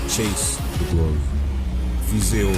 chase the glory. Viseo.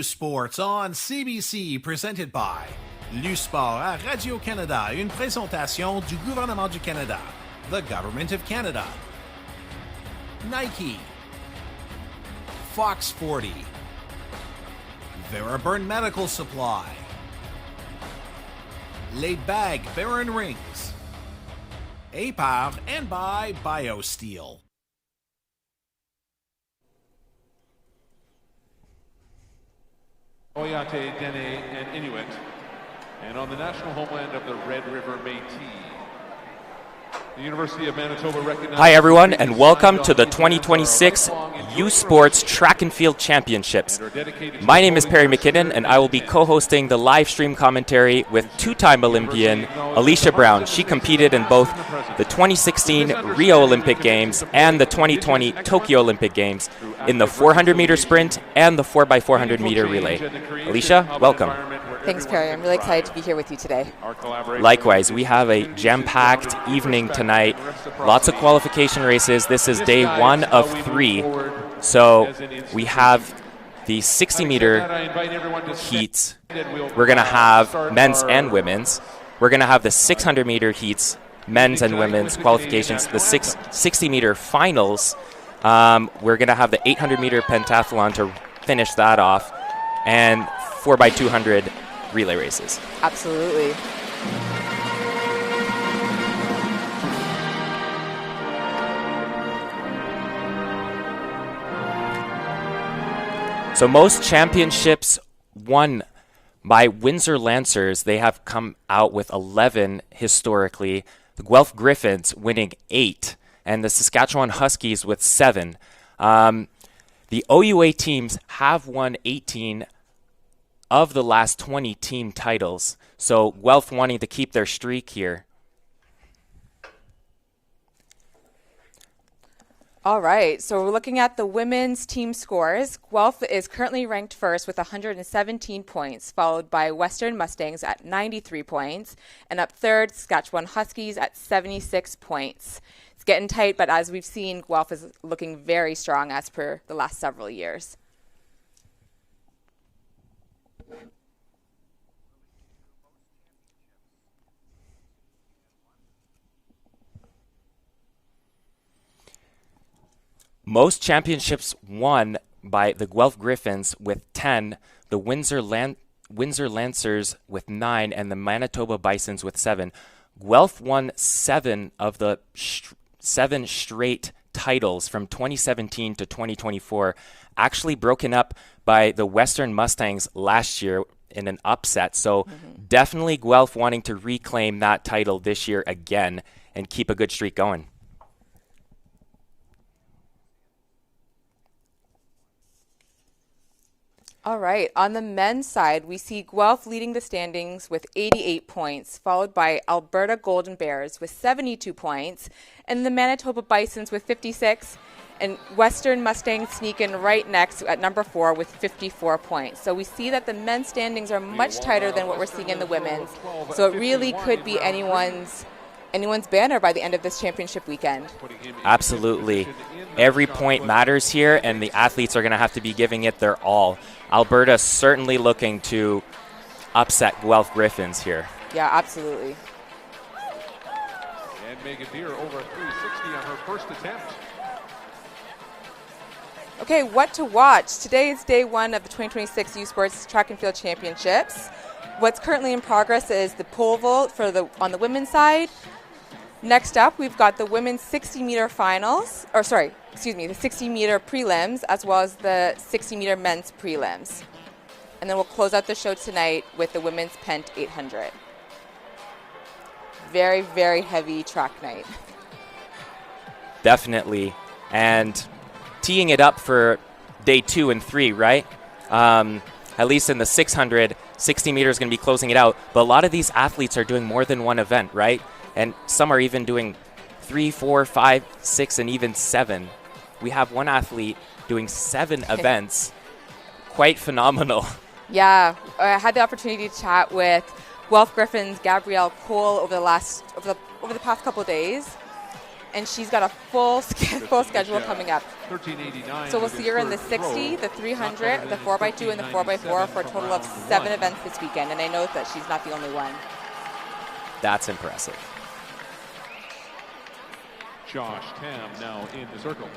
Sports on CBC, presented by l'U-Sport à Radio-Canada, une présentation du gouvernement du Canada, the Government of Canada. Nike, Fox 40, Veraburn Medical Supply, Les Bagues Baron Rings, APAR, and by BioSteel. Oyate, Dene, and Inuit, and on the national homeland of the Red River Métis. The University of Manitoba recognizes... Hi everyone, and welcome to the 2026 U Sports Track and Field Championships. My name is Perry McKinnon, and I will be co-hosting the live stream commentary with two-time Olympian Alicia Brown. She competed in both the 2016 Rio Olympic Games and the 2020 Tokyo Olympic Games in the 400-meter sprint and the 4x400-meter relay. Alicia, welcome. Thanks, Perry. I'm really excited to be here with you today. Likewise, we have a jam-packed evening tonight. Lots of qualification races. This is day one of 3. So we have the 60-meter heats. We're going to have men's and women's. We're going to have the 600-meter heats, men's and women's qualifications, the 60-meter finals. We're going to have the 800-meter pentathlon to finish that off, and 4x200 relay races. Absolutely. So most championships won by Windsor Lancers. They have come out with 11 historically. The Guelph Griffins winning 8, and the Saskatchewan Huskies with 7. The OUA teams have won 18 of the last 20 team titles. So Guelph wanting to keep their streak here. All right, so we're looking at the women's team scores. Guelph is currently ranked first with 117 points, followed by Western Mustangs at 93 points, and up third, Saskatchewan Huskies at 76 points. It's getting tight, but as we've seen, Guelph is looking very strong as per the last several years. Most championships won by the Guelph Griffins with 10, the Windsor Lancers with 9, and the Manitoba Bisons with 7. Guelph won 7 of the 7 straight titles from 2017 to 2024, actually broken up by the Western Mustangs last year in an upset. So definitely Guelph wanting to reclaim that title this year again and keep a good streak going. All right, on the men's side, we see Guelph leading the standings with 88 points, followed by Alberta Golden Bears with 72 points, and the Manitoba Bisons with 56, and Western Mustangs sneak in right next at number 4 with 54 points. So we see that the men's standings are much tighter than what we're seeing in the women's, so it really could be anyone's banner by the end of this championship weekend. Absolutely. Every point matters here, and the athletes are going to have to be giving it their all. Alberta certainly looking to upset Guelph Griffins here. Yeah, absolutely. And Megan Deere over 360 on her first attempt. Okay, what to watch? Today is day 1 of the 2026 U Sports Track and Field Championships. What's currently in progress is the pole vault on the women's side. Next up, we've got the women's 60-meter finals, the 60-meter prelims, as well as the 60-meter men's prelims. And then we'll close out the show tonight with the women's Pent 800. Very, very heavy track night. Definitely. And teeing it up for day 2 and 3, right? At least in the 600, 60 meters is going to be closing it out. But a lot of these athletes are doing more than one event, right? And some are even doing 3, 4, 5, 6, and even 7. We have one athlete doing 7 events. Quite phenomenal. Yeah, I had the opportunity to chat with Guelph Griffin's Gabrielle Cole over the past couple of days, and she's got a full schedule coming up. So we'll see her in the 60, the 300, the 4x2, and the 4x4 for a total of 7 events this weekend. And I know that she's not the only one. That's impressive. Josh Tam now in the circle.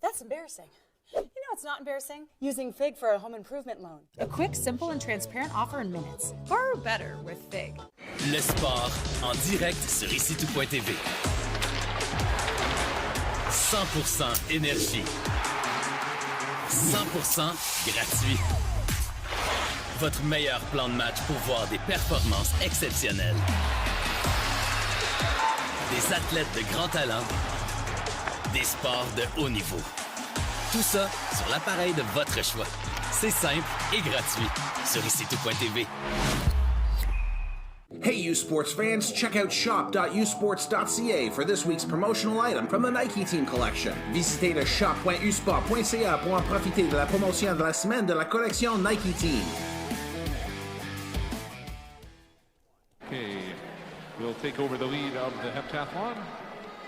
That's embarrassing. You know it's not embarrassing? Using FIG for a home improvement loan. A quick, simple, and transparent offer in minutes. Borrow better with FIG. Le sport en direct sur icitout.tv. 100% énergie. 100% gratuit. Votre meilleur plan de match pour voir des performances exceptionnelles. Des athlètes de grand talent. Des sports de haut niveau. Tout ça sur l'appareil de votre choix. C'est simple et gratuit sur icitout.tv. Hey, U Sports fans, check out shop.usports.ca for this week's promotional item from the Nike Team Collection. Visitez le shop.usport.ca pour en profiter de la promotion de la semaine de la collection Nike Team. Okay, we'll take over the lead of the heptathlon.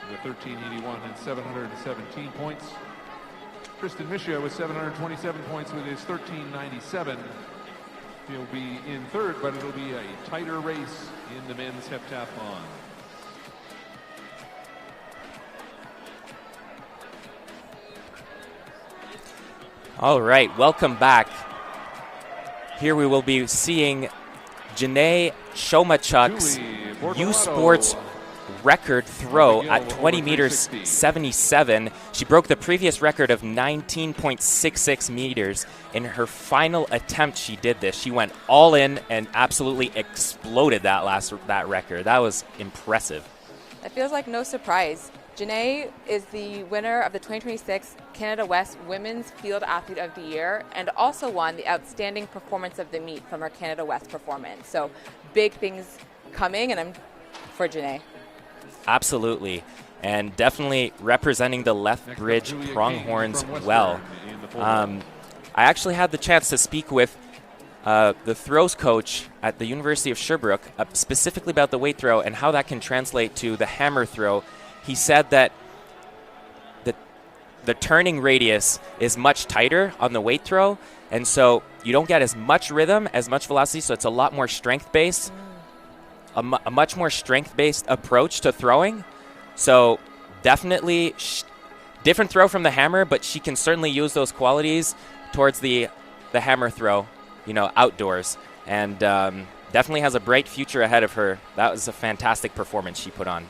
The 1381 and 717 points. Tristan Misha with 727 points with his 1397. He'll be in third, but it'll be a tighter race in the men's heptathlon. All right, welcome back. Here we will be seeing Janae Shomachuk's U Sports record throw at 20 meters 77. She broke the previous record of 19.66 meters. In her final attempt, she did this. She went all in and absolutely exploded that record. That was impressive. That feels like no surprise. Janae is the winner of the 2026 Canada West Women's Field Athlete of the Year and also won the Outstanding Performance of the Meet from her Canada West performance. So big things coming, and I'm for Janae. Absolutely, and definitely representing the Lethbridge Pronghorns well. I actually had the chance to speak with the throws coach at the University of Sherbrooke, specifically about the weight throw and how that can translate to the hammer throw. He said that the turning radius is much tighter on the weight throw, and so you don't get as much rhythm, as much velocity, so it's a lot more strength-based. A much more strength-based approach to throwing. So definitely different throw from the hammer, but she can certainly use those qualities towards the hammer throw, outdoors. And definitely has a bright future ahead of her. That was a fantastic performance she put on.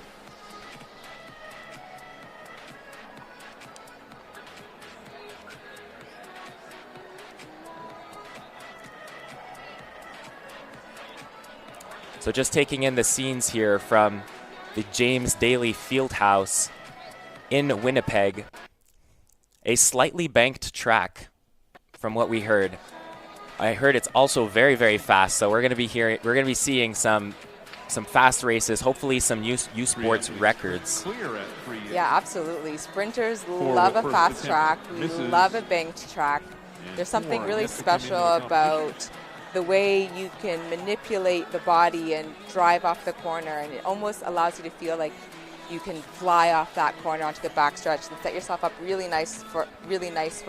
So just taking in the scenes here from the James Daly Fieldhouse in Winnipeg. A slightly banked track from what we heard. I heard it's also very, very fast, so we're going to be seeing some fast races, hopefully some U Sports records. Yeah, absolutely. Sprinters love a fast track. We love a banked track. There's something really special about the way you can manipulate the body and drive off the corner, and it almost allows you to feel like you can fly off that corner onto the backstretch and set yourself up really nice for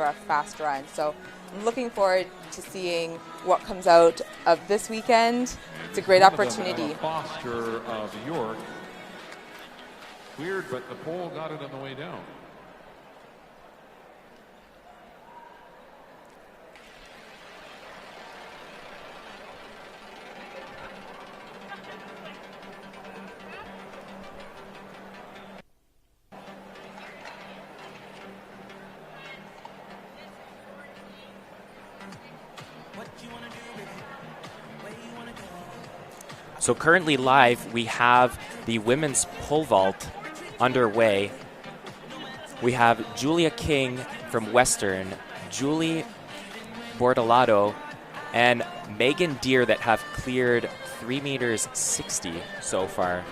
a fast run. So I'm looking forward to seeing what comes out of this weekend. It's a great opportunity. Foster of York. Weird, but the pole got it on the way down. So currently live, we have the women's pole vault underway. We have Julia King from Western, Julie Bordolato, and Megan Deere that have cleared 3 meters 60 so far.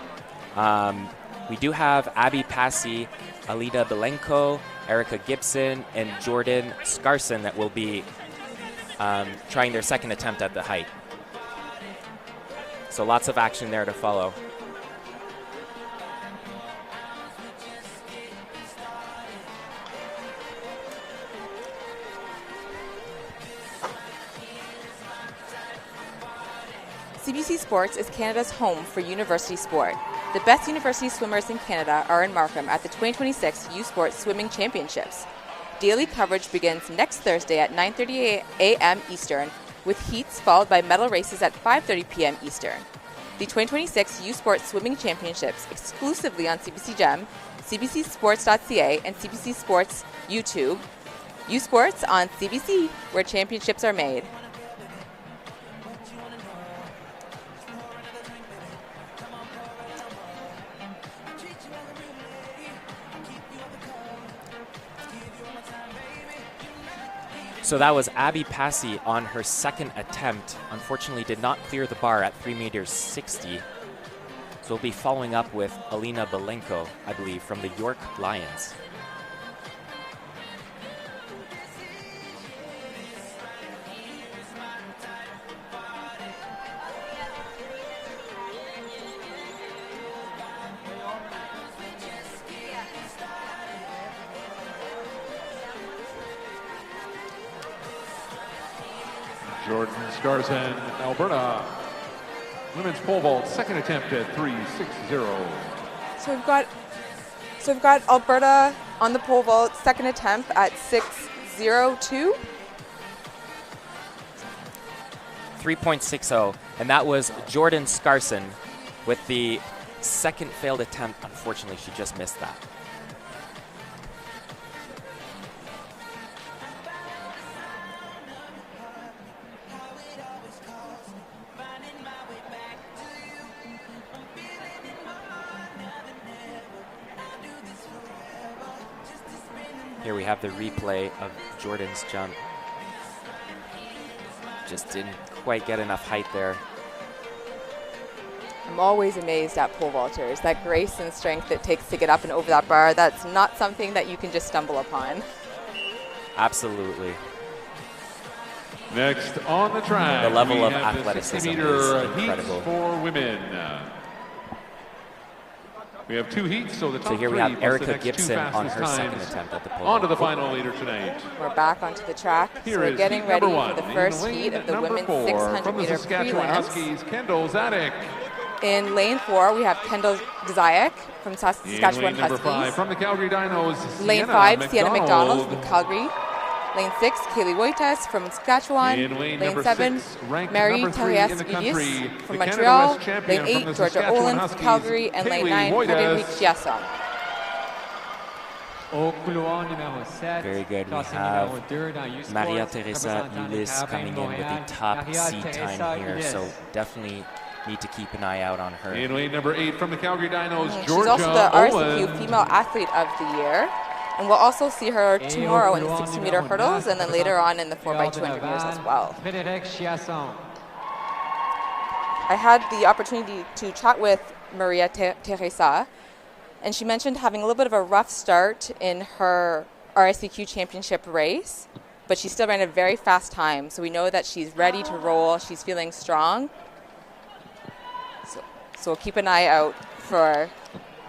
We do have Abby Passy, Alida Belenko, Erica Gibson, and Jordan Scarson that will be trying their second attempt at the height. So lots of action there to follow. CBC Sports is Canada's home for university sport. The best university swimmers in Canada are in Markham at the 2026 U Sports Swimming Championships. Daily coverage begins next Thursday at 9:30 a.m. Eastern, with heats followed by medal races at 5:30 p.m. Eastern. The 2026 U Sports Swimming Championships exclusively on CBC Gem, CBCSports.ca, and CBC Sports YouTube. U Sports on CBC, where championships are made. So that was Abby Passy on her second attempt. Unfortunately did not clear the bar at 3 meters 60. So we'll be following up with Alina Belenko, I believe, from the York Lions. Jordan Scarson, Alberta. Women's pole vault, second attempt at 3.60. So we've got Alberta on the pole vault, second attempt at 6.02. 3.60, and that was Jordan Scarson with the second failed attempt. Unfortunately, she just missed that. Here we have the replay of Jordan's jump. Just didn't quite get enough height there. I'm always amazed at pole vaulters, that grace and strength it takes to get up and over that bar. That's not something that you can just stumble upon. Absolutely. Next on the track, the level of athleticism is incredible. For women. We have 2 heats, so the top here we 3 have plus Erica the next Gibson 2 on her fastest second times attempt at the pole. On to the final later tonight. We're back onto the track. Here so we're is getting heat ready number 1. for the first In heat of the lane women's number 4, 600 from the meter Saskatchewan prelims. Huskies, Kendall Zadik. In lane 4, we have Kendall Zayak from In Saskatchewan lane number Huskies. 5, from the Calgary Dinos, Lane 5, Sienna McDonald from Calgary. Lane 6, Kaylee Wojtas from Saskatchewan. In lane 7, 6, ranked Mary number 3 in the country, Talias from the Canada Montreal. West champion Lane from 8, the Georgia Saskatchewan Olin from Huskies, Calgary. And lane Kaylee 9, Frederic Wojtas. Chiasson. Very good. We have Maria Teresa Ulis coming in with the top seed time here. So definitely need to keep an eye out on her. In lane number 8 from the Calgary Dinos, She's Georgia also the Owen. RSCQ Female Athlete of the Year. And we'll also see her tomorrow in the 60-meter hurdles and then later on in the 4x200 meters as well. I had the opportunity to chat with Maria Teresa, and she mentioned having a little bit of a rough start in her RSCQ championship race, but she still ran a very fast time, so we know that she's ready to roll, she's feeling strong. So we'll keep an eye out for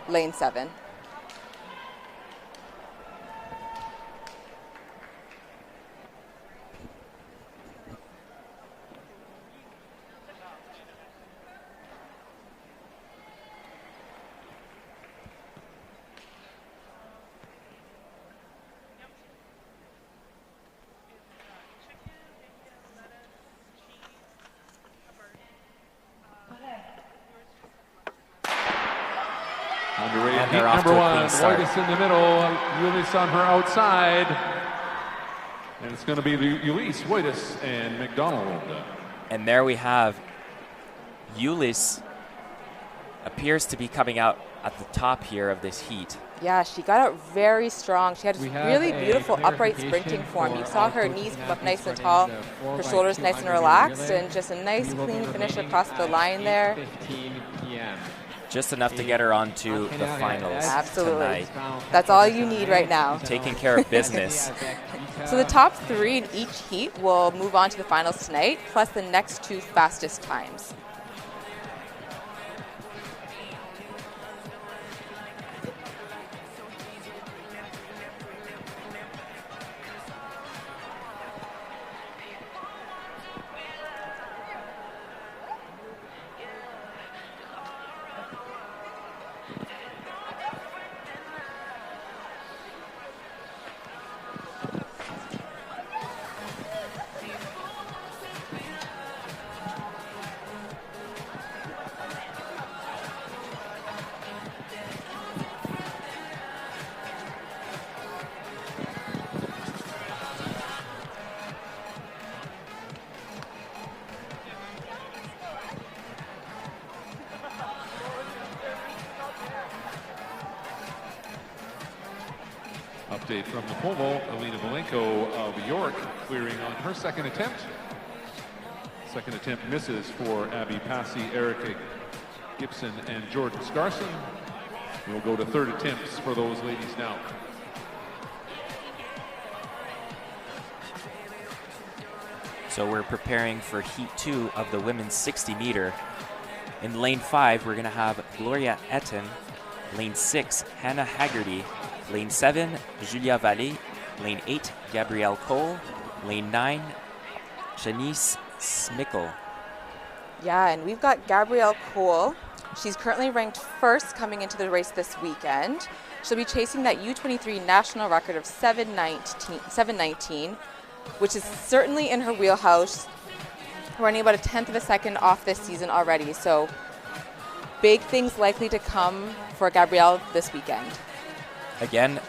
lane 7. Underway And heat they're off number to a 1. clean start. Whitest in the middle, Ulysse on her outside. And it's going to be Ulysse, Whitest, and McDonald. And there we have Ulysse appears to be coming out at the top here of this heat. Yeah, she got out very strong. She had really beautiful upright sprinting form. You saw her knees come up nice and tall, her shoulders nice and relaxed, and just a nice clean finish across the line there. Just enough to get her onto the finals Absolutely. tonight. That's all you need right now. Taking care of business. So the top 3 in each heat will move on to the finals tonight, plus the next 2 fastest times. Update from the pole, Alina Malenko of York clearing on her second attempt. Second attempt misses for Abby Passy, Erica Gibson, and Jordan Scarson. We'll go to third attempts for those ladies now. So we're preparing for heat 2 of the women's 60 meter. In lane 5, we're going to have Gloria Etten. Lane 6, Hannah Haggerty. Lane 7, Julia Vallée. Lane 8, Gabrielle Cole. Lane 9, Janice Smickel. Yeah, and we've got Gabrielle Cole. She's currently ranked first coming into the race this weekend. She'll be chasing that U23 national record of 7:19, which is certainly in her wheelhouse, running about a tenth of a second off this season already. So big things likely to come for Gabrielle this weekend. Again,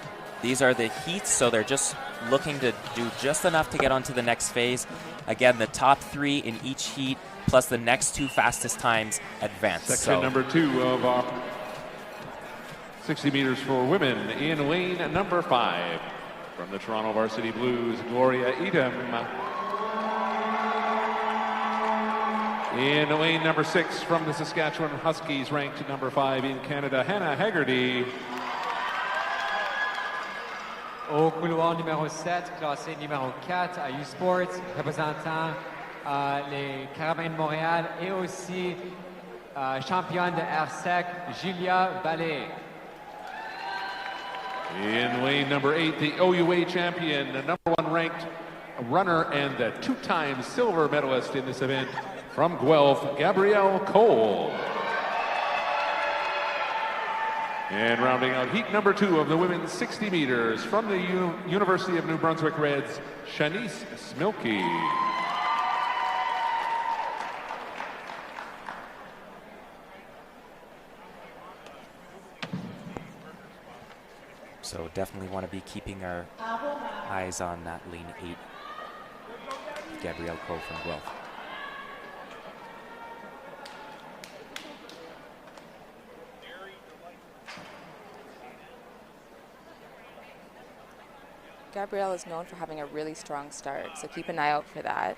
these are the heats, so they're just looking to do just enough to get onto the next phase. Again, the top 3 in each heat, plus the next 2 fastest times advance. Section number 2 of our 60 meters for women. In lane number 5, from the Toronto Varsity Blues, Gloria Edem. In lane number 6, from the Saskatchewan Huskies, ranked number 5 in Canada, Hannah Haggerty. Au couloir numéro 7, classé numéro 4 à U-Sports, représentant les Carabins de Montréal et aussi championne de RSEC, Julia Vallée. In lane number 8, the OUA champion, the number 1 ranked runner and the 2-time silver medalist in this event, from Guelph, Gabrielle Cole. And rounding out heat number 2 of the women's 60 meters, from the University of New Brunswick Reds, Shanice Smilky. So definitely want to be keeping our eyes on that lane 8, Gabrielle Cole from Guelph. Gabrielle is known for having a really strong start, so keep an eye out for that.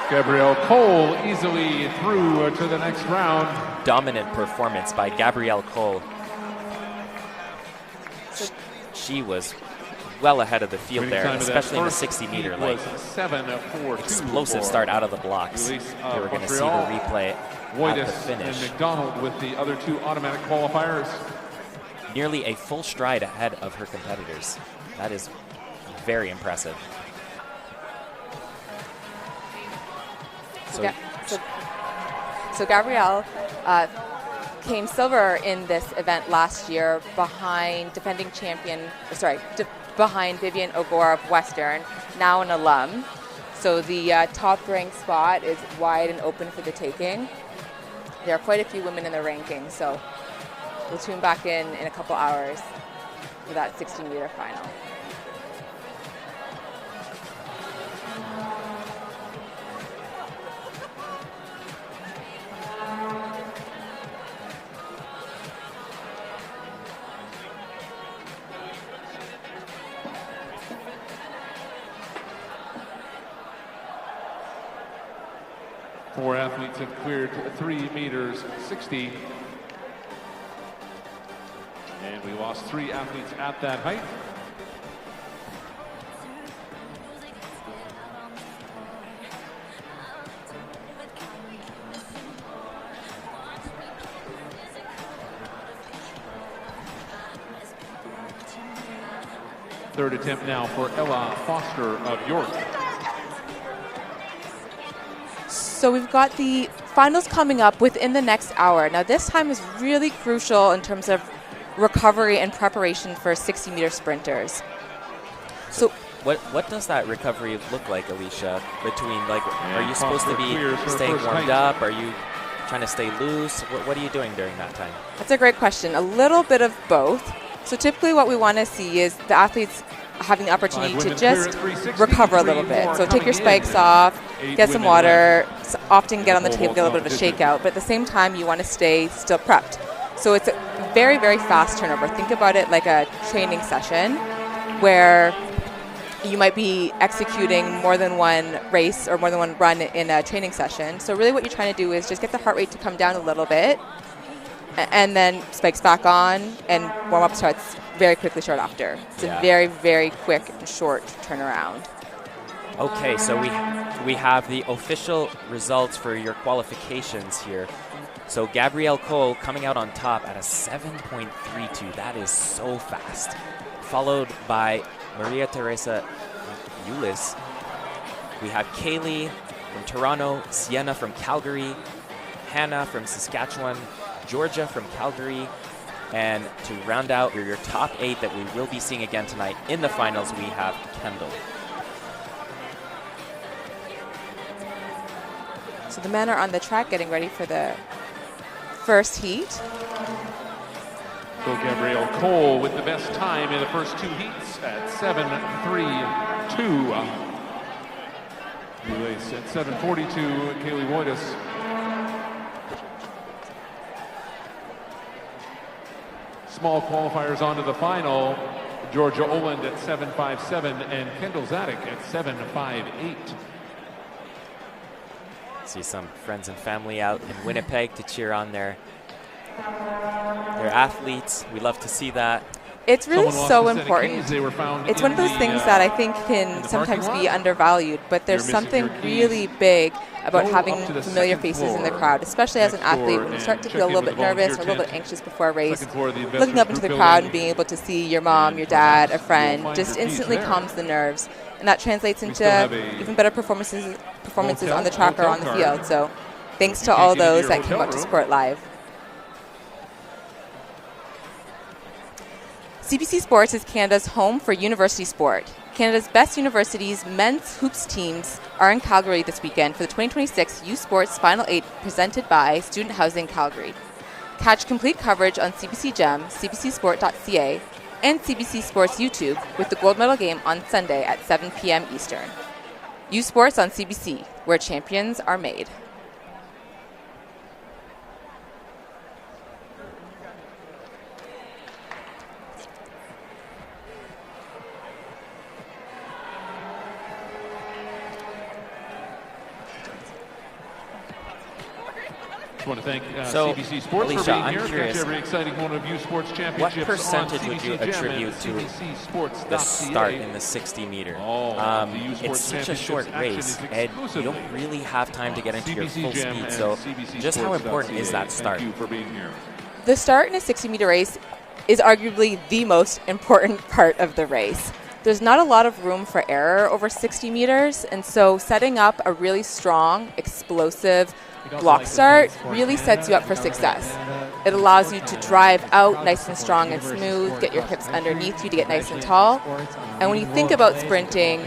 Gabrielle Cole easily through to the next round. Dominant performance by Gabrielle Cole. She was well ahead of the field there, especially in the 60-meter. Like, explosive start out of the blocks. You were going to see the replay at the finish. And McDonald with the other two automatic qualifiers. Nearly a full stride ahead of her competitors. That is very impressive. So Gabrielle came silver in this event last year behind defending champion, behind Vivian Ogora of Western, now an alum. So the top ranked spot is wide and open for the taking. There are quite a few women in the ranking, so we'll tune back in a couple hours for that 60-meter final. Four athletes have cleared 3 meters 60. And we lost 3 athletes at that height. Third attempt now for Ella Foster of York. So we've got the finals coming up within the next hour. Now this time is really crucial in terms of recovery and preparation for 60-meter sprinters. So what does that recovery look like, Alicia? Between, like, are you supposed to be staying warmed up? Are you trying to stay loose? What are you doing during that time? That's a great question. A little bit of both. So typically what we want to see is the athletes having the opportunity to just recover a little bit. So take your spikes off, get some water, often get on the table, get a little bit of a shakeout, but at the same time you want to stay still prepped. So it's a very, very fast turnover. Think about it like a training session where you might be executing more than one race or more than one run in a training session. So really what you're trying to do is just get the heart rate to come down a little bit, and then spikes back on, and warm-up starts very quickly short after. It's a very, very quick and short turnaround. Okay, so we have the official results for your qualifications here. So Gabrielle Cole coming out on top at a 7.32. That is so fast. Followed by Maria Teresa Ulis. We have Kaylee from Toronto, Sienna from Calgary, Hannah from Saskatchewan, Georgia from Calgary, and to round out your top 8 that we will be seeing again tonight in the finals, we have Kendall. So the men are on the track getting ready for the first heat. So Gabrielle Cole with the best time in the first 2 heats at 7.32. Relays at 7.42, Kaylee Woitas. Small qualifiers onto the final. Georgia Oland at 7.57 and Kendall Zadek at 7.58. See some friends and family out in Winnipeg to cheer on their athletes. We love to see that. It's really so important. It's one of those things that I think can sometimes be undervalued, but there's something really big about having familiar faces in the crowd, especially as an athlete. When you start to feel a little bit nervous or a little bit anxious before a race, looking up into the crowd and being able to see your mom, your dad, a friend, just instantly calms the nerves. And that translates into even better performances on the track or on the field. So thanks to all those that came out to support live. CBC Sports is Canada's home for university sport. Canada's best universities' men's hoops teams are in Calgary this weekend for the 2026 U Sports Final 8 presented by Student Housing Calgary. Catch complete coverage on CBC Gem, cbcsport.ca, and CBC Sports YouTube with the gold medal game on Sunday at 7 p.m. Eastern. U Sports on CBC, where champions are made. I want to thank So, CBC Sports Alicia, for being I'm here. curious, Catch every exciting moment of U Sports Championships. what percentage would you on CBC attribute Gem to and CBCsports.ca. the start in the 60 meter? The U Sports It's such a short Championships race, action is and you exclusively don't really have time to get into your CBC full Gem speed. and So, CBCsports.ca. just how important is that start? Thank you for being here. The start in a 60-meter race is arguably the most important part of the race. There's not a lot of room for error over 60 meters, and so setting up a really strong, explosive block start really sets you up for success. It allows you to drive out nice and strong and smooth, get your hips underneath you to get nice and tall. And when you think about sprinting,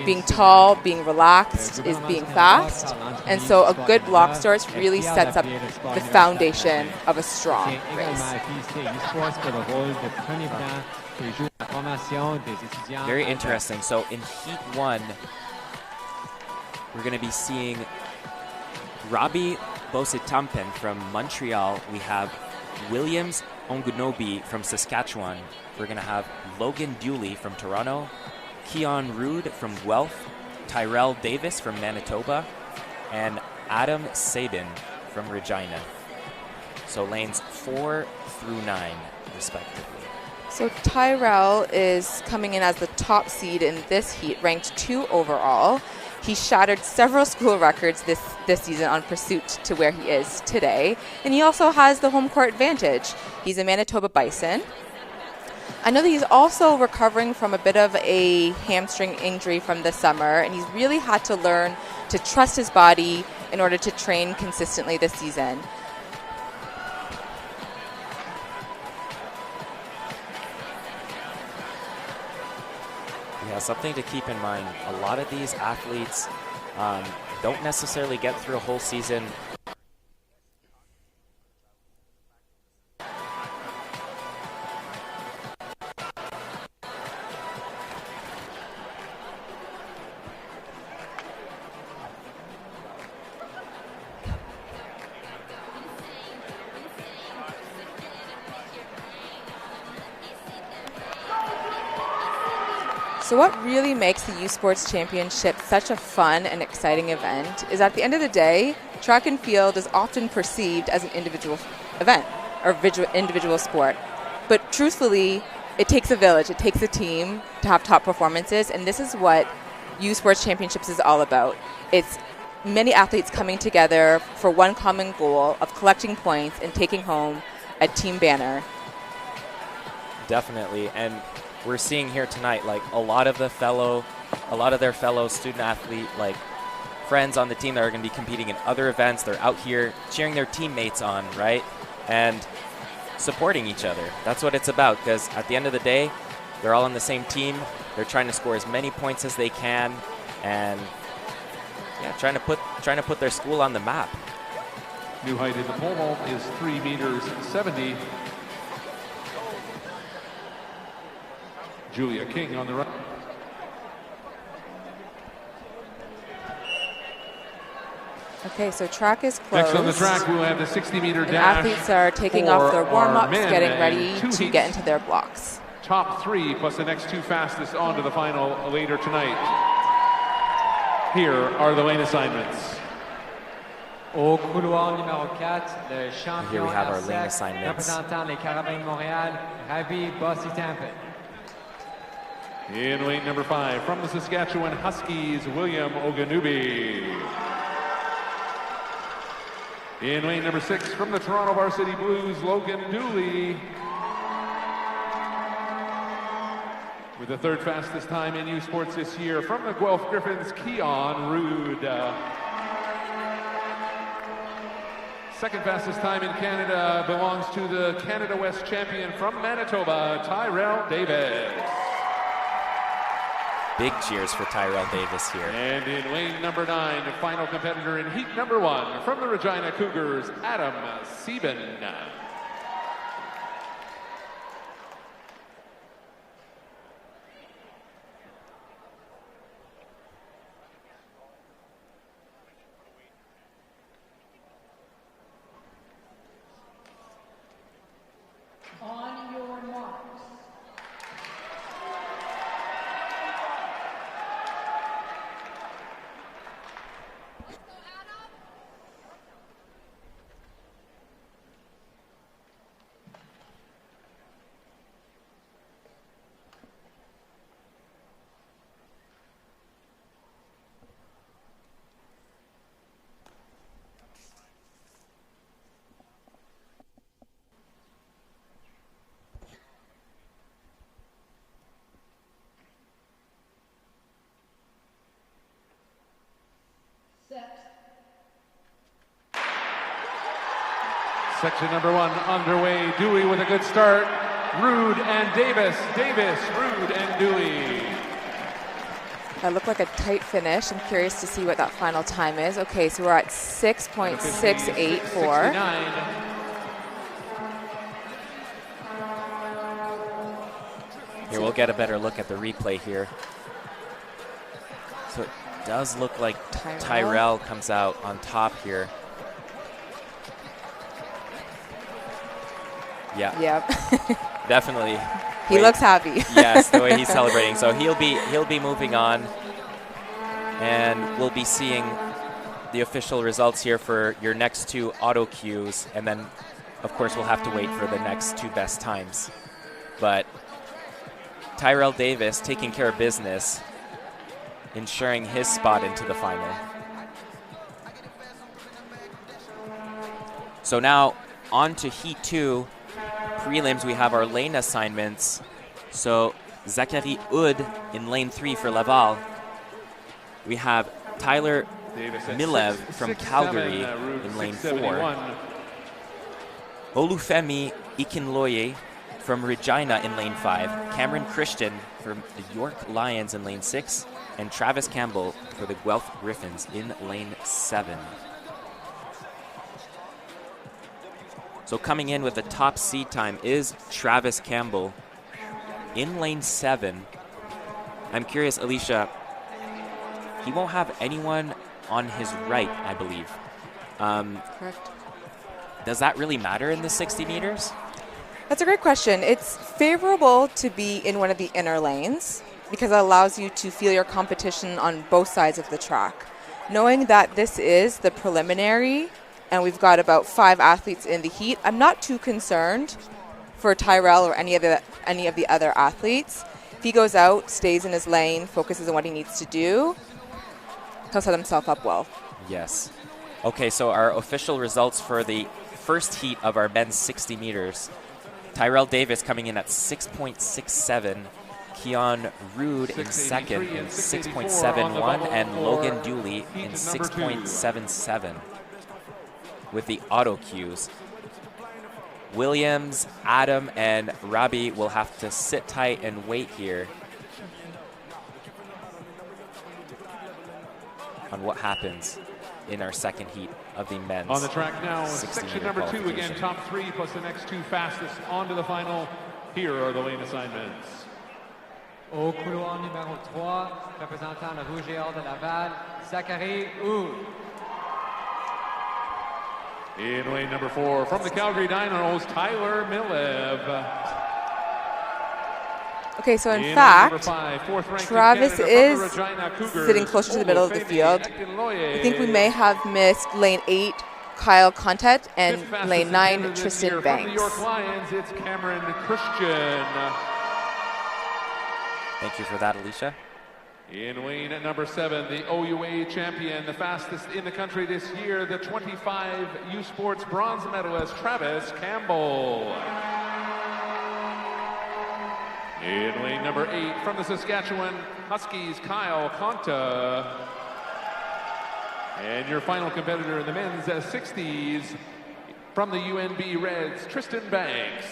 being tall, being relaxed is being fast. And so a good block start really sets up the foundation of a strong race. Very interesting. So in Heat 1, we're going to be seeing Robbie Bositampen from Montreal. We have Williams Ongunobi from Saskatchewan. We're going to have Logan Bewley from Toronto, Keon Rude from Guelph, Tyrell Davis from Manitoba, and Adam Sabin from Regina. So lanes 4 through 9, respectively. So Tyrell is coming in as the top seed in this heat, ranked 2 overall. He shattered several school records this season on pursuit to where he is today. And he also has the home court advantage. He's a Manitoba Bison. I know that he's also recovering from a bit of a hamstring injury from the summer, and he's really had to learn to trust his body in order to train consistently this season. Yeah, something to keep in mind. A lot of these athletes don't necessarily get through a whole season. So what really makes the U Sports Championship such a fun and exciting event is at the end of the day, track and field is often perceived as an individual event or individual sport. But truthfully, it takes a village, it takes a team to have top performances, and this is what U Sports Championships is all about. It's many athletes coming together for one common goal of collecting points and taking home a team banner. Definitely, and we're seeing here tonight, like a lot of their fellow student athlete, like friends on the team that are going to be competing in other events. They're out here cheering their teammates on, right? And supporting each other. That's what it's about, because at the end of the day, they're all on the same team. They're trying to score as many points as they can, and yeah, trying to put their school on the map. New height in the pole vault is 3 meters 70. Julia King on the right. Okay, so track is closed. Next on the track, we'll have the 60-meter and dash. athletes are taking off their warm-ups, getting ready to get into their blocks. Top 3 plus the next 2 fastest on to the final later tonight. Here are the lane assignments. Au couloir numéro 4, le champion Here we have our lane RSEC, assignments. représentant les Carabins de Montréal, Ravi Bositampen. In lane number 5, from the Saskatchewan Huskies, William Oganubi. In lane number 6, from the Toronto Varsity Blues, Logan Dooley. With the 3rd fastest time in U Sports this year, from the Guelph Griffins, Keon Rude. 2nd fastest time in Canada belongs to the Canada West champion from Manitoba, Tyrell Davis. Big cheers for Tyrell Davis here. And in lane number 9, the final competitor in heat number 1 from the Regina Cougars, Adam Sieben. On your marks. Section number 1 underway. Dewey with a good start. Rude and Davis. Davis, Rude, and Dewey. That looked like a tight finish. I'm curious to see what that final time is. Okay, so we're at 6.684. Here, we'll get a better look at the replay here. So it does look like Tyrell comes out on top here. Yeah. Yep. Definitely. He looks happy. Yes, the way he's celebrating. So he'll be moving on, and we'll be seeing the official results here for your next 2 auto cues, and then of course we'll have to wait for the next 2 best times. But Tyrell Davis taking care of business, ensuring his spot into the final. So now on to Heat 2. Prelims, we have our lane assignments. So Zachary Hood in lane 3 for Laval. We have Tyler Milev from Calgary in lane 4. Olufemi Ikinloye from Regina in lane 5. Cameron Christian from the York Lions in lane 6. And Travis Campbell for the Guelph Griffins in lane 7. So coming in with the top seed time is Travis Campbell in lane 7. I'm curious, Alicia, he won't have anyone on his right, I believe. Correct. Does that really matter in the 60 meters? That's a great question. It's favorable to be in one of the inner lanes because it allows you to feel your competition on both sides of the track. Knowing that this is the preliminary and we've got about 5 athletes in the heat, I'm not too concerned for Tyrell or any of the other athletes. If he goes out, stays in his lane, focuses on what he needs to do, he'll set himself up well. Yes. Okay, so our official results for the first heat of our men's 60 meters. Tyrell Davis coming in at 6.67. Keon Rude in second in 6.71. And Logan Dooley in 6.77. With the auto cues. Williams, Adam, and Robbie will have to sit tight and wait here on what happens in our second heat of the men's. On the track now, section number 2 again, top 3 plus the next 2 fastest on to the final. Here are the lane assignments. Au couloir numéro 3, représentant le Rouge et Or de Laval, Zachary Hood. In lane number 4, from the Calgary Dinos, Tyler Milev. Okay, so in fact, Travis is sitting closer to the middle of the field. I think we may have missed lane 8, Kyle Contet, and lane 9, Tristan Banks. From the York Lions, it's Cameron Christian. Thank you for that, Alicia. In lane at number 7, the OUA champion, the fastest in the country this year, the 25 U Sports bronze medalist, Travis Campbell. In lane number 8, from the Saskatchewan Huskies, Kyle Conta. And your final competitor in the men's 60s, from the UNB Reds, Tristan Banks.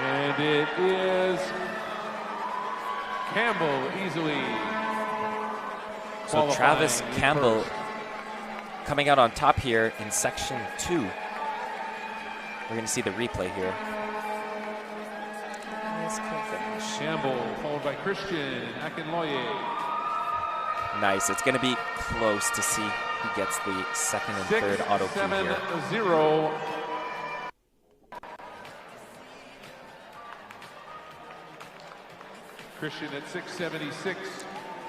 And it is Campbell easily. So Travis Campbell coming out on top here in section 2. We're going to see the replay here. Campbell followed by Christian Akinloye. Nice. It's going to be close to see who gets the second and third auto cue here. 6-7-0. Christian at 676.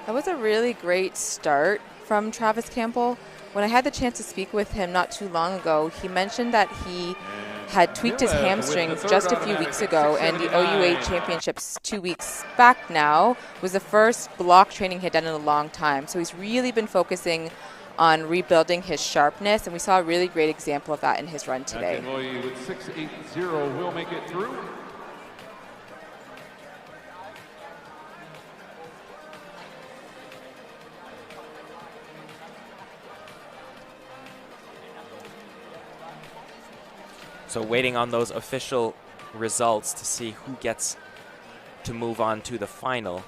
That was a really great start from Travis Campbell. When I had the chance to speak with him not too long ago, he mentioned that he had tweaked his hamstrings just a few weeks ago, and the OUA Championships 2 weeks back now was the first block training he had done in a long time. So he's really been focusing on rebuilding his sharpness, and we saw a really great example of that in his run today. Akinloye with 680 will make it through. So waiting on those official results to see who gets to move on to the final.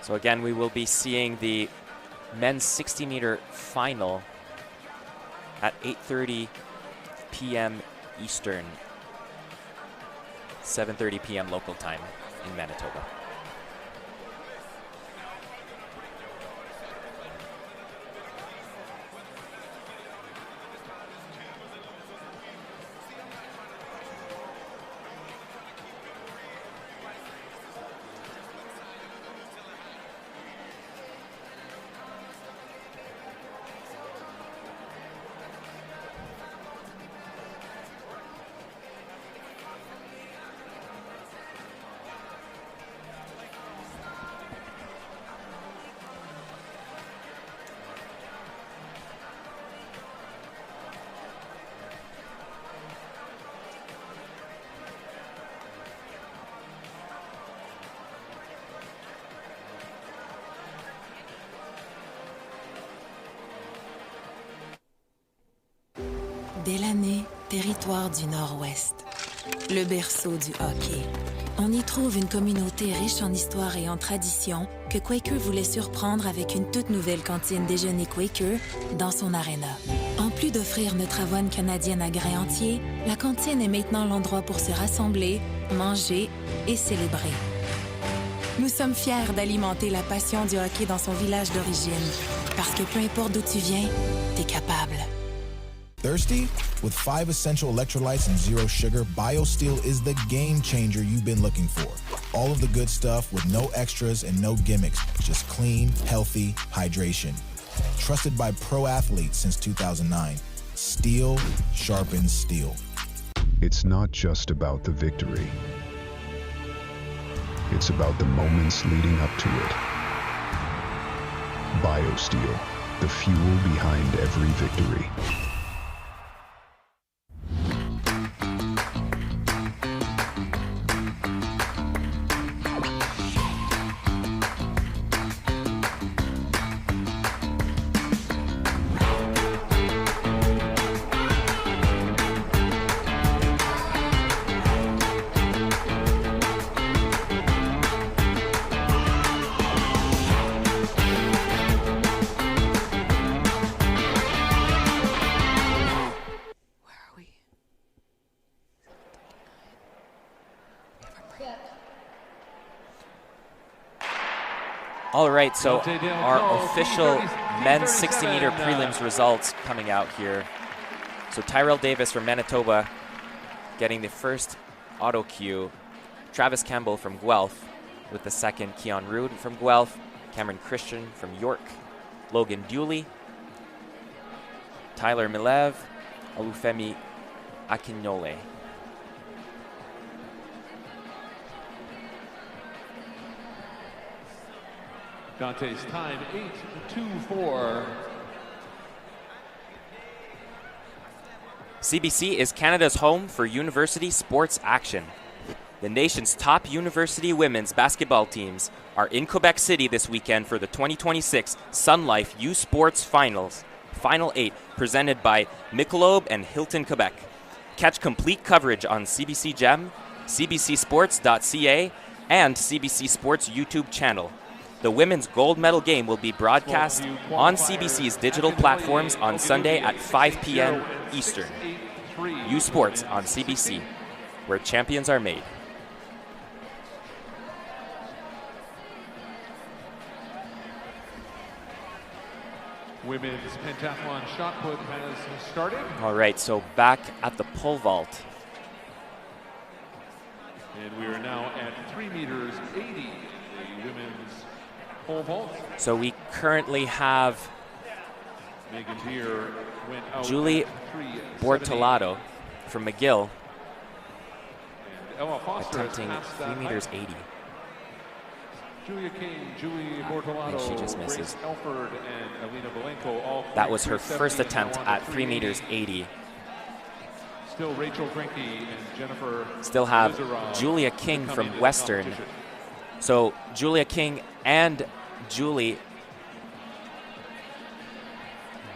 So again, we will be seeing the men's 60-meter final at 8:30 p.m. Eastern, 7:30 p.m. local time in Manitoba. Délaney, territoire du Nord-Ouest. Le berceau du hockey. On y trouve une communauté riche en histoire et en tradition que Quaker voulait surprendre avec une toute nouvelle cantine déjeuner Quaker dans son aréna. En plus d'offrir notre avoine canadienne à grains entiers, la cantine est maintenant l'endroit pour se rassembler, manger et célébrer. Nous sommes fiers d'alimenter la passion du hockey dans son village d'origine. Parce que peu importe d'où tu viens, t'es capable. Thirsty? With 5 essential electrolytes and 0 sugar, BioSteel is the game changer you've been looking for. All of the good stuff with no extras and no gimmicks, just clean, healthy hydration. Trusted by pro athletes since 2009. Steel sharpens steel. It's not just about the victory. It's about the moments leading up to it. BioSteel, the fuel behind every victory. All right, so our official men's 60-meter prelims results coming out here. So Tyrell Davis from Manitoba getting the first auto cue. Travis Campbell from Guelph with the second. Keon Rude from Guelph. Cameron Christian from York. Logan Dooley. Tyler Milev. Olufemi Akinyole. Dante's time 8:24. CBC is Canada's home for university sports action. The nation's top university women's basketball teams are in Quebec City this weekend for the 2026 Sun Life U Sports Finals, Final 8, presented by Michelob and Hilton Quebec. Catch complete coverage on CBC Gem, cbcsports.ca, and CBC Sports YouTube channel. The women's gold medal game will be broadcast on CBC's digital platforms on Sunday at 5 p.m. Eastern. U Sports on CBC, where champions are made. Women's pentathlon shot put has started. All right, so back at the pole vault. And we are now at 3 meters 80, the women's pole vault. So we currently have Megan Deere went out Julie Bortolato from McGill and Ella Foster attempting 3 meters 80. Julia King, Julie Bortolato, And she just misses. Grace Elford, and Alina Belenko all That was her first attempt at 3 meters 80. Still Rachel Grinke and Jennifer. Still have Lizarov Julia King to come from into the Western. competition. So Julia King and Julie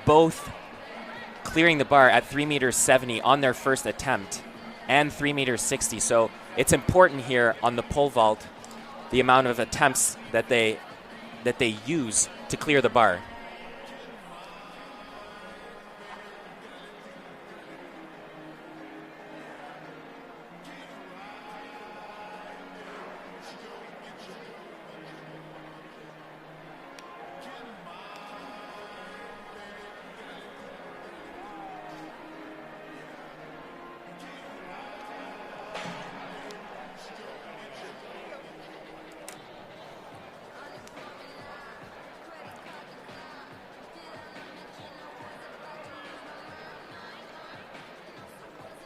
both clearing the bar at 3 meters 70 on their first attempt and 3 meters 60. So it's important here on the pole vault, the amount of attempts that they use to clear the bar.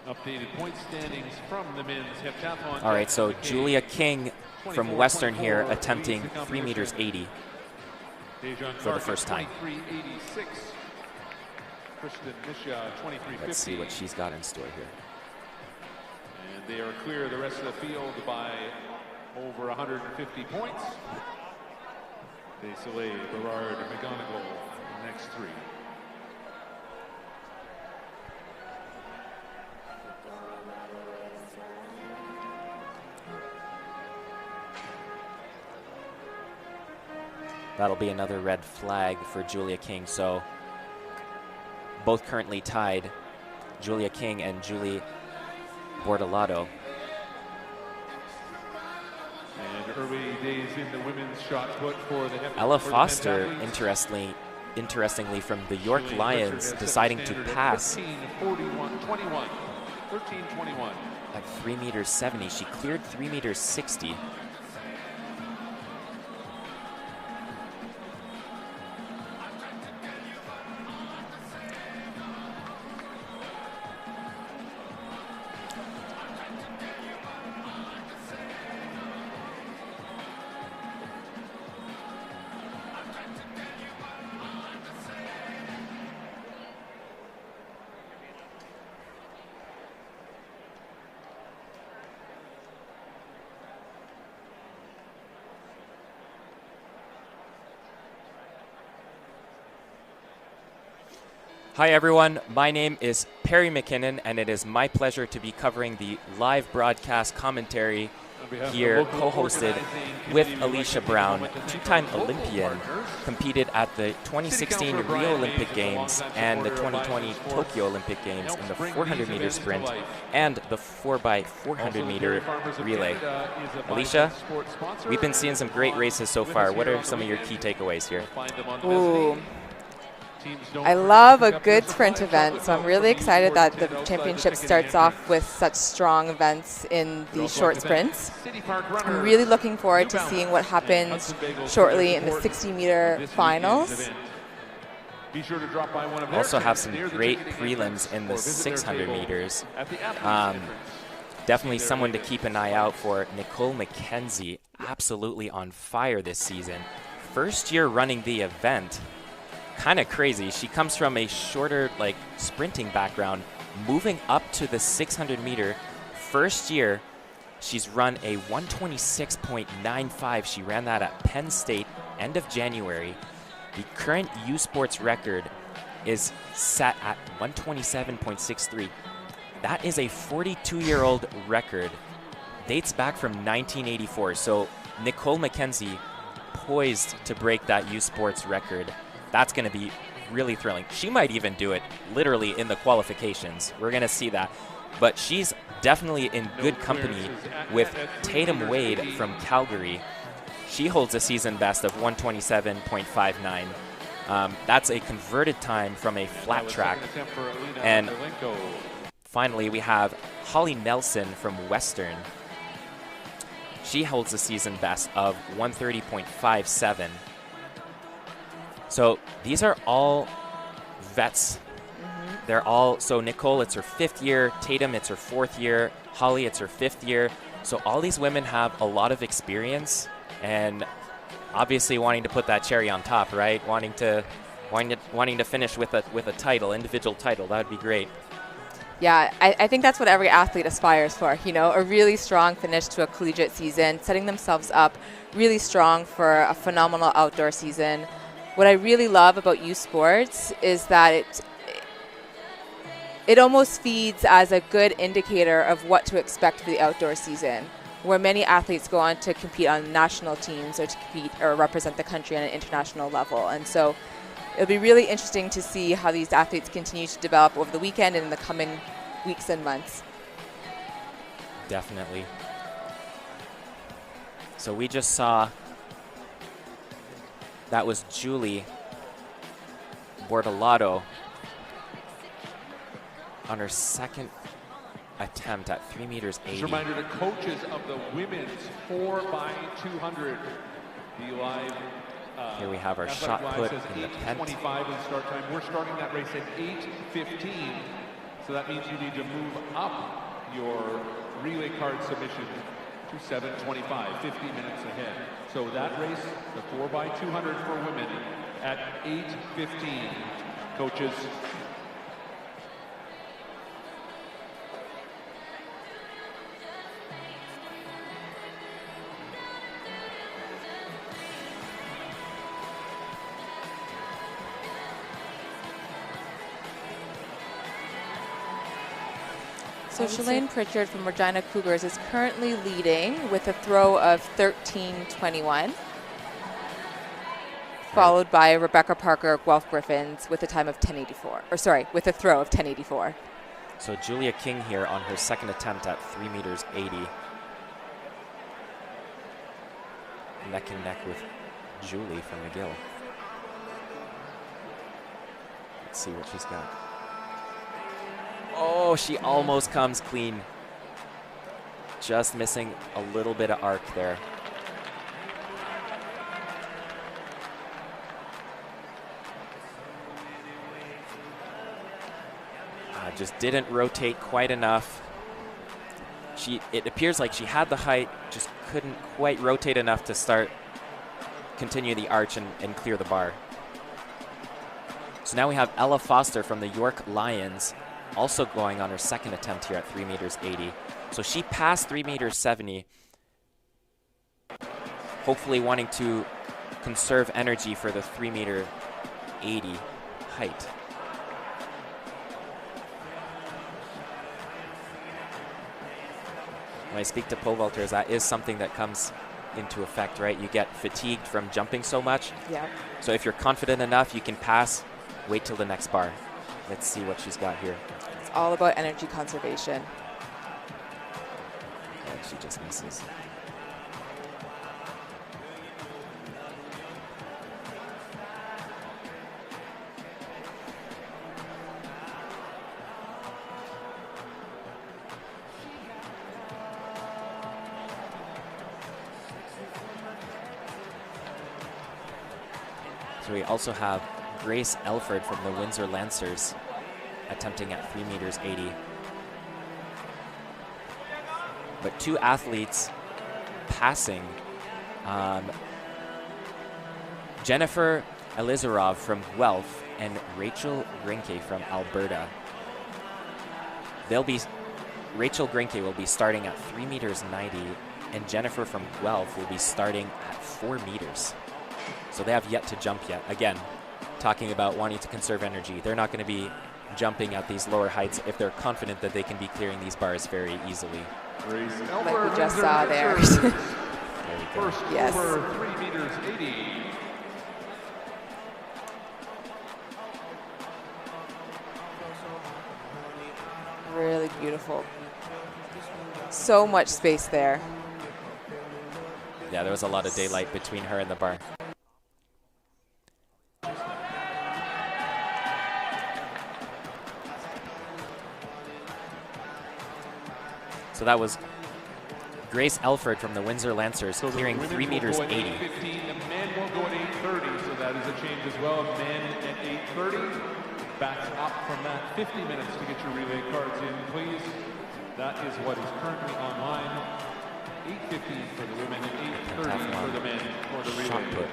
Updated point standings from the men's heptathlon. All right, so Julia King from Western here attempting 3 meters 80 for the first time. 23:86. Kristen Misha, 23:50. Let's see what she's got in store here. And they are clear of the rest of the field by over 150 points. Desoleil, Berard, McGonigal, next three. That'll be another red flag for Julia King. So both currently tied, Julia King and Julie Bortolato. And early days in the women's shot put for the Ella for the Foster, pentathletes. interestingly from the York Julie Lions, Bricker deciding has to set the pass standard at 13:21. 13:21. at 3 meters 70. She cleared 3 meters 60. Hi everyone, my name is Perry McKinnon and it is my pleasure to be covering the live broadcast commentary here, co-hosted with Alicia Brown, two-time Olympian, competed at the 2016 Rio Olympic Games and the 2020 Tokyo Olympic Games in the 400-meter sprint and the 4x400 meter relay. Alicia, we've been seeing some great races so far. What are some of your key takeaways here? Ooh. I love a good sprint event, so I'm really excited that the championship starts off with such strong events in the short sprints. I'm really looking forward to seeing what happens shortly in the 60-meter finals. Be sure to drop by one of Also have some great prelims in the 600 meters. Definitely someone to keep an eye out for. Nicole McKenzie, absolutely on fire this season. First year running the event. Kind of crazy. She comes from a shorter, like, sprinting background, moving up to the 600 meter. First year, she's run a 126.95. She ran that at Penn State, end of January. The current U Sports record is set at 127.63. That is a 42-year-old record. Dates back from 1984. So Nicole McKenzie poised to break that U Sports record. That's going to be really thrilling. She might even do it literally in the qualifications. We're going to see that. But she's definitely in good company with Tatum Wade from Calgary. She holds a season best of 127.59. That's a converted time from a flat track. And finally, we have Holly Nelson from Western. She holds a season best of 130.57. So these are all vets. They're all, so Nicole, it's her 5th year. Tatum, it's her 4th year. Holly, it's her 5th year. So all these women have a lot of experience and obviously wanting to put that cherry on top, right? Wanting to finish with a title, individual title. That would be great. Yeah, I think that's what every athlete aspires for, you know, a really strong finish to a collegiate season, setting themselves up really strong for a phenomenal outdoor season. What I really love about U Sports is that it almost feeds as a good indicator of what to expect for the outdoor season, where many athletes go on to compete on national teams or to compete or represent the country on an international level. And so it'll be really interesting to see how these athletes continue to develop over the weekend and in the coming weeks and months. Definitely. So we just saw that was Julie Bortolato on her second attempt at 3 meters 80. Just a reminder to coaches of the women's 4x200. The live here we have our shot put in the pen. 8:25 is start time. We're starting that race at 8:15. So that means you need to move up your relay card submission to 7:25, 50 minutes ahead. So that race, the 4x200 for women at 8:15. Coaches. So Shalane Pritchard from Regina Cougars is currently leading with a throw of 13:21, followed by Rebecca Parker, Guelph Griffins, with a time of 10:84. Or sorry, with a throw of 10:84. So Julia King here on her second attempt at 3 meters 80. Neck and neck with Julie from McGill. Let's see what she's got. Oh, she almost comes clean. Just missing a little bit of arc there. Just didn't rotate quite enough. It appears like she had the height, just couldn't quite rotate enough to continue the arch and clear the bar. So now we have Ella Foster from the York Lions also going on her second attempt here at 3 meters 80. So she passed 3 meters 70, hopefully wanting to conserve energy for the 3 meter 80 height. When I speak to pole vaulters, that is something that comes into effect, right? You get fatigued from jumping so much. Yeah. So if you're confident enough, you can pass, wait till the next bar. Let's see what she's got here. It's all about energy conservation. And she just misses. So we also have Grace Elford from the Windsor Lancers attempting at 3 meters 80. But two athletes passing. Jennifer Elizarov from Guelph and Rachel Grinke from Alberta. Rachel Grinke will be starting at 3 meters 90, and Jennifer from Guelph will be starting at 4 meters. So they have yet to jump yet. Again, talking about wanting to conserve energy. They're not going to be jumping at these lower heights if they're confident that they can be clearing these bars very easily. Like we just saw there. There we go. First Yes. over 3 meters 80. Really beautiful. So much space there. Yeah, there was a lot of daylight between her and the bar. So that was Grace Elford from the Windsor Lancers clearing 3 meters 80. 15, the men will go at 8:30, so that is a change as well. Men at 8:30. Back up from that 50 minutes to get your relay cards in, please. That is what is currently online. 8:15 for the women and 8:30 for the men for the relay. Shot put.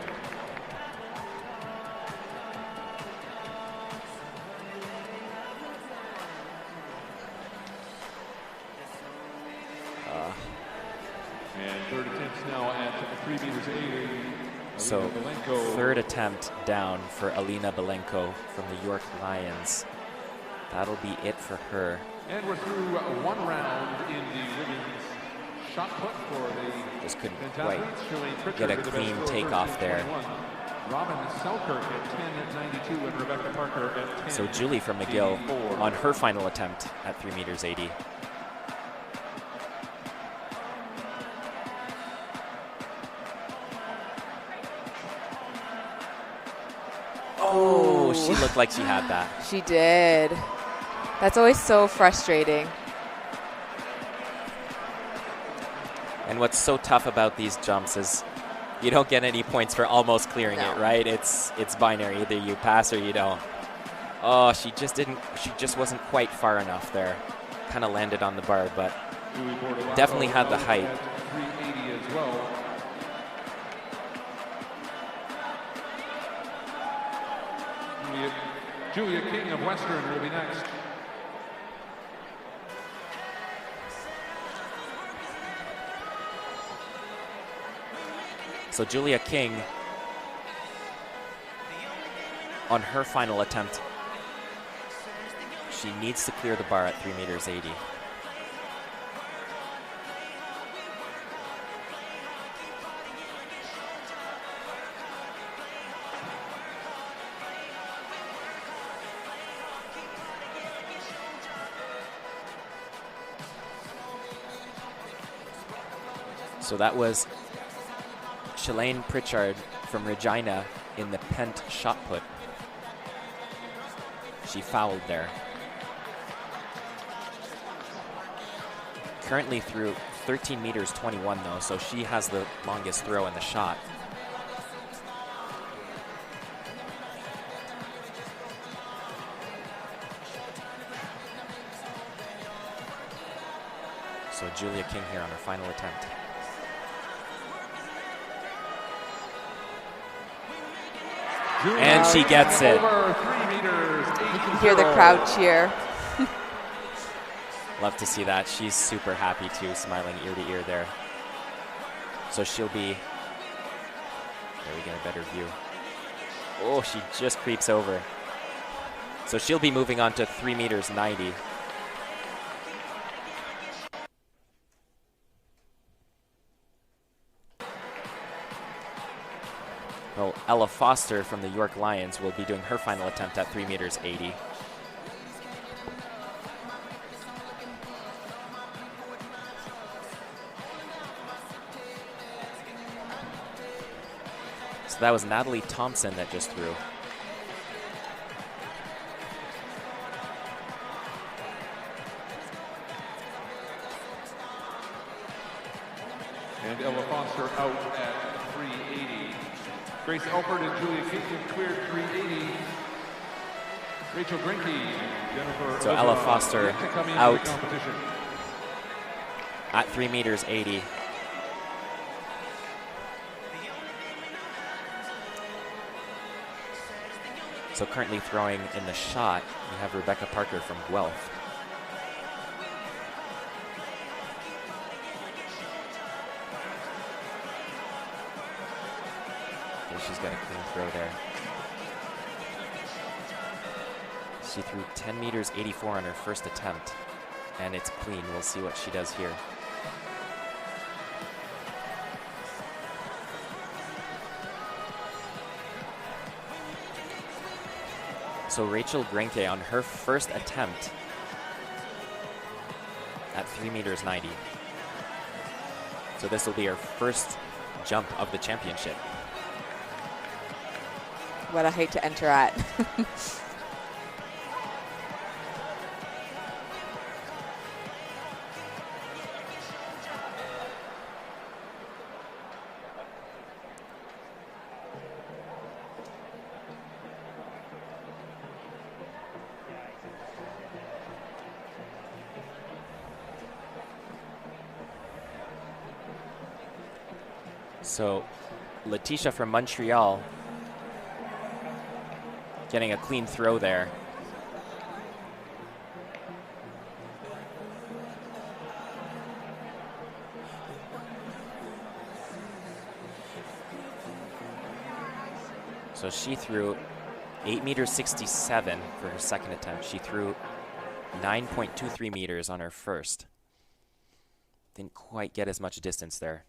And third attempts now at 3 meters 80. So third attempt down for Alina Belenko from the York Lions. That'll be it for her. And we're through one round in the women's shot put for the Just couldn't pentathletes, showing quite Pritchard get a with the clean best throw, takeoff there. 13:21. Robin Selkirk at 10:92 and Rebecca Parker at 10. So Julie from McGill on her final attempt at 3 meters 80. Oh, she looked like she had that. She did. That's always so frustrating. And what's so tough about these jumps is you don't get any points for almost clearing it, right? It's binary. Either you pass or you don't. Oh, she just wasn't quite far enough there. Kind of landed on the bar, but definitely had the height. 380 as well. Julia King of Western will be next. So Julia King, on her final attempt, she needs to clear the bar at 3 meters 80. So that was Shalane Pritchard from Regina in the pent shot put. She fouled there. Currently through 13 meters 21 though, so she has the longest throw in the shot. So Julia King here on her final attempt. And she gets it. You can hear the crowd cheer. Love to see that. She's super happy too, smiling ear to ear there. So she'll be, there we get a better view. Oh, she just creeps over. So she'll be moving on to 3 meters 90. Well, Ella Foster from the York Lions will be doing her final attempt at 3 meters 80. So that was Natalie Thompson that just threw. And Ella Foster out at 380. Grace Alford and Julia King cleared 380. Rachel Grinke, Jennifer So Ella Foster out competition. at 3 meters 80. So currently throwing in the shot, we have Rebecca Parker from Guelph. Okay, she's got a clean throw there. She threw 10 meters 84 on her first attempt, and it's clean. We'll see what she does here. So Rachel Grinke on her first attempt at 3 meters 90. So this will be her first jump of the championship. What a height to enter at. So Letitia from Montreal getting a clean throw there. So she threw 8 meters 67 for her second attempt. She threw 9.23 meters on her first. Didn't quite get as much distance there.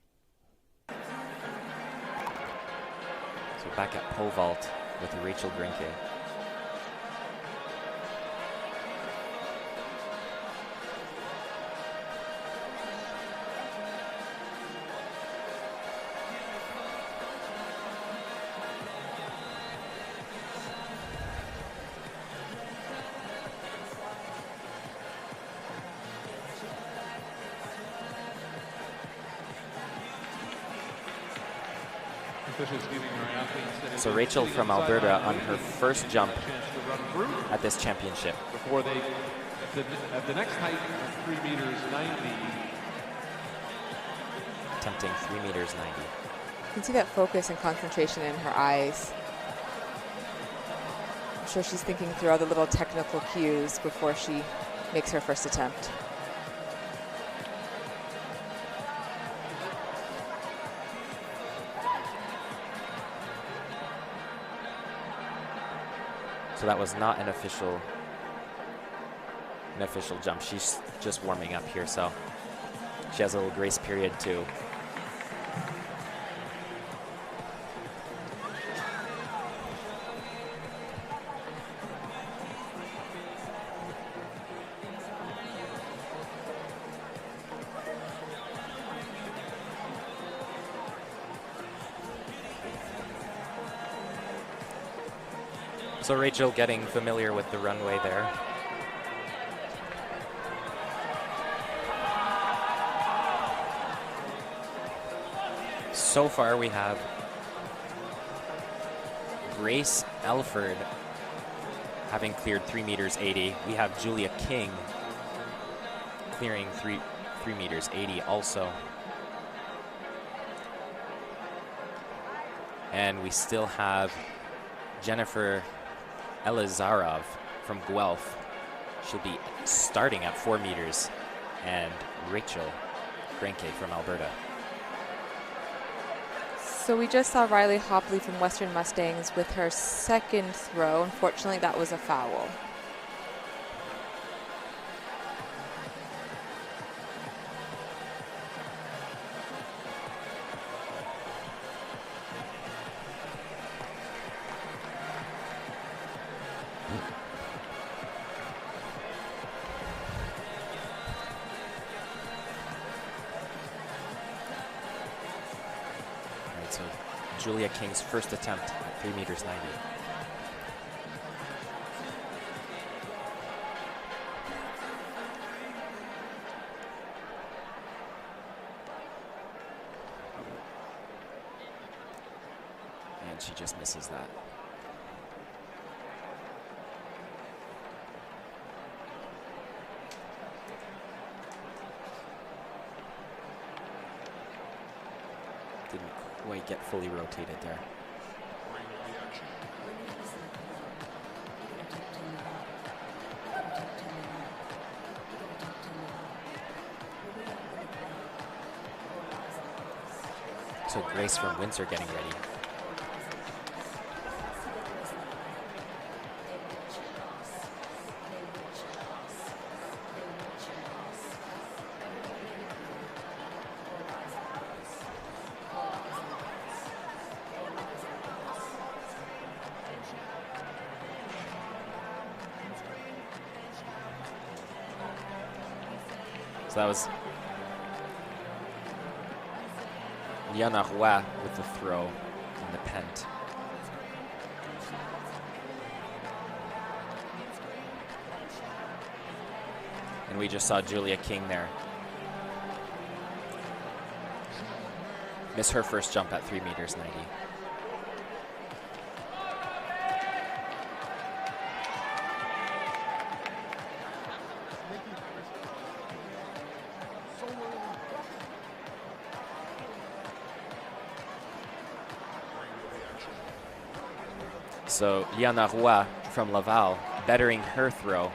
So back at pole vault with Rachel Grinke. So Rachel from Alberta on her first jump at this championship. Before they, at the next height of 3 meters 90. Attempting 3 meters 90. You can see that focus and concentration in her eyes. I'm sure she's thinking through all the little technical cues before she makes her first attempt. So that was not an official jump. She's just warming up here, so she has a little grace period too. So Rachel getting familiar with the runway there. So far we have Grace Elford having cleared 3 meters 80. We have Julia King clearing 3 meters 80 also. And we still have Jennifer Elizarov from Guelph. She'll be starting at 4 meters. And Rachel Grinke from Alberta. So we just saw Riley Hopley from Western Mustangs with her second throw. Unfortunately, that was a foul. Julia King's first attempt at 3 meters 90. and she just misses that. Didn't quite get fully rotated there. So Grace from Windsor getting ready. So that was Liana Roy with the throw in the pent. And we just saw Julia King there miss her first jump at 3 meters 90. So Liana Roy from Laval bettering her throw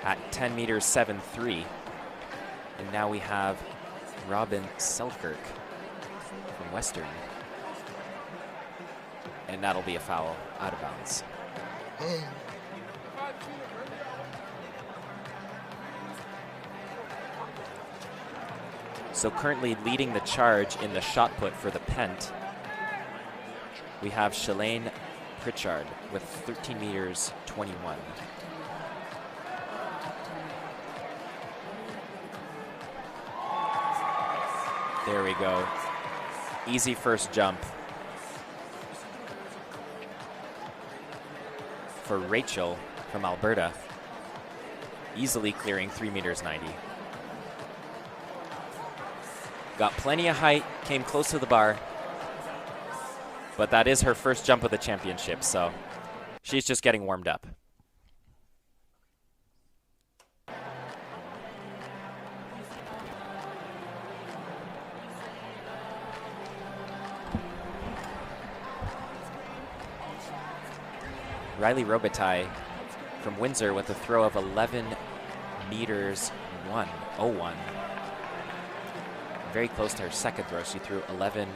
at 10 meters 7.3. And now we have Robin Selkirk from Western. And that'll be a foul out of bounds. So currently leading the charge in the shot put for the pent, we have Shalane Pritchard with 13 meters 21. There we go. Easy first jump for Rachel from Alberta. Easily clearing 3 meters 90. Got plenty of height, came close to the bar. But that is her first jump of the championship, so she's just getting warmed up. Riley Robitaille from Windsor with a throw of 11 meters 101. Very close to her second throw. She threw 11.09.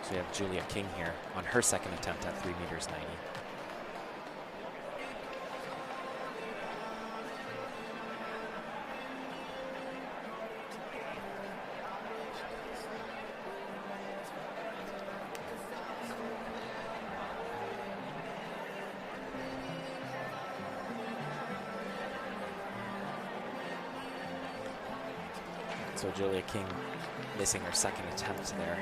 So we have Julia King here on her second attempt at 3 meters 90. So Julia King missing her second attempt there.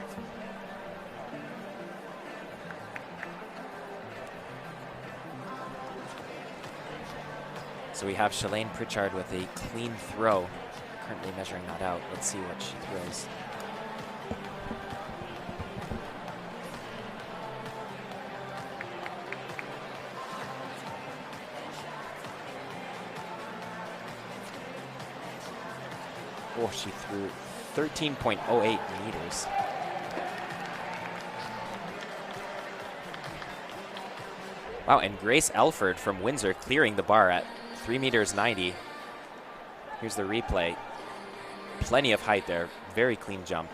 So we have Shalane Pritchard with a clean throw. Currently measuring that out. Let's see what she throws. Oh, she threw 13.08 meters. Wow, and Grace Elford from Windsor clearing the bar at 3 meters 90. Here's the replay. Plenty of height there. Very clean jump.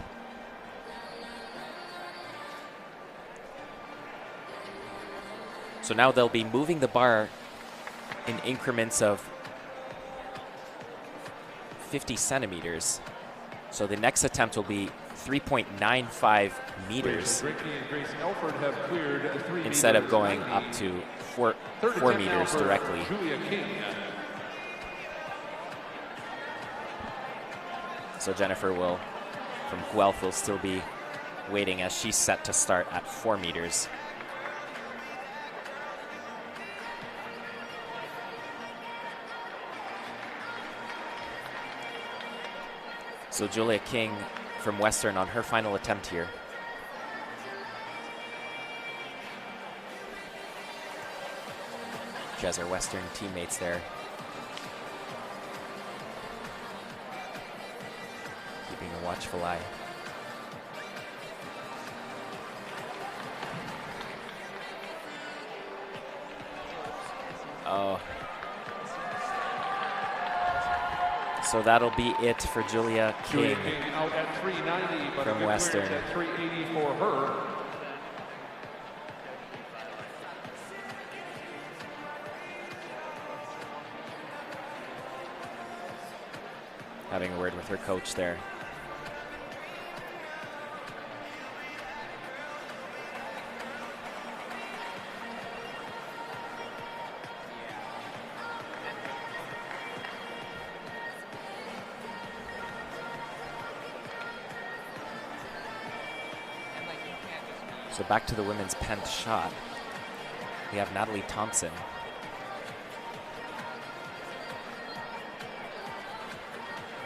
So now they'll be moving the bar in increments of 50 centimeters. So the next attempt will be 3.95 meters instead of going up to 4 meters directly. So Jennifer will, from Guelph, will still be waiting as she's set to start at 4 meters. So Julia King from Western on her final attempt here. She has her Western teammates there. Keeping a watchful eye. Oh. So that'll be it for Julia King out at 390, but from Western. At 380 for her. Having a word with her coach there. So back to the women's pent shot. We have Natalie Thompson.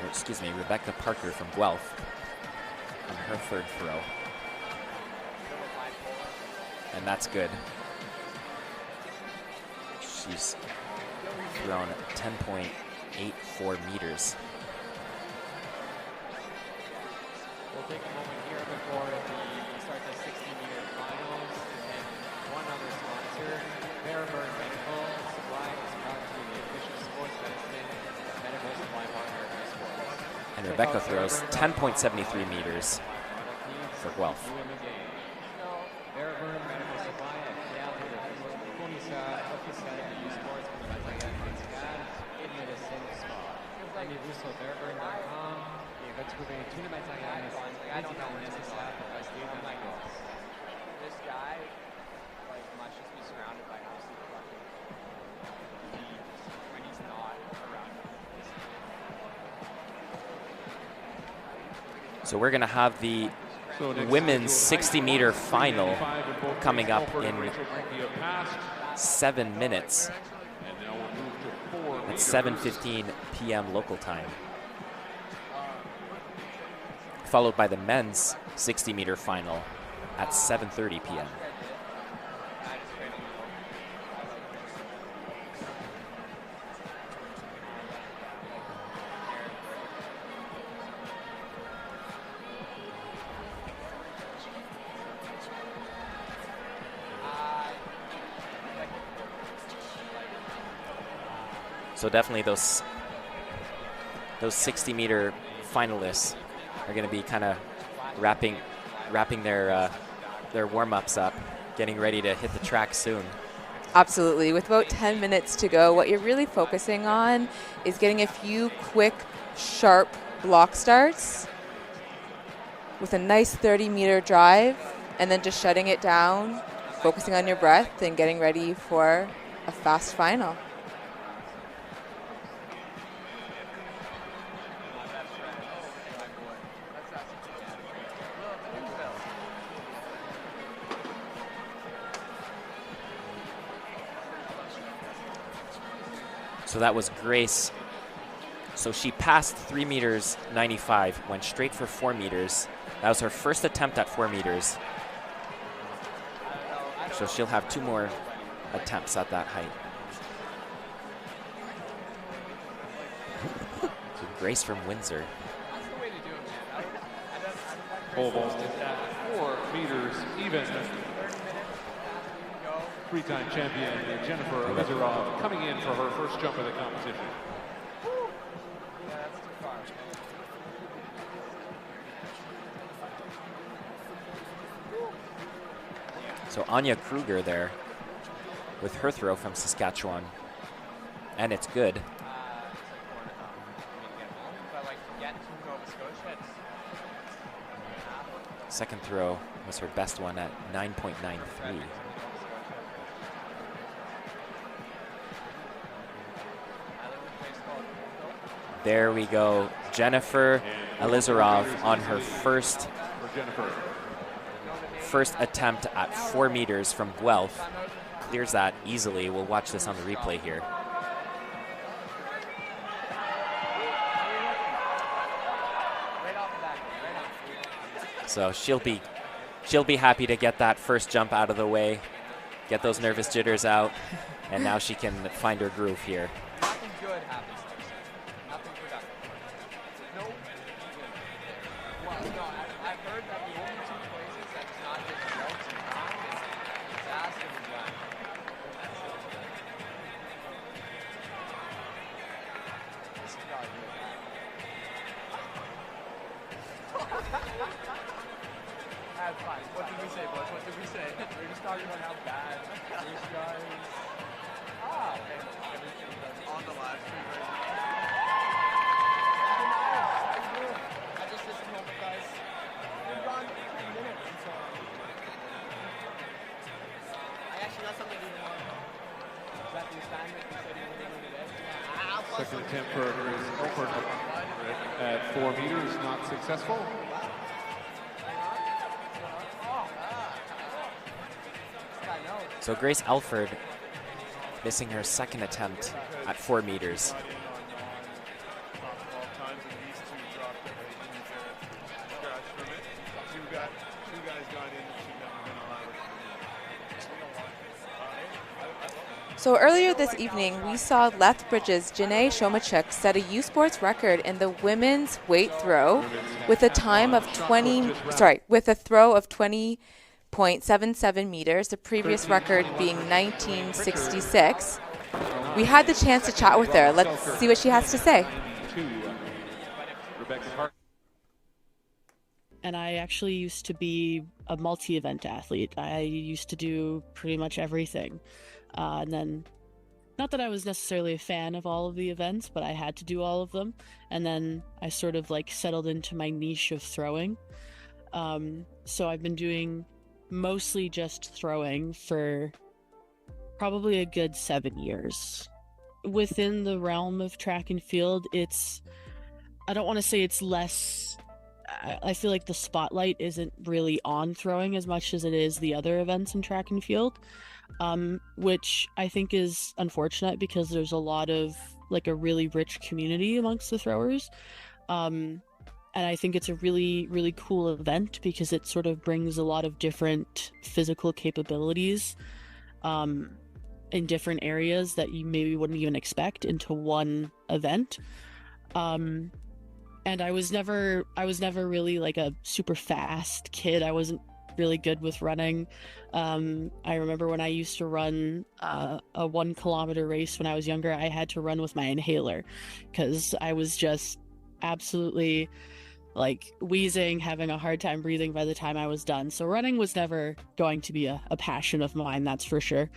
Or excuse me, Rebecca Parker from Guelph on her third throw. And that's good. She's thrown 10.84 meters. We'll take a moment here before we start the 60-meter finals to thank one other sponsor, Bearburn Medical Supply is proud to be the official sports medicine medical supply partner of the sports. And Rebecca throws 10.73 meters for Guelph. Bearburn Medical Supply est fier de devenir fournisseur officiel du sport pour le matériel médical et de médecine du sport. Rendez-vous sur bearburn.com et retrouvez tout le matériel médical nécessaire pour rester dans la course. This guy, like, must just be surrounded by absolute fucking when he's not around. So we're going to have the women's 60-meter final coming up in 7 minutes at 7:15 p.m. local time, followed by the men's 60-meter final at 7:30 p.m. So definitely those 60-meter finalists are going to be kind of wrapping their warm-ups up, getting ready to hit the track soon. Absolutely. With about 10 minutes to go, what you're really focusing on is getting a few quick, sharp block starts with a nice 30-meter drive, and then just shutting it down, focusing on your breath, and getting ready for a fast final. So that was Grace. So she passed 3 meters 95, went straight for 4 meters. That was her first attempt at 4 meters. So she'll have 2 more attempts at that height. So Grace from Windsor. Almost at 4 meters even. 3-time champion Jennifer Elizarov coming in for her first jump of the competition. So Anya Kruger there with her throw from Saskatchewan. And it's good. Second throw was her best one at 9.93. There we go. Jennifer Elizarov on her first attempt at 4 meters from Guelph. Clears that easily. We'll watch this on the replay here. So she'll be happy to get that first jump out of the way, get those nervous jitters out, and now she can find her groove here. Nothing good happens. Nothing productive. No. Well, no, I've heard that the only two places that's not just jokes and wrong is disaster and done. This is probably really bad. That's fine. What did we say, boys? What did we say? We were just talking about how bad this guy is. Ah, okay. On the live stream right now. How you doing? I just listened home with guys. We've gone 15 minutes and so on. I actually got something to do tomorrow. Is that the assignment you said you were going to do today? Yeah. Second attempt for Grace Elford at 4 meters, not successful. So Grace Elford missing her second attempt at 4 meters. So earlier this evening, we saw Lethbridge's Janae Shomachuk set a U Sports record in the women's weight throw with a throw of 20.77 meters, the previous record being 1966. We had the chance to chat with her. Let's see what she has to say. And I actually used to be a multi-event athlete. I used to do pretty much everything. And then, not that I was necessarily a fan of all of the events, but I had to do all of them. And then I sort of like settled into my niche of throwing. So I've been doing mostly just throwing for probably a good 7 years. Within the realm of track and field, I don't want to say it's less, I feel like the spotlight isn't really on throwing as much as it is the other events in track and field, which I think is unfortunate because there's a lot of like a really rich community amongst the throwers. And I think it's a really, really cool event because it sort of brings a lot of different physical capabilities in different areas that you maybe wouldn't even expect into one event. And I was never really like a super fast kid. I wasn't really good with running. I remember when I used to run a 1 kilometer race when I was younger, I had to run with my inhaler because I was just absolutely like wheezing, having a hard time breathing by the time I was done. So running was never going to be a passion of mine, that's for sure.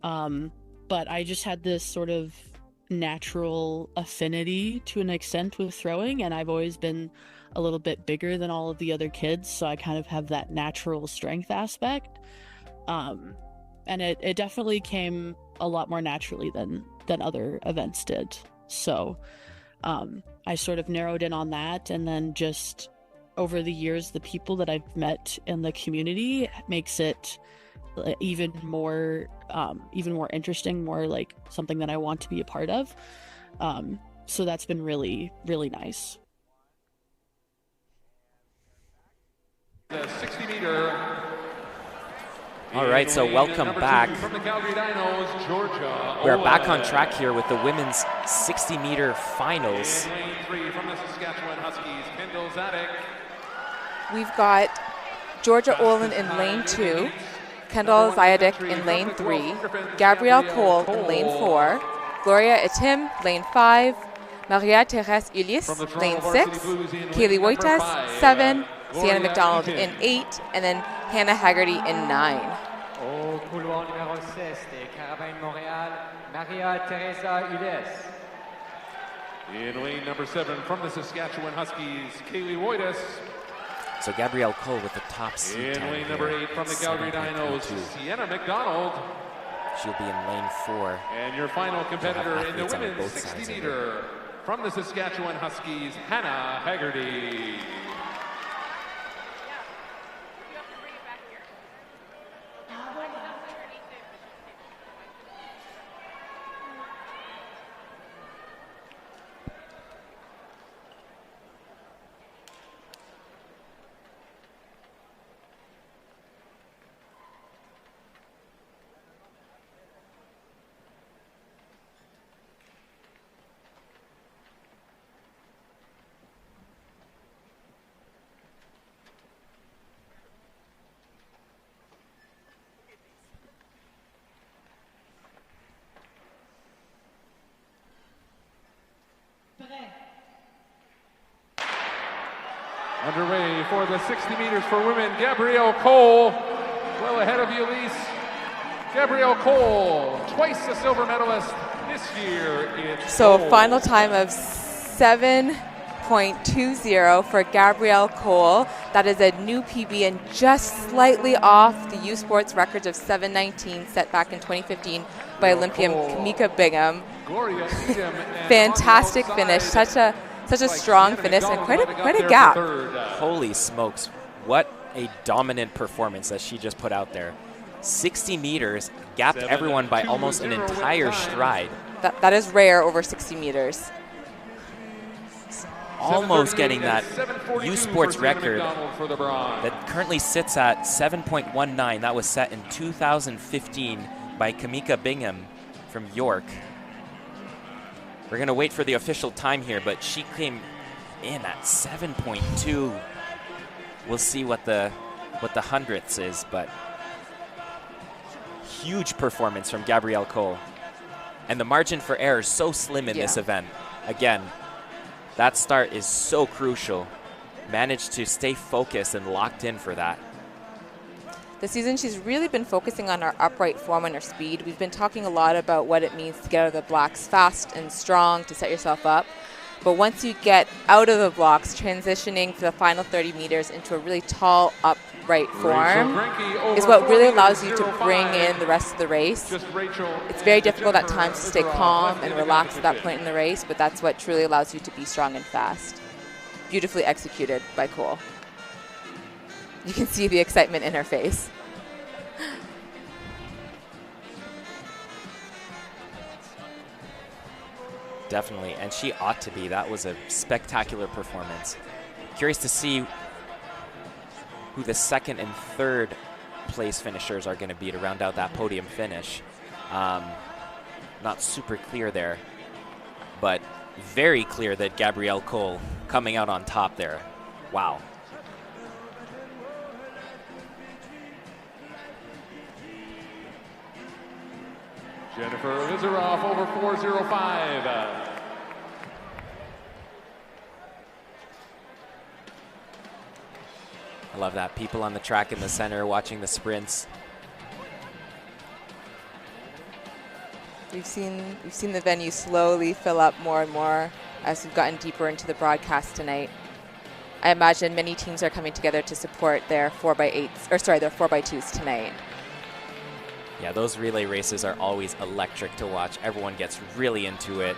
But I just had this sort of natural affinity to an extent with throwing, and I've always been a little bit bigger than all of the other kids, so I kind of have that natural strength aspect. And it definitely came a lot more naturally than other events did. So I sort of narrowed in on that, and then just over the years, the people that I've met in the community makes it even more interesting, more like something that I want to be a part of. So that's been really, really nice. The 60-meter. All right, so welcome back. From the Calgary Dinos, Georgia. We're back on track here with the women's 60-meter finals. In lane 3 from the Saskatchewan Huskies, Kendall Zadek. We've got Georgia Olin in lane 2, Kendall Zayadek in lane 3, Gabrielle Cole in lane 4, Gloria Etim, lane 5, Maria-Therese Ulysse, lane 6, Kaylee Wojtas, 7, Sienna McDonald in 8, and then Hannah Haggerty in 9. Au couloir numéro 6 des Carabins de Montréal, Maria-Theresa Ulysse. In lane number 7 from the Saskatchewan Huskies, Kaylee Wojtas. So Gabrielle Cole with the top seat. In lane number 8 from the Calgary Dinos, Sienna McDonald. She'll be in lane 4. And your final competitor in the women's 60-meter from the Saskatchewan Huskies, Hannah Haggerty. Underway for the 60 meters for women. Gabrielle Cole, well ahead of Elise. Gabrielle Cole, twice a silver medalist this year. So final time of 7.20 for Gabrielle Cole. That is a new PB and just slightly off the U Sports records of 7:19 set back in 2015 by Olympian Kamika Bingham. Fantastic finish, such a strong finish and quite a gap. Holy smokes, what a dominant performance that she just put out there. 60 meters, gapped everyone by almost an entire stride. That is rare over 60 meters. Almost getting that U Sports record that currently sits at 7.19. That was set in 2015 by Kamika Bingham from York. We're going to wait for the official time here, but she came in at 7.2. We'll see what the hundredths is, but huge performance from Gabrielle Cole. And the margin for error is so slim in this event. Again, that start is so crucial. Managed to stay focused and locked in for that. This season, she's really been focusing on her upright form and her speed. We've been talking a lot about what it means to get out of the blocks fast and strong to set yourself up. But once you get out of the blocks, transitioning for the final 30 meters into a really tall, upright form is what really allows you to bring in the rest of the race. It's very difficult at times to stay calm and relaxed at that point in the race, but that's what truly allows you to be strong and fast. Beautifully executed by Cole. You can see the excitement in her face. Definitely, and she ought to be. That was a spectacular performance. Curious to see who the second and third place finishers are going to be to round out that podium finish. Not super clear there, but very clear that Gabrielle Cole coming out on top there. Wow. Jennifer Lizeroff over 4:05. I love that. People on the track in the center watching the sprints. We've seen the venue slowly fill up more and more as we've gotten deeper into the broadcast tonight. I imagine many teams are coming together to support their 4x2s tonight. Yeah, those relay races are always electric to watch. Everyone gets really into it.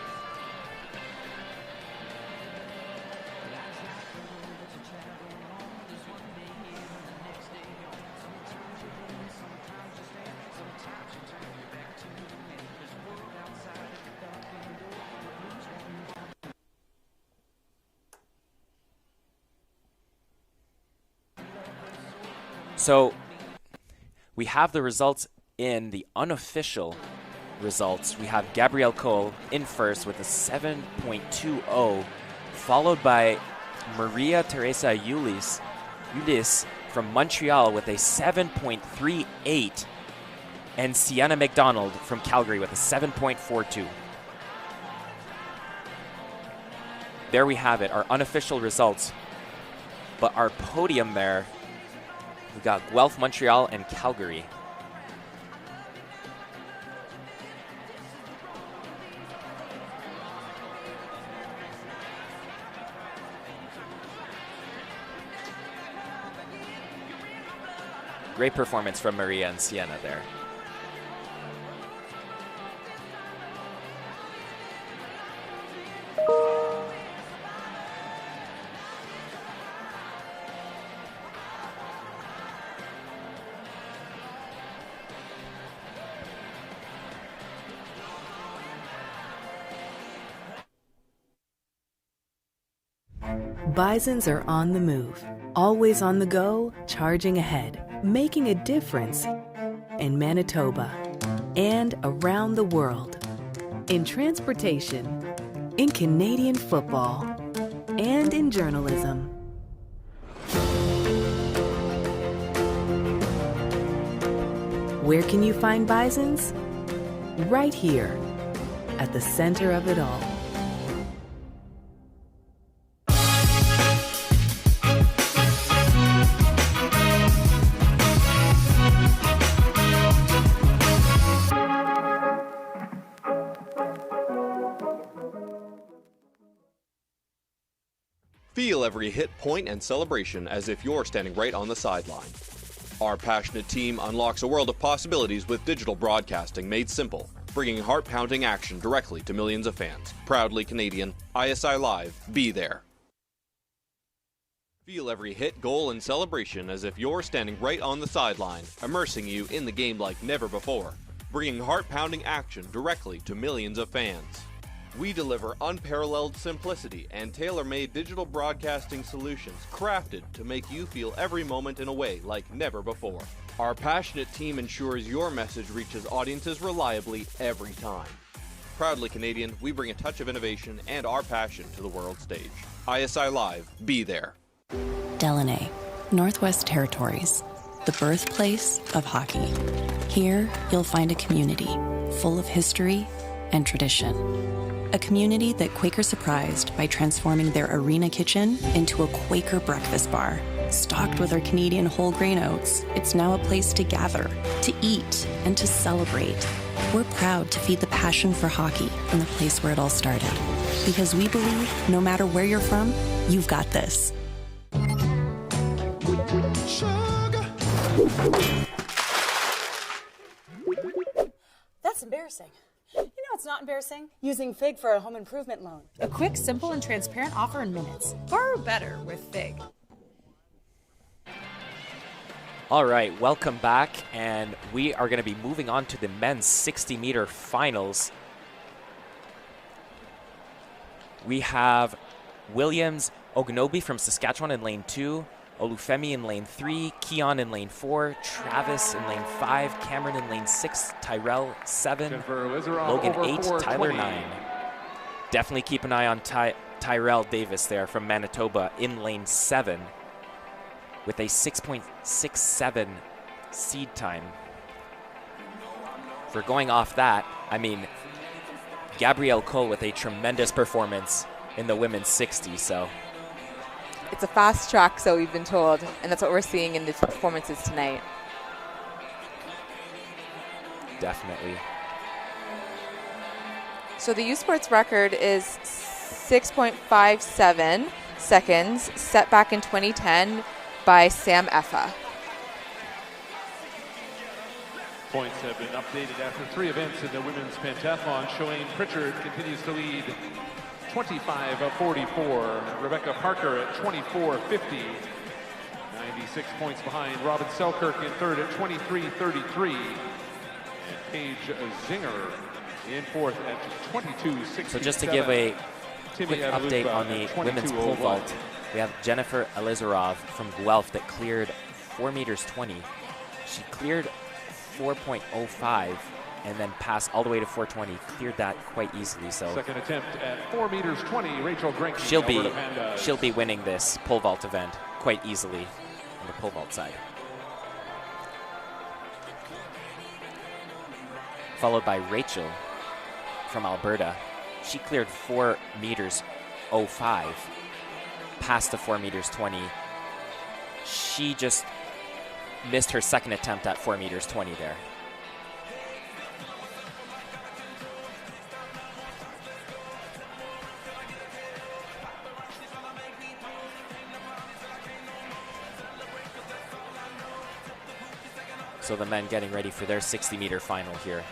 So we have the results in the unofficial results. We have Gabrielle Cole in first with a 7.20, followed by Maria Teresa Ulis from Montreal with a 7.38, and Sienna McDonald from Calgary with a 7.42. There we have it, our unofficial results. But our podium there, we got Guelph, Montreal, and Calgary. Great performance from Maria and Sienna there. Bisons are on the move, always on the go, charging ahead, making a difference in Manitoba and around the world, in transportation, in Canadian football, and in journalism. Where can you find Bisons? Right here, at the center of it all. Feel every hit, point, and celebration as if you're standing right on the sideline. Our passionate team unlocks a world of possibilities with digital broadcasting made simple, bringing heart-pounding action directly to millions of fans. Proudly Canadian, ISI Live, be there. Feel every hit, goal, and celebration as if you're standing right on the sideline, immersing you in the game like never before, bringing heart-pounding action directly to millions of fans. We deliver unparalleled simplicity and tailor-made digital broadcasting solutions crafted to make you feel every moment in a way like never before. Our passionate team ensures your message reaches audiences reliably every time. Proudly Canadian, we bring a touch of innovation and our passion to the world stage. ISI Live, be there. Delaney, Northwest Territories, the birthplace of hockey. Here, you'll find a community full of history and tradition. A community that Quaker surprised by transforming their arena kitchen into a Quaker breakfast bar. Stocked with our Canadian whole grain oats, it's now a place to gather, to eat, and to celebrate. We're proud to feed the passion for hockey in the place where it all started. Because we believe no matter where you're from, you've got this. That's embarrassing. You know it's not embarrassing? Using FIG for a home improvement loan. A quick, simple, and transparent offer in minutes. Borrow better with FIG. All right, welcome back, and we are going to be moving on to the men's 60-meter finals. We have Williams Ognobi from Saskatchewan in lane 2, Olufemi in lane 3, Keon in lane 4, Travis in lane 5, Cameron in lane 6, Tyrell 7, Logan 8, Tyler 9. Definitely keep an eye on Tyrell Davis there from Manitoba in lane 7 with a 6.67 seed time. For going off that, I mean, Gabrielle Cole with a tremendous performance in the women's 60, so. It's a fast track, so we've been told, and that's what we're seeing in the performances tonight. Definitely. So the U Sports record is 6.57 seconds, set back in 2010 by Sam Effa. Points have been updated after 3 events in the women's pentathlon, showing Pritchard continues to lead 25 of 44. Rebecca Parker at 24.50. 96 points behind. Robin Selkirk in third at 23.33. And Paige Zinger in fourth at 22.67. So just to give a quick update on the women's pole vault, we have Jennifer Elizarov from Guelph that cleared 4 meters 20. She cleared 4.05 and then passed all the way to 420. Cleared that quite easily. So second attempt at 4 meters 20. Rachel Grenke. She'll be winning this pole vault event quite easily on the pole vault side. Followed by Rachel from Alberta. She cleared 4 meters 05, passed the 4 meters 20. She just missed her second attempt at 4 meters 20 there. So the men getting ready for their 60-meter final here.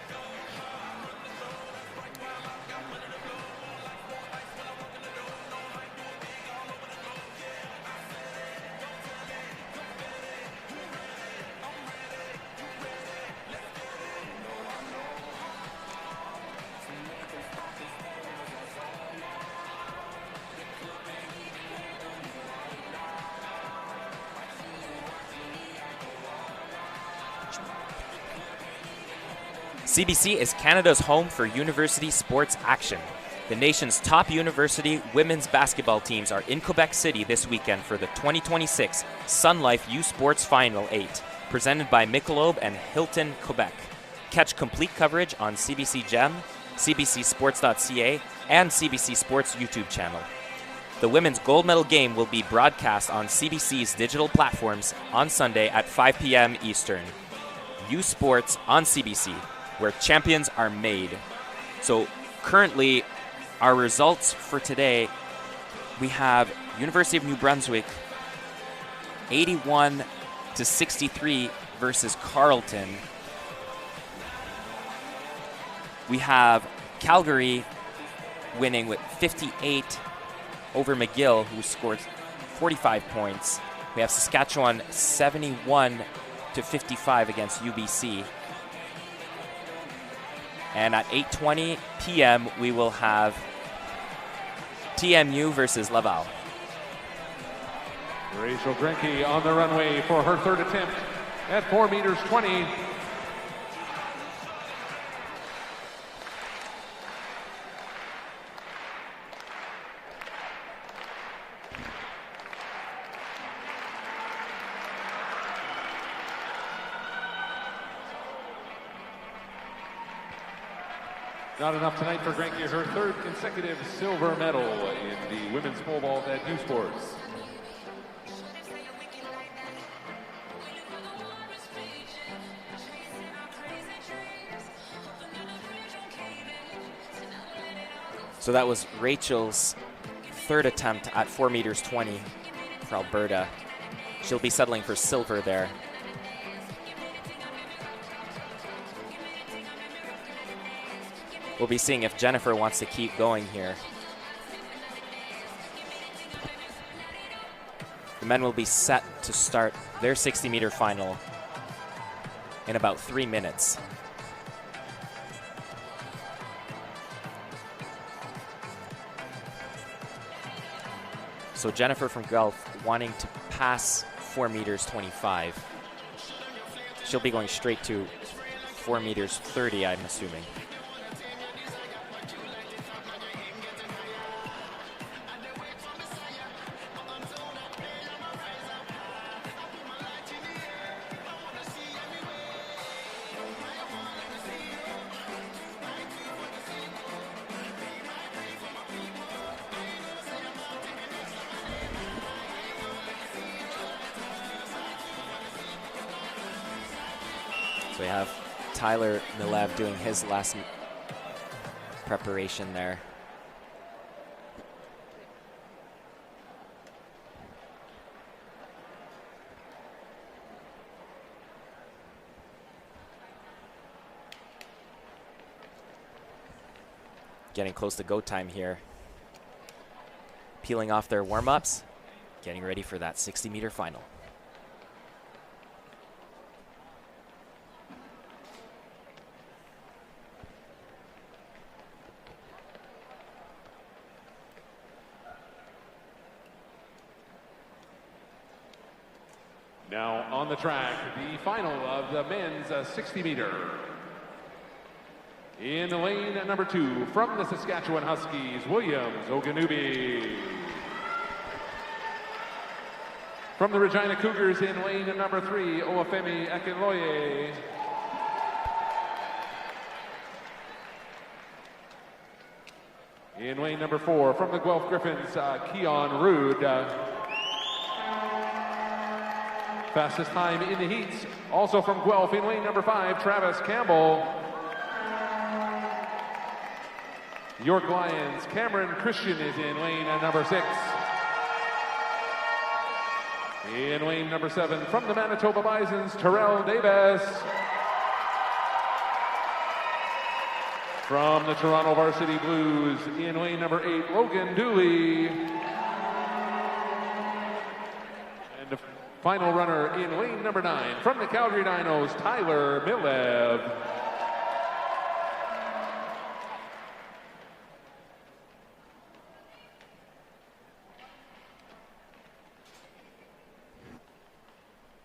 CBC is Canada's home for university sports action. The nation's top university women's basketball teams are in Quebec City this weekend for the 2026 Sun Life U Sports Final 8, presented by Michelob and Hilton Quebec. Catch complete coverage on CBC Gem, CBCSports.ca, and CBC Sports YouTube channel. The women's gold medal game will be broadcast on CBC's digital platforms on Sunday at 5 p.m. Eastern. U Sports on CBC, where champions are made. So currently, our results for today, we have University of New Brunswick 81-63 versus Carleton. We have Calgary winning with 58 over McGill, who scored 45 points. We have Saskatchewan 71-55 against UBC. And at 8:20 p.m., we will have TMU versus Laval. Rachel Grenke on the runway for her third attempt at 4 meters 20. Not enough tonight for Grenke, her third consecutive silver medal in the women's pole vault at U Sports. So that was Rachel's third attempt at 4 meters 20 for Alberta. She'll be settling for silver there. We'll be seeing if Jennifer wants to keep going here. The men will be set to start their 60-meter final in about 3 minutes. So Jennifer from Guelph wanting to pass 4 meters 25. She'll be going straight to 4 meters 30, I'm assuming. We have Tyler Milev doing his last preparation there. Getting close to go time here. Peeling off their warm-ups, getting ready for that 60-meter final. Now on the track, the final of the men's 60-meter. In lane number 2, from the Saskatchewan Huskies, Williams Oganubi. From the Regina Cougars in lane number 3, Oafemi Akinloye. In lane number 4, from the Guelph Griffins, Keon Rude. Fastest time in the heats, also from Guelph in lane number 5, Travis Campbell. York Lions, Cameron Christian is in lane number 6. In lane number 7, from the Manitoba Bisons, Terrell Davis. From the Toronto Varsity Blues, in lane number 8, Logan Dooley. And the final runner in lane number 9, from the Calgary Dinos, Tyler Milev.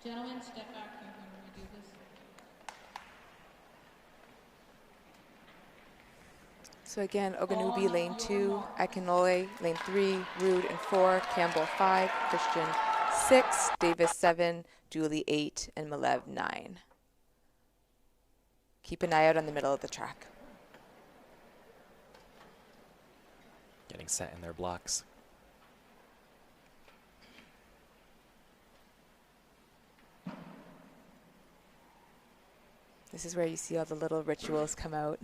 Gentlemen, step back here when we do this. So again, Oganubi lane 2, Akinole lane 3, Rude and 4, Campbell 5, Christian 6, Davis 7, Dooley 8, and Milev 9. Keep an eye out on the middle of the track. Getting set in their blocks. This is where you see all the little rituals come out.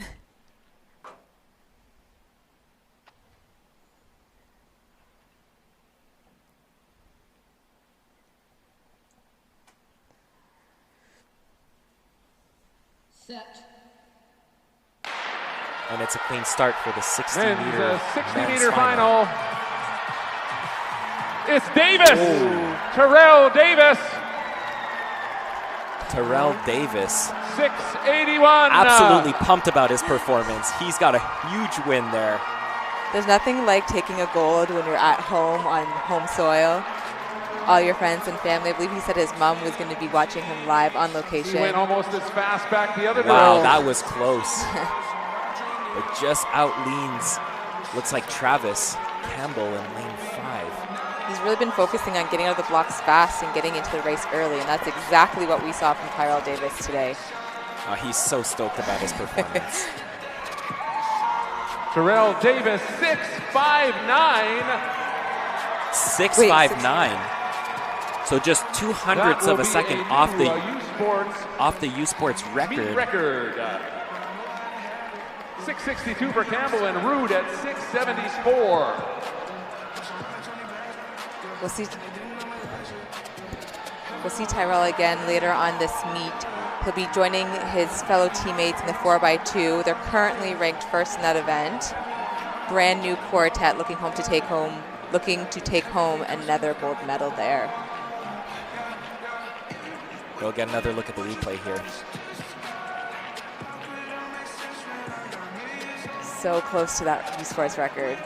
Set. And it's a clean start for the 60-meter Men's 60-meter final. It's Davis. Terrell Davis. Terrell Davis. 681. Absolutely pumped about his performance. He's got a huge win there. There's nothing like taking a gold when you're at home on home soil. All your friends and family. I believe he said his mom was going to be watching him live on location. He went almost as fast back the other way. Wow, that was close. It just outleans, looks like Travis Campbell in lane 5. He's really been focusing on getting out of the blocks fast and getting into the race early, and that's exactly what we saw from Tyrell Davis today. He's so stoked about his performance. Terrell Davis, 6'5'9". 6'5'9". So just 2/100ths of a second off the U Sports record. Record. 662 for Campbell and Rude at 674. We'll see Tyrell again later on this meet. He'll be joining his fellow teammates in the 4x2. They're currently ranked first in that event. Brand new quartet looking to take home another gold medal there. We'll get another look at the replay here. So close to that U Sports record.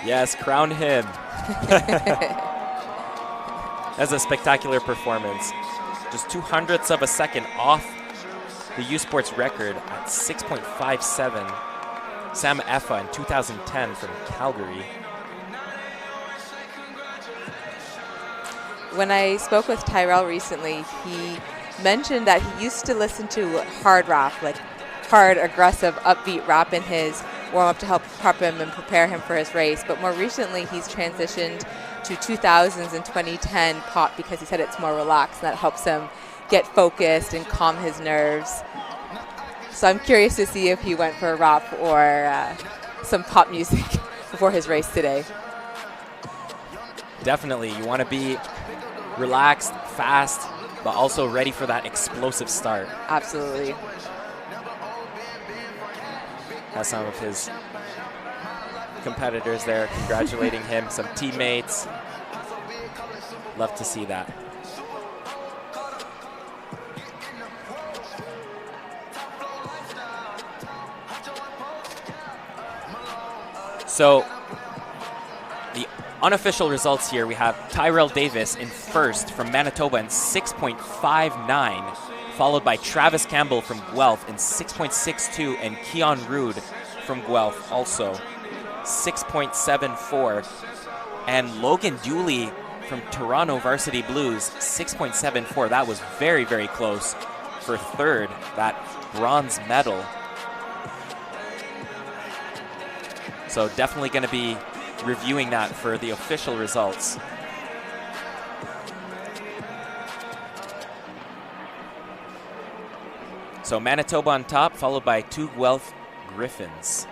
Yes, crown him. That's a spectacular performance. Just 2/100ths of a second off the U Sports record at 6.57. Sam Effa in 2010 from Calgary. When I spoke with Tyrell recently, he mentioned that he used to listen to hard rap, like hard, aggressive, upbeat rap in his warm-up to help prep him and prepare him for his race. But more recently, he's transitioned to 2000s and 2010 pop because he said it's more relaxed and that helps him get focused and calm his nerves. So I'm curious to see if he went for a rap or some pop music before his race today. Definitely, you want to be relaxed, fast, but also ready for that explosive start. Absolutely. Has some of his competitors there congratulating him, some teammates. Love to see that. So the unofficial results here, we have Tyrell Davis in first from Manitoba in 6.59, followed by Travis Campbell from Guelph in 6.62, and Keon Rude from Guelph also 6.74, and Logan Dooley from Toronto Varsity Blues 6.74. That was very, very close for third, that bronze medal. So definitely going to be reviewing that for the official results. So Manitoba on top, followed by two Guelph Griffins.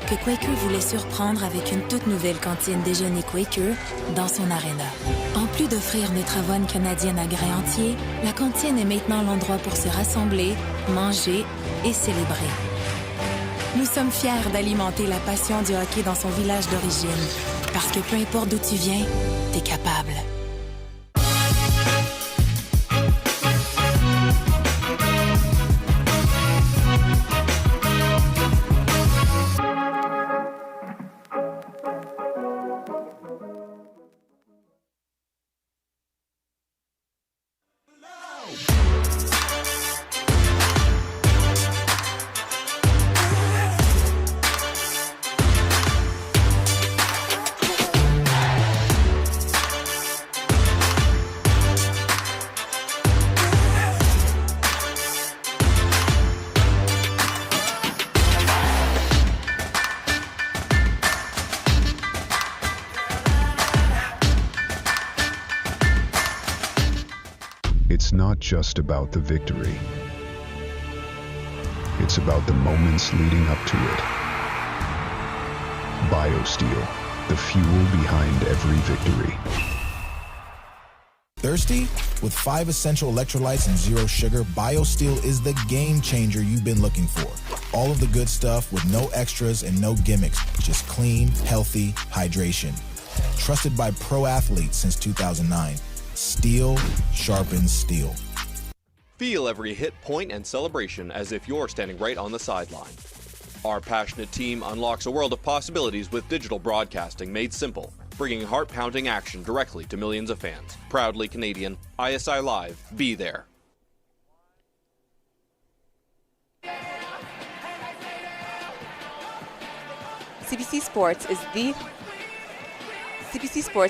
Que Quaker voulait surprendre avec une toute nouvelle cantine déjeuner Quaker dans son aréna. En plus d'offrir notre avoine canadienne à grains entiers, la cantine est maintenant l'endroit pour se rassembler, manger et célébrer. Nous sommes fiers d'alimenter la passion du hockey dans son village d'origine, parce que peu importe d'où tu viens, t'es capable. not just about the victory. It's about the moments leading up to it. BioSteel, the fuel behind every victory. Thirsty? With 5 essential electrolytes and 0 sugar, BioSteel is the game changer you've been looking for. All of the good stuff with no extras and no gimmicks, just clean, healthy hydration. Trusted by pro athletes since 2009. Steel sharpens steel. Feel every hit, point, and celebration as if you're standing right on the sideline. Our passionate team unlocks a world of possibilities with digital broadcasting made simple, bringing heart-pounding action directly to millions of fans. Proudly Canadian, ISI Live, be there. CBC Sports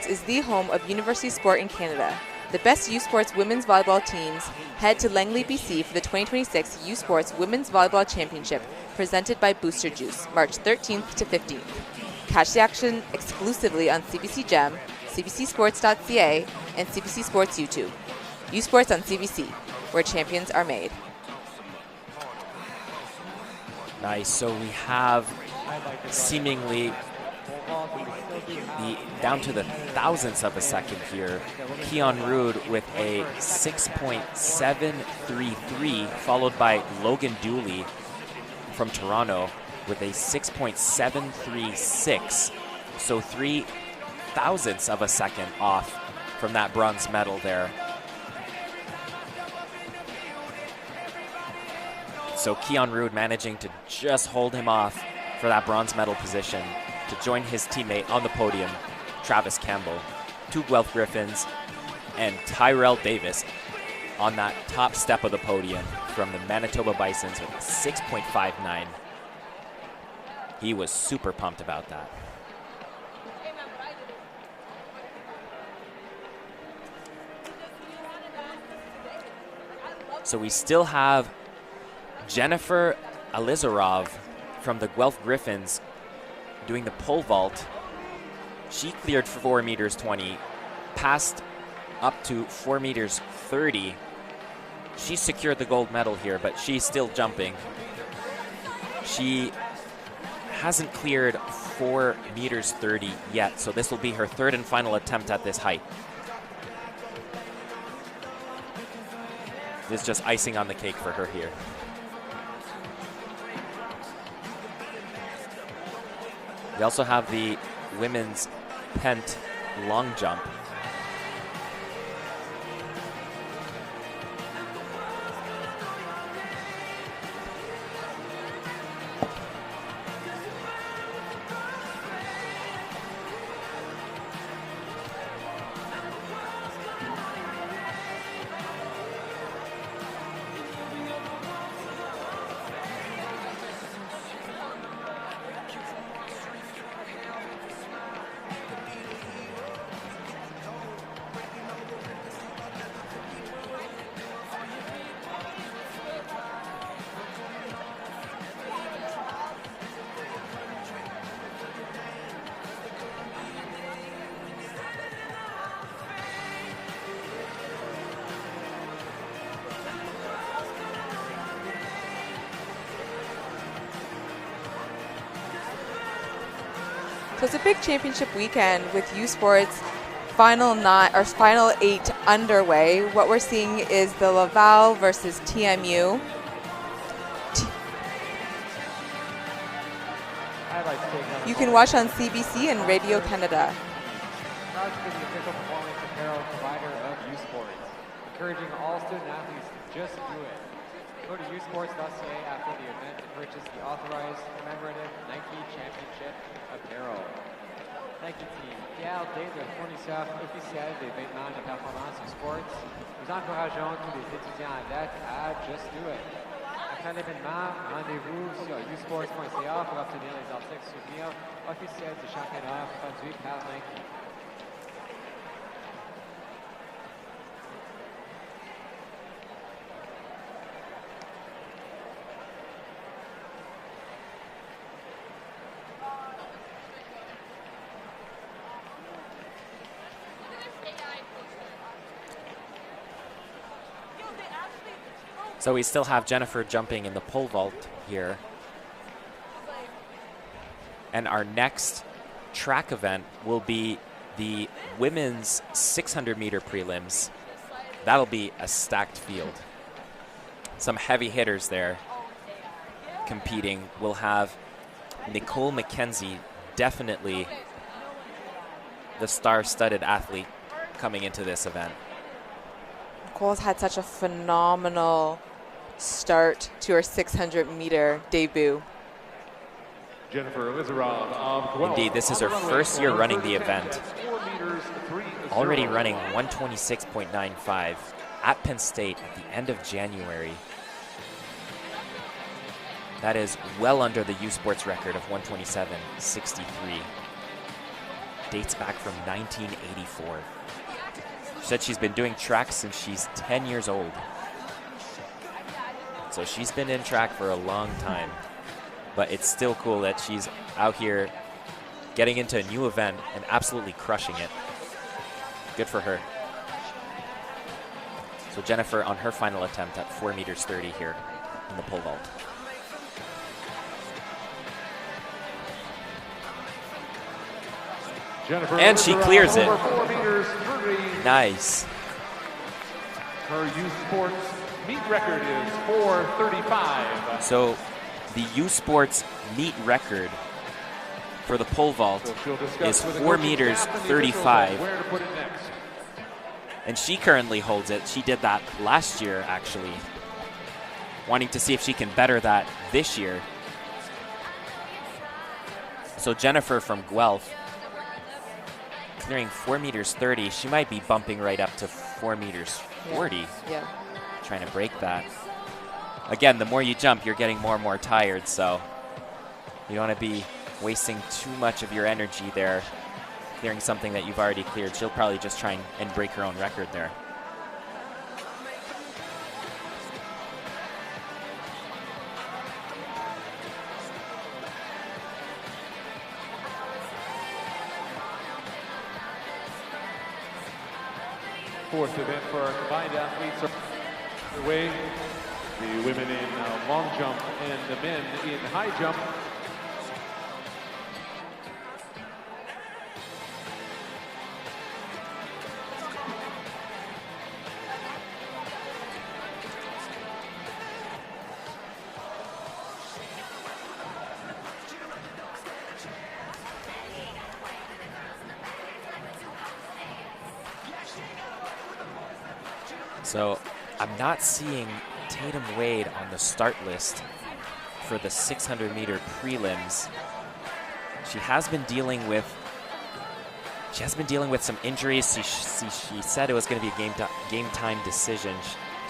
is the home of university sport in Canada. The best U Sports women's volleyball teams head to Langley, BC for the 2026 U Sports Women's Volleyball Championship presented by Booster Juice, March 13th to 15th. Catch the action exclusively on CBC Gem, cbcsports.ca, and CBC Sports YouTube. U Sports on CBC, where champions are made. Nice. So we have seemingly down to the thousandths of a second here. Keon Rude with a 6.733, followed by Logan Dooley from Toronto with a 6.736. So 3 thousandths of a second off from that bronze medal there. So Keon Rude managing to just hold him off for that bronze medal position to join his teammate on the podium, Travis Campbell, 2 Guelph Griffins, and Tyrell Davis on that top step of the podium from the Manitoba Bisons with 6.59. He was super pumped about that. So we still have Jennifer Alizarov from the Guelph Griffins doing the pole vault. She cleared 4 meters 20, passed up to 4 meters 30. She secured the gold medal here, but she's still jumping. She hasn't cleared 4 meters 30 yet, so this will be her 3rd and final attempt at this height. This is just icing on the cake for her here. We also have the women's pent long jump. So it's a big championship weekend with U Sports final 8 underway. What we're seeing is the Laval versus TMU. You can watch on CBC and Radio Canada. Proud to be the official performance apparel provider of U Sports, encouraging all student athletes to just do it. Go to usports.ca after the event to purchase the authorized commemorative Nike Championship apparel. Nike Team, fier d'être le fournisseur officiel des vêtements de performance du sport. Nous encourageons tous les étudiants en date à Just Do It. Après l'événement, rendez-vous sur usports.ca pour obtenir les articles souvenirs officiels du championnat produits par Nike. So we still have Jennifer jumping in the pole vault here. And our next track event will be the women's 600-meter prelims. That'll be a stacked field. Some heavy hitters there competing. We'll have Nicole McKenzie, definitely the star-studded athlete coming into this event. Nicole's had such a phenomenal start to her 600-meter debut. Jennifer Lizarov of Guelph. Indeed, this is her first year running the event. Already running 126.95 at Penn State at the end of January. That is well under the U Sports record of 127.63. Dates back from 1984. She said she's been doing track since she's 10 years old. So she's been in track for a long time. But it's still cool that she's out here getting into a new event and absolutely crushing it. Good for her. So Jennifer on her final attempt at 4 meters 30 here in the pole vault. Jennifer And she clears it. 4 meters 30. Nice. Her U Sports meet record is 4:35. So the U Sports meet record for the pole vault is 4 meters 35. Where to put it next. And she currently holds it. She did that last year, actually. Wanting to see if she can better that this year. So Jennifer from Guelph, clearing 4 meters 30. She might be bumping right up to 4 meters 40. Yeah. Trying to break that. Again, the more you jump, you're getting more and more tired, so you don't want to be wasting too much of your energy there, clearing something that you've already cleared. She'll probably just try and break her own record there. Fourth event for our combined athletes are underway. The women in long jump and the men in high jump. So I'm not seeing Tatum Wade on the start list for the 600-meter prelims. She has been dealing with some injuries. She said it was going to be a game time decision.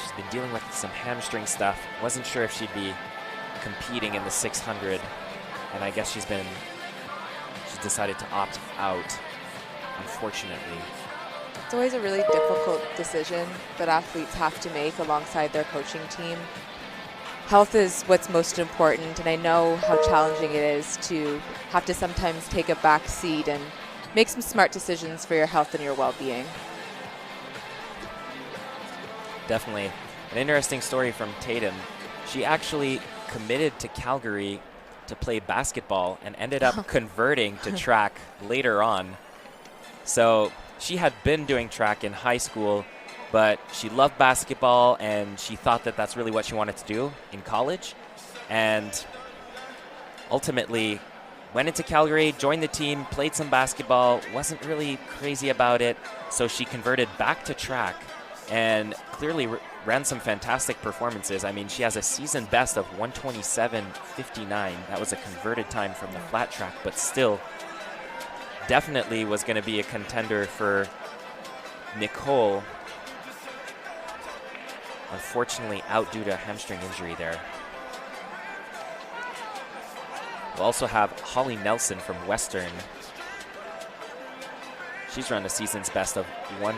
She's been dealing with some hamstring stuff. Wasn't sure if she'd be competing in the 600, and I guess she's decided to opt out, unfortunately. It's always a really difficult decision that athletes have to make alongside their coaching team. Health is what's most important, and I know how challenging it is to have to sometimes take a back seat and make some smart decisions for your health and your well-being. Definitely. An interesting story from Tatum. She actually committed to Calgary to play basketball and ended up converting to track later on. So she had been doing track in high school, but she loved basketball and she thought that that's really what she wanted to do in college. And ultimately went into Calgary, joined the team, played some basketball, wasn't really crazy about it. So she converted back to track and clearly ran some fantastic performances. I mean, she has a season best of 127.59. That was a converted time from the flat track, but still definitely was going to be a contender for Nicole. Unfortunately, out due to a hamstring injury there. We'll also have Holly Nelson from Western. She's run a season's best of 1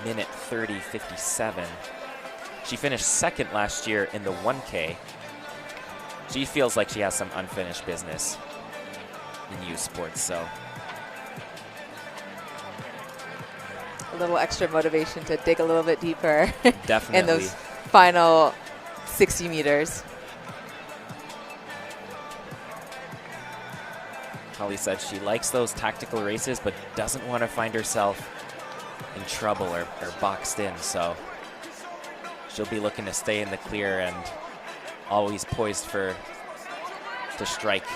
minute 30.57. She finished second last year in the 1K. She feels like she has some unfinished business in U Sports, so a little extra motivation to dig a little bit deeper definitely in those final 60 meters. Holly said she likes those tactical races, but doesn't want to find herself in trouble or boxed in. So she'll be looking to stay in the clear and always poised to strike.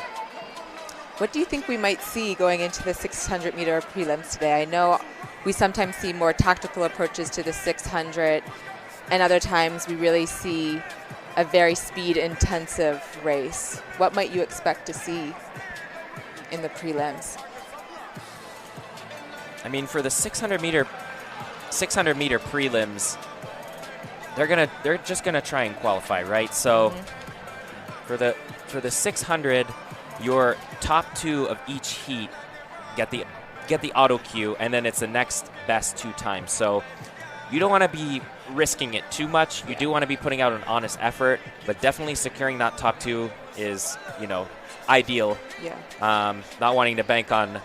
What do you think we might see going into the 600-meter prelims today? I know we sometimes see more tactical approaches to the 600, and other times we really see a very speed-intensive race. What might you expect to see in the prelims? I mean, for the 600-meter prelims, they're just gonna try and qualify, right? So for the 600, your top 2 of each heat get the auto queue, and then it's the next best 2 times. So you don't want to be risking it too much. You do want to be putting out an honest effort, but definitely securing that top 2 is, ideal. Yeah. Not wanting to bank on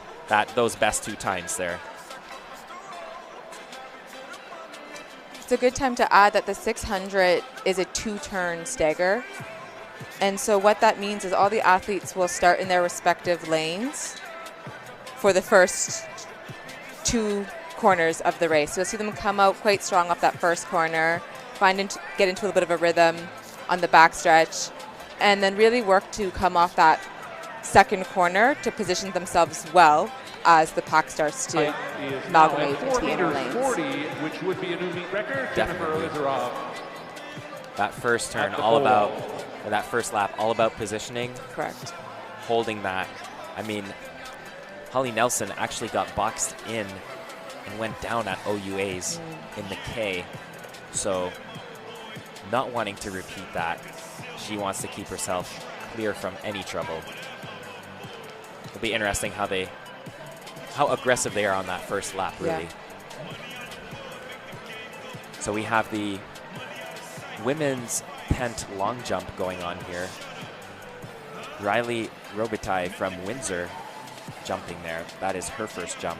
those best 2 times there. It's a good time to add that the 600 is a 2-turn stagger. And so what that means is all the athletes will start in their respective lanes for the first 2 corners of the race. So you'll see them come out quite strong off that first corner, get into a little bit of a rhythm on the backstretch, and then really work to come off that second corner to position themselves well as the pack starts to amalgamate into the inner lanes. 40, which would be a new meet record. Definitely. That first turn, that first lap, all about positioning. Correct. Holding that. I mean, Holly Nelson actually got boxed in and went down at OUAs in the K. So not wanting to repeat that. She wants to keep herself clear from any trouble. It'll be interesting how aggressive they are on that first lap, really. Yeah. So we have the women's pent long jump going on here. Riley Robitaille from Windsor jumping there. That is her first jump.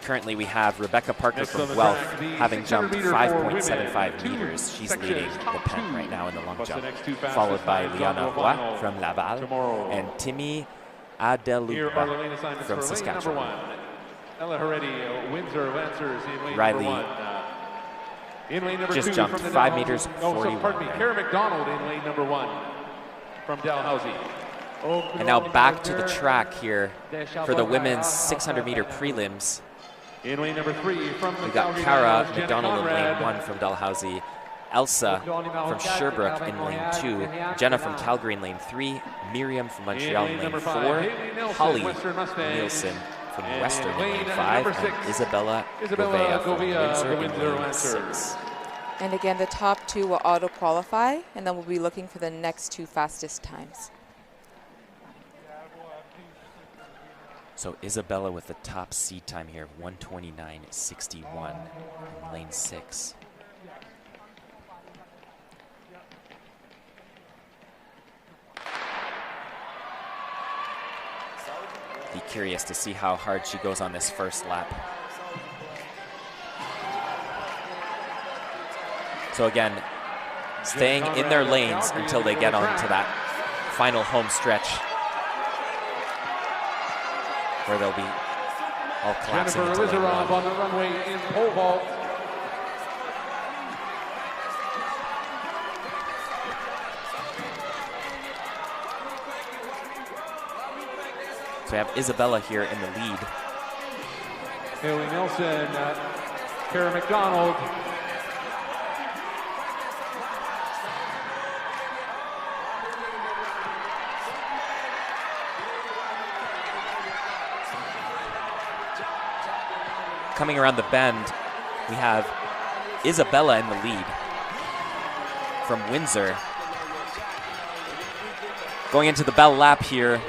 Currently we have Rebecca Parker from Guelph having jumped 5.75 meters. She's leading the pent right now in the long jump, followed by Liana Roy from Laval and Timmy Adeluba from Saskatchewan. Ella Heredia, Windsor Lancers in lane Riley number 1. In lane number just 2 jumped from 5 meters, 41. Pardon me, Kara McDonald in lane number 1 from Dalhousie. And now back to the track here for the women's 600-meter prelims. In lane number 3 from We've got Kara McDonald in lane 1 from Dalhousie, Elsa from Sherbrooke in lane 2, Jenna from Calgary in lane 3, Miriam from Montreal in lane 4, Holly Nielsen from Western in lane 5, and Isabella Govea from Windsor in lane 6. And again, the top 2 will auto-qualify, and then we'll be looking for the next 2 fastest times. So Isabella with the top seed time here of 1:29.61 in lane 6. Be curious to see how hard she goes on this first lap. So again, staying in their lanes until they get onto that final home stretch, where they'll be all collapsing into lane 1. on the runway in pole vault. So we have Isabella here in the lead. Haley Nelson, Kara McDonald. Coming around the bend, we have Isabella in the lead from Windsor. Going into the bell lap here.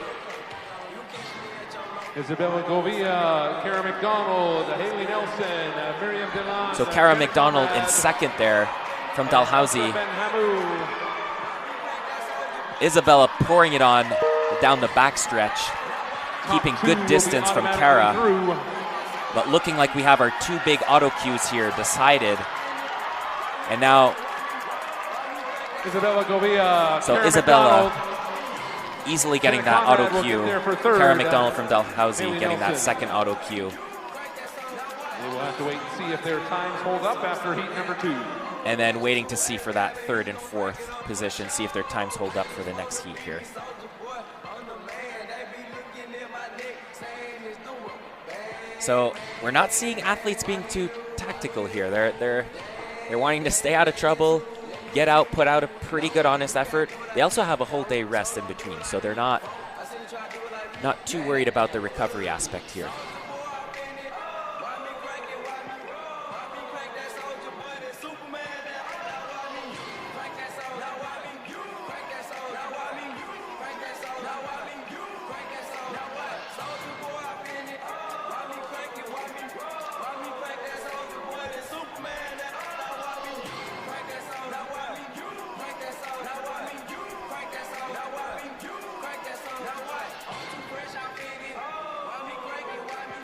Isabella Govea, Kara McDonald, Haley Nelson, Miriam Delan. So Kara McDonald in second there from Dalhousie. Isabella pouring it on down the backstretch, keeping good distance from Kara. But looking like we have our 2 big auto cues here decided. And now, Isabella Govia. so Kara Isabella McDonald. easily getting Jenna that Conrad auto will cue. get there for third. Kara McDonald from Dalhousie Haley getting that Nelson. second auto cue. We will have to wait and see if their times hold up after heat number 2. And then waiting to see for that third and fourth position, see if their times hold up for the next heat here. So we're not seeing athletes being too tactical here. They're wanting to stay out of trouble, get out, put out a pretty good honest effort. They also have a whole day rest in between, so they're not too worried about the recovery aspect here.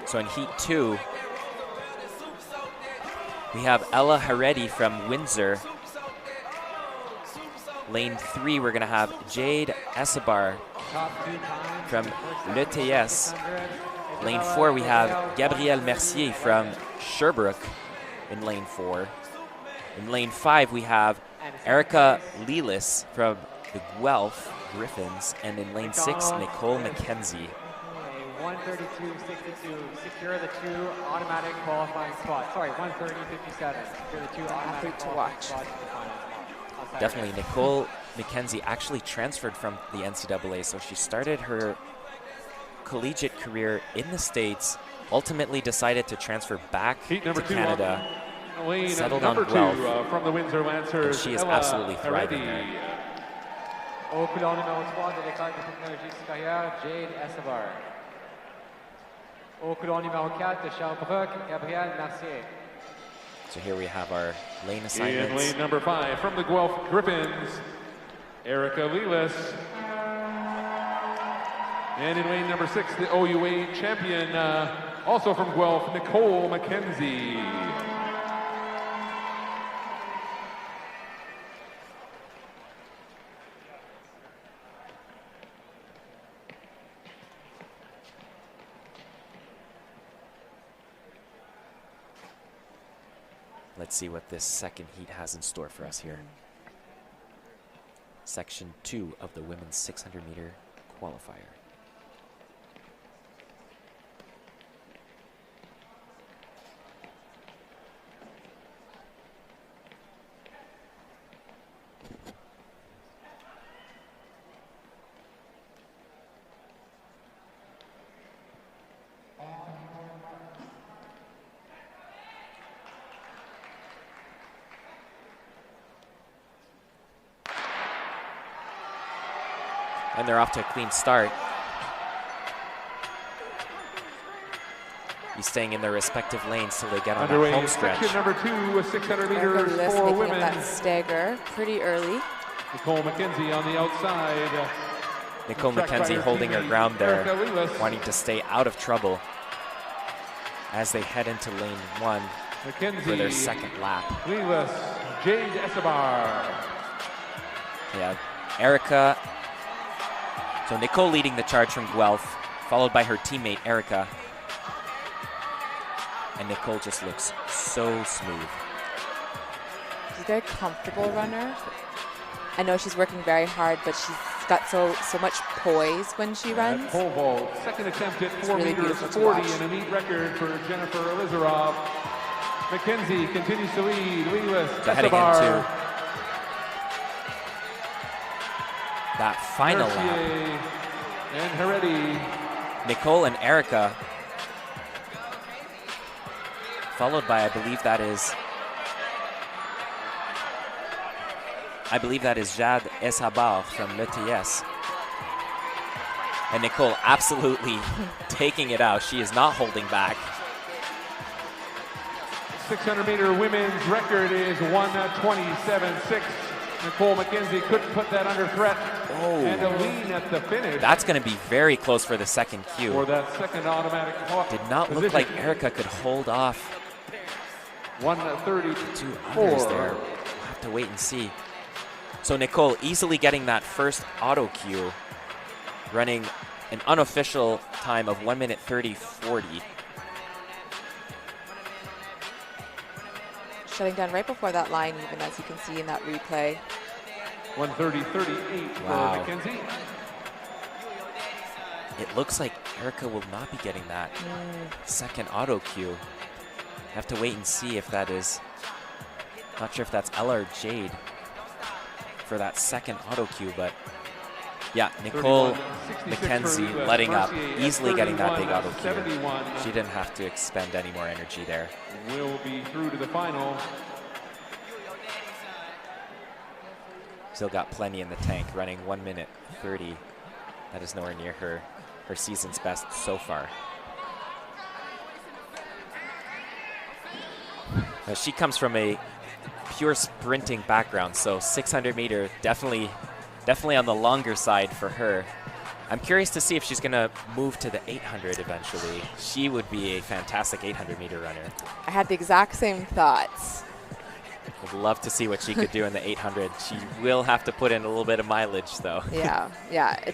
So in Heat 2, we have Ella Haredi from Windsor. Lane 3, we're going to have Jade Esabar from l'ETS. Lane 4, we have Gabrielle Mercier from Sherbrooke in lane 4. In lane 5, we have Erica Lelis from the Guelph Griffins. And in lane 6, Nicole McKenzie. 132.62, secure the 2 automatic qualifying spots. Sorry, 130.57, secure the 2 automatic qualifying spots for the final. Definitely, Nicole McKenzie actually transferred from the NCAA, so she started her collegiate career in the States, ultimately decided to transfer back to Canada, settled on Guelph, from the Windsor Lancers, and she is Ella absolutely thriving Haredi. there. Au couleur numéro 3 de l'école de technologie supérieure, Jade Esabar. Au couleur numéro 4 de Sherbrooke, Gabrielle Mercier. So here we have our lane In assignments. lane number 5, from the Guelph Griffins, Erica Lelis. And in lane number 6, the OUA champion, also from Guelph, Nicole McKenzie. Let's see what this second heat has in store for us here. Section 2 of the women's 600-meter qualifier. And they're off to a clean start. He's staying in their respective lanes till they get on Underway the home is stretch. section number 2 with 600 meters Lelis for making women. that stagger pretty early. Nicole McKenzie on the outside. Nicole Tracked by McKenzie her holding her teammate, ground there, Erica Lelis. wanting to stay out of trouble as they head into lane 1 for their McKenzie, second lap. Lelis, Jade Esabar. Yeah, Erica. So Nicole leading the charge from Guelph, followed by her teammate Erica. And Nicole just looks so smooth. She's a very comfortable runner. I know she's working very hard, but she's got so much poise when she runs. Pole vault, second attempt at 4 really meters beautiful to 40 watch. and a meet record for Jennifer Elizarov. McKenzie continues to lead. Lelis, So heading Esabar, into that final lap, Mercier, and Haredi. Nicole and Erica, followed by I believe that is Jade Esabar from l'ETS. And Nicole absolutely taking it out. She is not holding back. 600-meter women's record is 1:27.6. Nicole McKenzie couldn't put that under threat. And a lean at the finish. That's going to be very close for the second cue. For that second automatic Did not look like Erica could hold off 1:30 two others there. to wait and see. So Nicole easily getting that first auto cue, running an unofficial time of 1 minute 30:40. Shutting down right before that line, even as you can see in that replay. 1:30:38 Wow. for Mackenzie. It looks like Erica will not be getting that second auto cue. Have to wait and see if that is, not sure if that's Ella or Jade for that second auto cue, but yeah, Nicole Mackenzie letting up, easily getting that big auto cue. She didn't have to expend any more energy there. Will be through to the final. Still got plenty in the tank, running 1 minute 30. That is nowhere near her season's best so far. She comes from a pure sprinting background, so 600 meter definitely on the longer side for her. I'm curious to see if she's going to move to the 800 eventually. She would be a fantastic 800 meter runner. I had the exact same thoughts. Would love to see what she could do in the 800. She will have to put in a little bit of mileage, though. Yeah.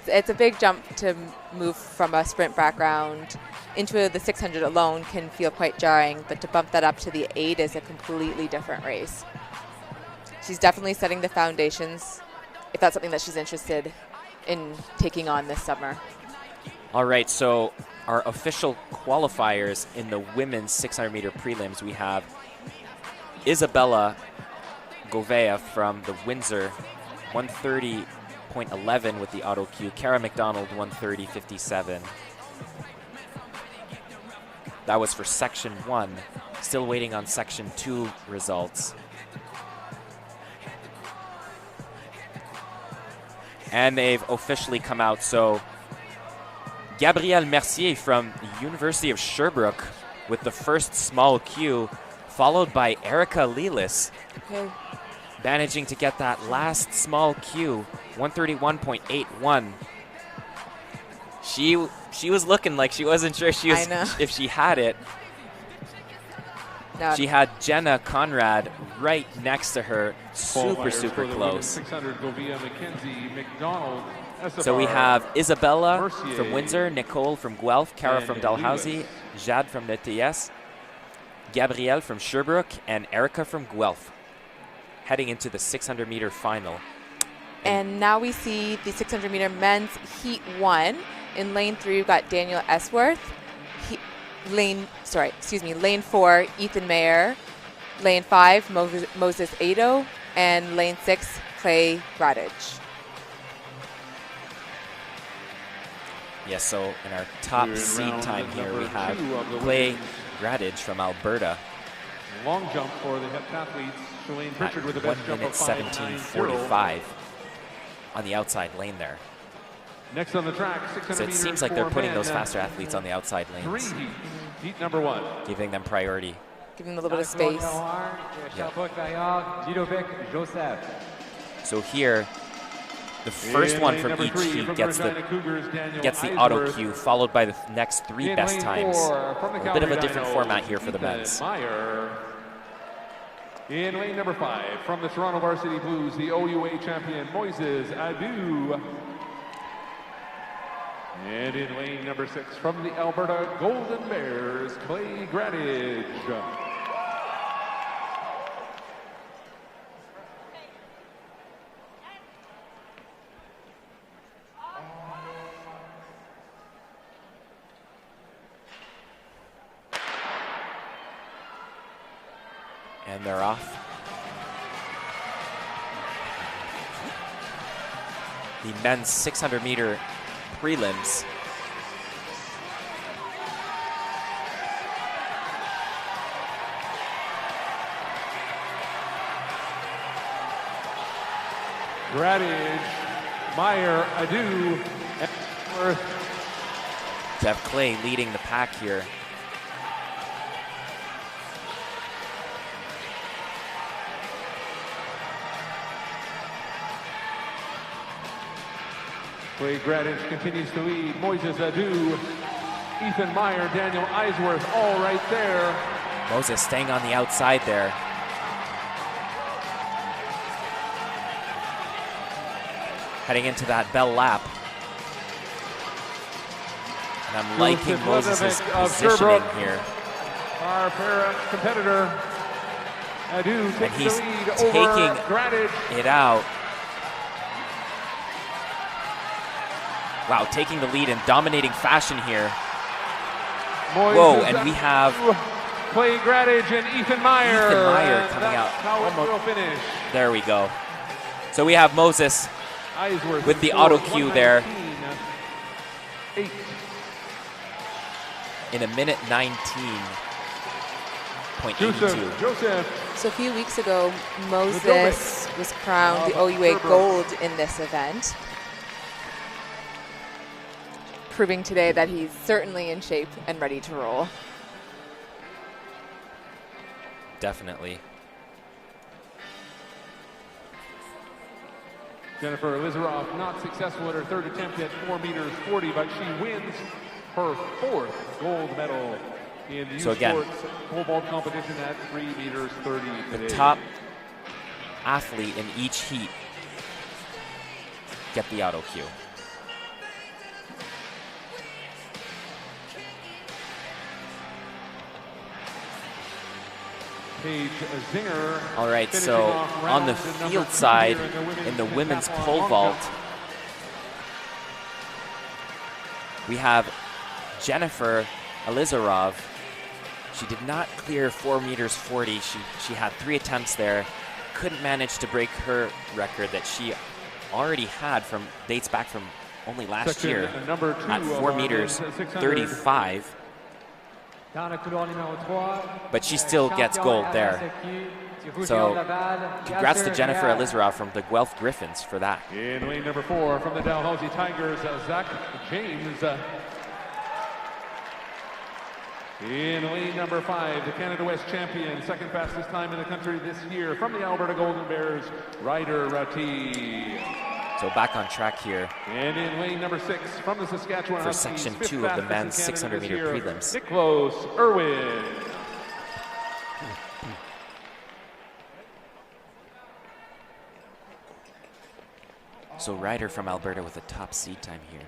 It's a big jump to move from a sprint background into the 600 alone can feel quite jarring, but to bump that up to the 8 is a completely different race. She's definitely setting the foundations, if that's something that she's interested in taking on this summer. All right, so our official qualifiers in the women's 600 meter prelims, we have Isabella Govea from the Windsor, 130.11 with the auto cue. Cara McDonald, 130.57. That was for section 1. Still waiting on section 2 results. And they've officially come out. So Gabrielle Mercier from the University of Sherbrooke with the first small cue, followed by Erica Lelis, managing to get that last small cue, 131.81. She was looking like she wasn't sure if she had it. No. She had Jenna Conrad right next to her, super close. 600, Govea, Mackenzie, McDonald, So we have Isabella Mercier, from Windsor, Nicole from Guelph, Cara from Dalhousie, Jade from NTS, Gabrielle from Sherbrooke, and Erica from Guelph, heading into the 600 meter final. And now we see the 600 meter men's heat 1. In lane 3, we've got Daniel Esworth. Lane 4, Ethan Mayer. Lane 5, Moses Ado. And lane 6, Clay Gradage. Yes, so in our top seed time here, we have Clay Gradage from Alberta. Long jump for the heptathletes. Shalane Pritchard with the best jump of 1:17.45 on the outside lane there. Next on the track, 600 So it seems like they're putting those faster athletes on the outside lanes. Heat number 1. Giving them priority. Giving them a little bit of space. So here, the first one from each heat gets the auto cue, followed by the next 3 best times. A bit of a different format here for the men's. In lane number 5, from the Toronto Varsity Blues, the OUA champion, Moises Adu. And in lane number 6, from the Alberta Golden Bears, Clay Gradage. And they're off. The men's 600 meter prelims. Gradage, Meyer, Adu, and Worth. To have Clay leading the pack here. Clay Gradage continues to lead. Moises Adu, Ethan Meyer, Daniel Eisworth, all right there. Moses staying on the outside there. heading into that bell lap. And I'm liking Moses' positioning here. Our competitor, Adu, And he's taking it out. Wow, taking the lead in dominating fashion here. Whoa, and we have Clay Gradage and Ethan Meyer. Ethan Meyer coming out. How it will finish. There we go. So we have Moses Eisworth with the auto cue there. 8. In a minute 19.82. Joseph. So a few weeks ago, Moses was crowned the OUA Gold in this event, proving today that he's certainly in shape and ready to roll. Definitely. Jennifer Lizaroff not successful at her third attempt at 4 meters 40, but she wins her 4th gold medal in the So again, U-Sports pole vault competition at 3 meters 30 the today. top athlete in each heat get the auto cue. Paige Zinger. All right, so on the field side in the women's pole vault, we have Jennifer Elizarov. She did not clear 4 meters 40. She had 3 attempts there. Couldn't manage to break her record that she already had from dates back from only last year at 4 meters 35. But she still gets gold there. So congrats to Jennifer Elizarov from the Guelph Griffins for that. In lane number 4 from the Dalhousie Tigers, Zach James. In lane number 5, the Canada West champion, second fastest time in the country this year from the Alberta Golden Bears, Ryder Rati. So back on track here. And in lane number 6 from the Saskatchewan for Huskies, section 5th 2 of the men's fastest in 600 Canada meter this year, prelims. Nicholas Irwin. So Ryder from Alberta with a top seed time here.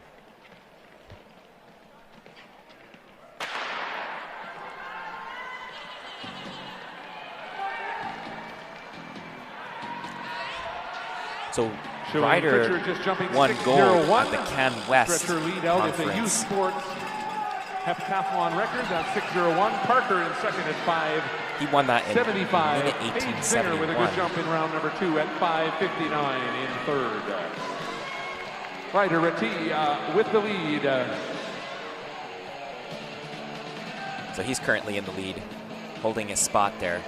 So Ryder won gold at the Can West Conference. Sports heptathlon record at 6:01. Parker in second at 5. He won that in 75. minute Paige 18:71. Zinger with a good jump in round number 2 at 5:59 in third. Ryder Rati with the lead. So he's currently in the lead, holding his spot there.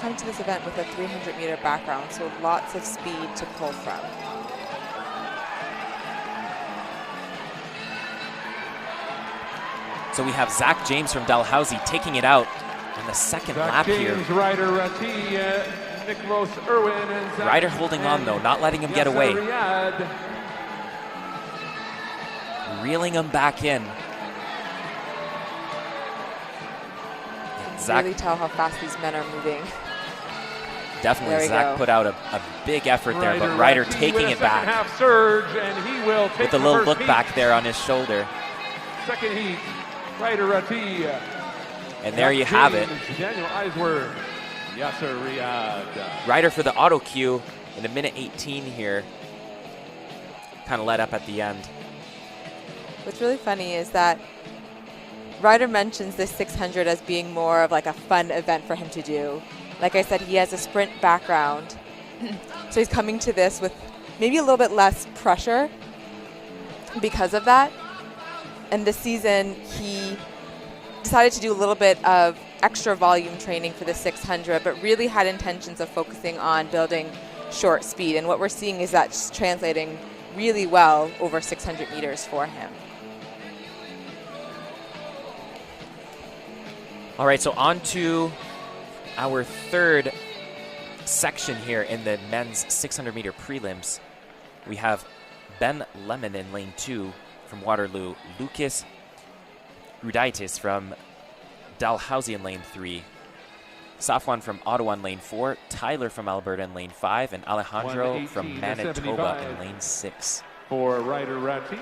Come to this event with a 300-meter background, so lots of speed to pull from. So we have Zach James from Dalhousie taking it out on the second lap James, here. Ryder Rati, Nicholas Irwin, and Zach Ryder holding on though, not letting him get away. Riyad. Reeling him back in. Zach, really tell how fast these men are moving. Definitely, Zach put out a big effort there, but Ryder taking it back. Half surge, and he will take with a little look heat. back there on his shoulder. Second heat, Ryder Rati. And there you have it. Daniel Eisworth, Yasser Riyad. Ryder for the auto cue in a minute 18 here. Kind of let up at the end. What's really funny is that Ryder mentions this 600 as being more of like a fun event for him to do. Like I said, he has a sprint background. So he's coming to this with maybe a little bit less pressure because of that. And this season, he decided to do a little bit of extra volume training for the 600, but really had intentions of focusing on building short speed. And what we're seeing is that's translating really well over 600 meters for him. All right, so on to our third section here in the men's 600-meter prelims. We have Ben Lemon in lane 2 from Waterloo, Lucas Rudaitis from Dalhousie in lane 3, Safwan from Ottawa in lane 4, Tyler from Alberta in lane 5, and Alejandro from Manitoba in lane 6. For Ryder Ratti.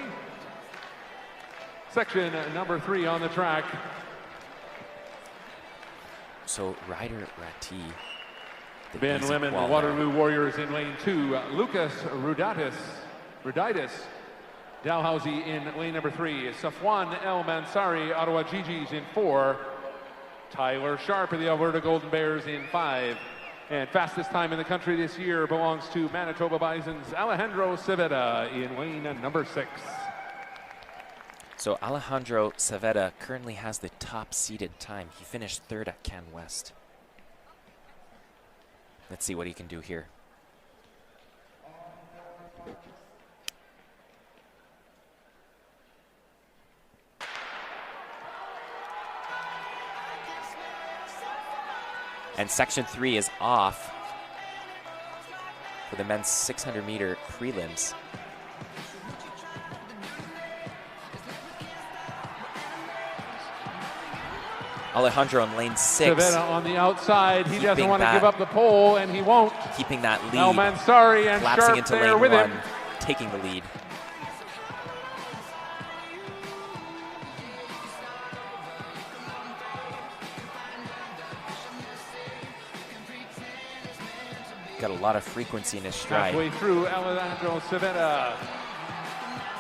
Section number 3 on the track. So Ryder Ratti. Ben Lemon, Waterloo Warriors in lane 2. Lucas Rudaitis, Dalhousie in lane number 3. Safwan El Mansari, Ottawa Gigi's in 4. Tyler Sharp of the Alberta Golden Bears in 5. And fastest time in the country this year belongs to Manitoba Bison's Alejandro Civetta in lane number 6. So Alejandro Civetta currently has the top seeded time. He finished 3rd at Can West. Let's see what he can do here. And section 3 is off for the men's 600-meter prelims. Alejandro in lane 6. Civetta on the outside. He doesn't want to give up the pole, and he won't. Keeping that lead. El Mansari and collapsing Sharp into there lane with 1, him. taking the lead. Got a lot of frequency in his stride. Halfway through, Alejandro Civetta.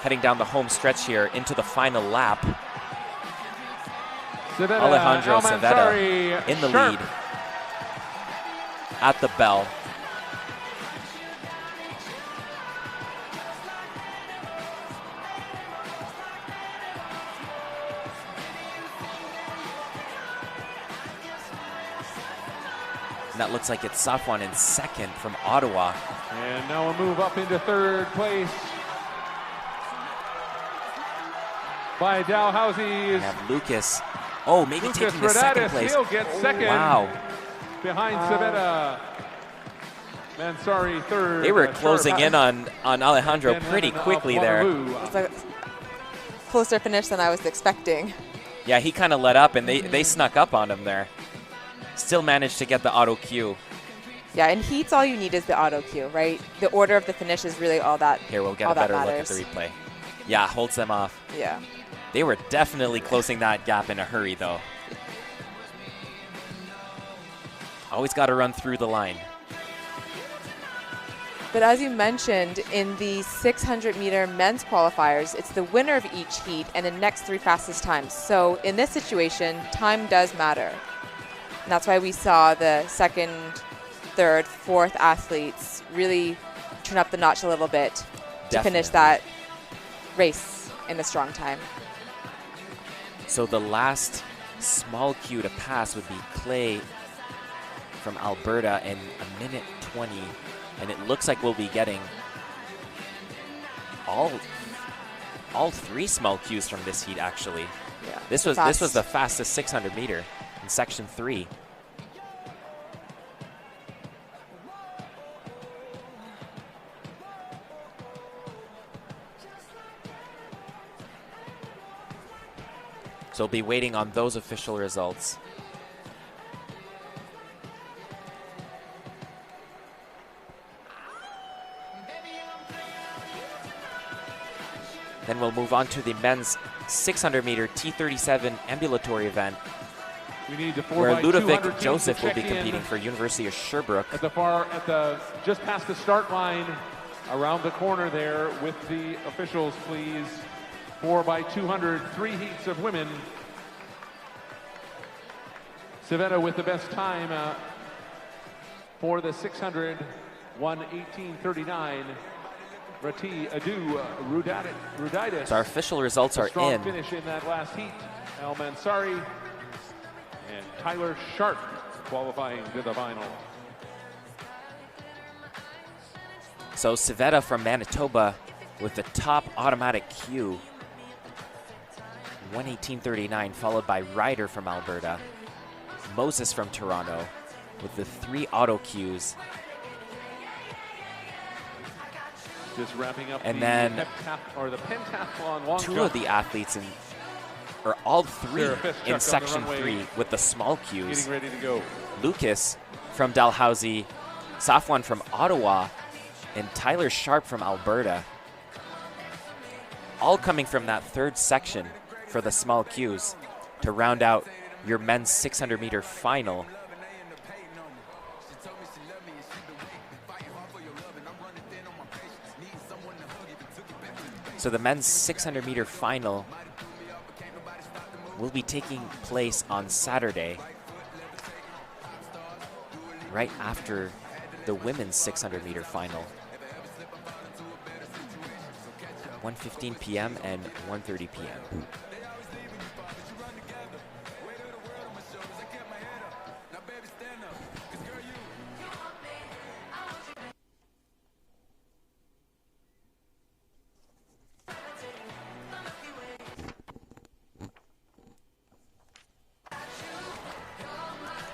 Heading down the home stretch here into the final lap. Civetta, Alejandro Civetta in the Sharp. lead at the bell. And that looks like it's Safwan in 2nd from Ottawa. And now a move up into 3rd place by Dalhousie. We have Lucas. Oh, maybe Lucas taking the 2nd place. He'll get 2nd. Wow. Behind Civetta. Mansari 3rd. They were closing in on Alejandro pretty quickly there. It's a closer finish than I was expecting. Yeah, he kind of let up, and they snuck up on him there. Still managed to get the auto cue. Yeah, in heats, all you need is the auto cue, right? The order of the finish is really all that. Here, we'll get a better look at the replay. Yeah, holds them off. Yeah. They were definitely closing that gap in a hurry, though. Always got to run through the line. But as you mentioned, in the 600-meter men's qualifiers, it's the winner of each heat and the next 3 fastest times. So in this situation, time does matter. And that's why we saw the 2nd, 3rd, 4th athletes really turn up the notch a little bit to finish that race in a strong time. So the last small queue to pass would be Clay from Alberta in 1:20. And it looks like we'll be getting all 3 small queues from this heat, actually. Yeah, this was the fastest 600 meter in section 3. So we'll be waiting on those official results. Then we'll move on to the men's 600-meter T37 ambulatory event, We need the 4x200 where Ludovic team to Joseph will check be in competing for University of Sherbrooke. Just past the start line, around the corner there with the officials, please. 4x200, 3 heats of women. Civetta with the best time for the 600, 1:18:39. Rati Adu Rudaitis. So our official results are strong in. Finish in that last heat. El Mansari and Tyler Sharp qualifying to the final. So Civetta from Manitoba with the top automatic queue, 1:18:39, followed by Ryder from Alberta, Moses from Toronto with the 3 auto queues. Just wrapping up and the then the pentathlon long 2 jump. of the athletes or all three Sarah Fisk in checked on the Section runway, 3 with the small cues. Getting ready to go. Lucas from Dalhousie, Safwan from Ottawa, and Tyler Sharp from Alberta. All coming from that third section for the small cues to round out your men's 600-meter final. So the men's 600-meter final will be taking place on Saturday, right after the women's 600-meter final. 1:15 p.m. and 1:30 p.m.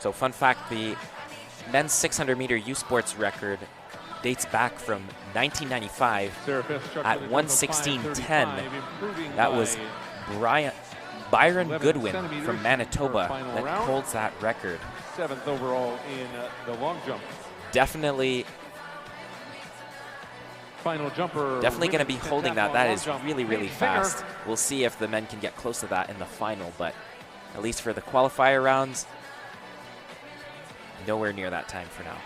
So fun fact, the men's 600-meter U Sports record dates back from 1995 at 1:16.10. That was Byron Goodwin from Manitoba that holds that record. 7th overall in the long jump. Definitely Final jumper. going to be holding that. That is really, really Finger. fast. We'll see if the men can get close to that in the final, but at least for the qualifier rounds, nowhere near that time for now.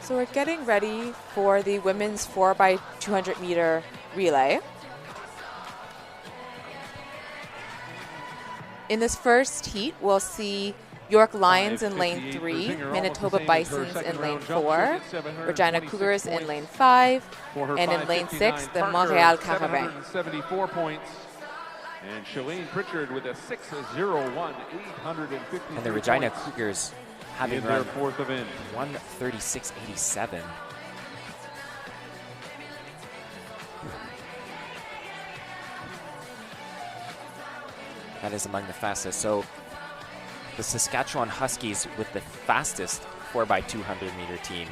So we're getting ready for the women's 4x200 meter relay. In this first heat, we'll see York Lions in lane 3, Manitoba Bisons in lane 4, Regina Cougars in lane 5, and in lane 6, the Montreal Carabins. 74 points. And Shalene Pritchard with a 6:01, 850. And the Regina Cougars having in their run fourth event. 1:36.87. That is among the fastest. So the Saskatchewan Huskies with the fastest 4x200 meter team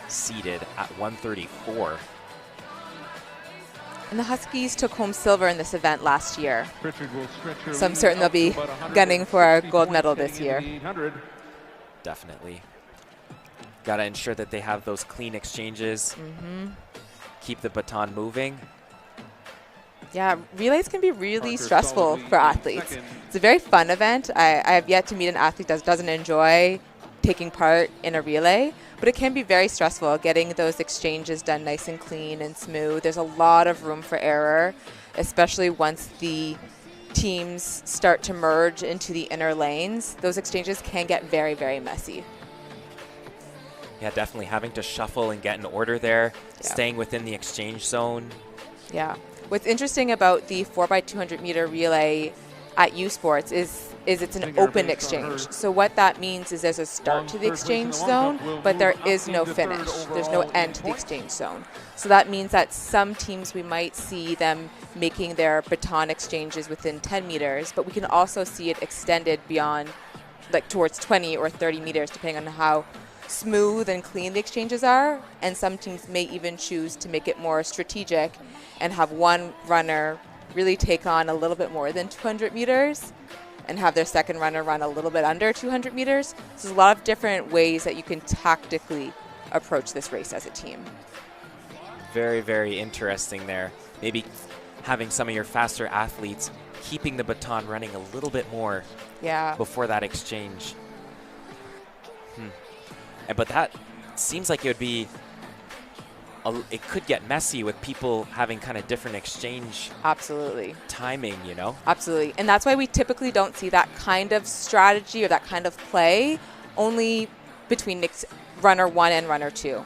seated at 1:34. And the Huskies took home silver in this event last year. Pritchard will stretch her So I'm lead certain they'll up be to about gunning for a 160 gold medal points this year. heading into the 800. Definitely. Got to ensure that they have those clean exchanges. Keep the baton moving. Yeah, relays can be really Parker stressful solidly for in athletes. second. It's a very fun event. I have yet to meet an athlete that doesn't enjoy taking part in a relay, but it can be very stressful getting those exchanges done nice and clean and smooth. There's a lot of room for error, especially once the teams start to merge into the inner lanes. Those exchanges can get very, very messy. Yeah, definitely having to shuffle and get in order there, Yeah. staying within the exchange zone. Yeah. What's interesting about the 4x200 meter relay at U Sports is it's an open exchange. So what that means is there's a start to the exchange zone, but there is no finish. There's no end to the exchange zone. So that means that some teams, we might see them making their baton exchanges within 10 meters, but we can also see it extended beyond, like towards 20 or 30 meters, depending on how smooth and clean the exchanges are. And some teams may even choose to make it more strategic and have one runner really take on a little bit more than 200 meters and have their second runner run a little bit under 200 meters. So there's a lot of different ways that you can tactically approach this race as a team. Very, very interesting there. Maybe having some of your faster athletes keeping the baton running a little bit more before that exchange. But that seems like it would be, it could get messy with people having kind of different exchange timing, you know? Absolutely. And that's why we typically don't see that kind of strategy or that kind of play only between runner 1 and runner 2.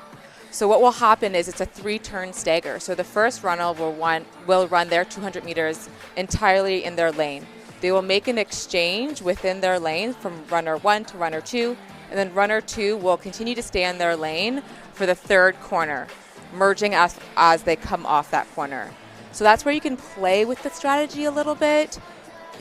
So what will happen is it's a 3-turn stagger. So the first runner will run their 200 meters entirely in their lane. They will make an exchange within their lane from runner 1 to runner 2, and then runner 2 will continue to stay in their lane for the third corner, merging as they come off that corner. So that's where you can play with the strategy a little bit.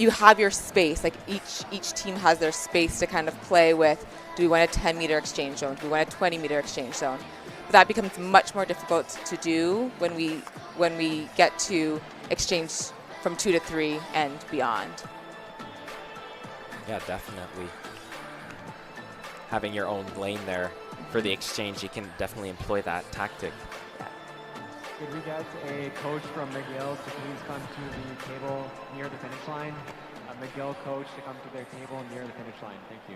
you have your space. Like each team has their space to kind of play with. Do we want a 10-meter exchange zone? Do we want a 20-meter exchange zone? But that becomes much more difficult to do when we get to exchange from 2 to 3 and beyond. Yeah, definitely. Having your own lane there for the exchange, you can definitely employ that tactic. Could we get a coach from McGill to please come to the table near the finish line? A McGill coach to come to their table near the finish line. Thank you.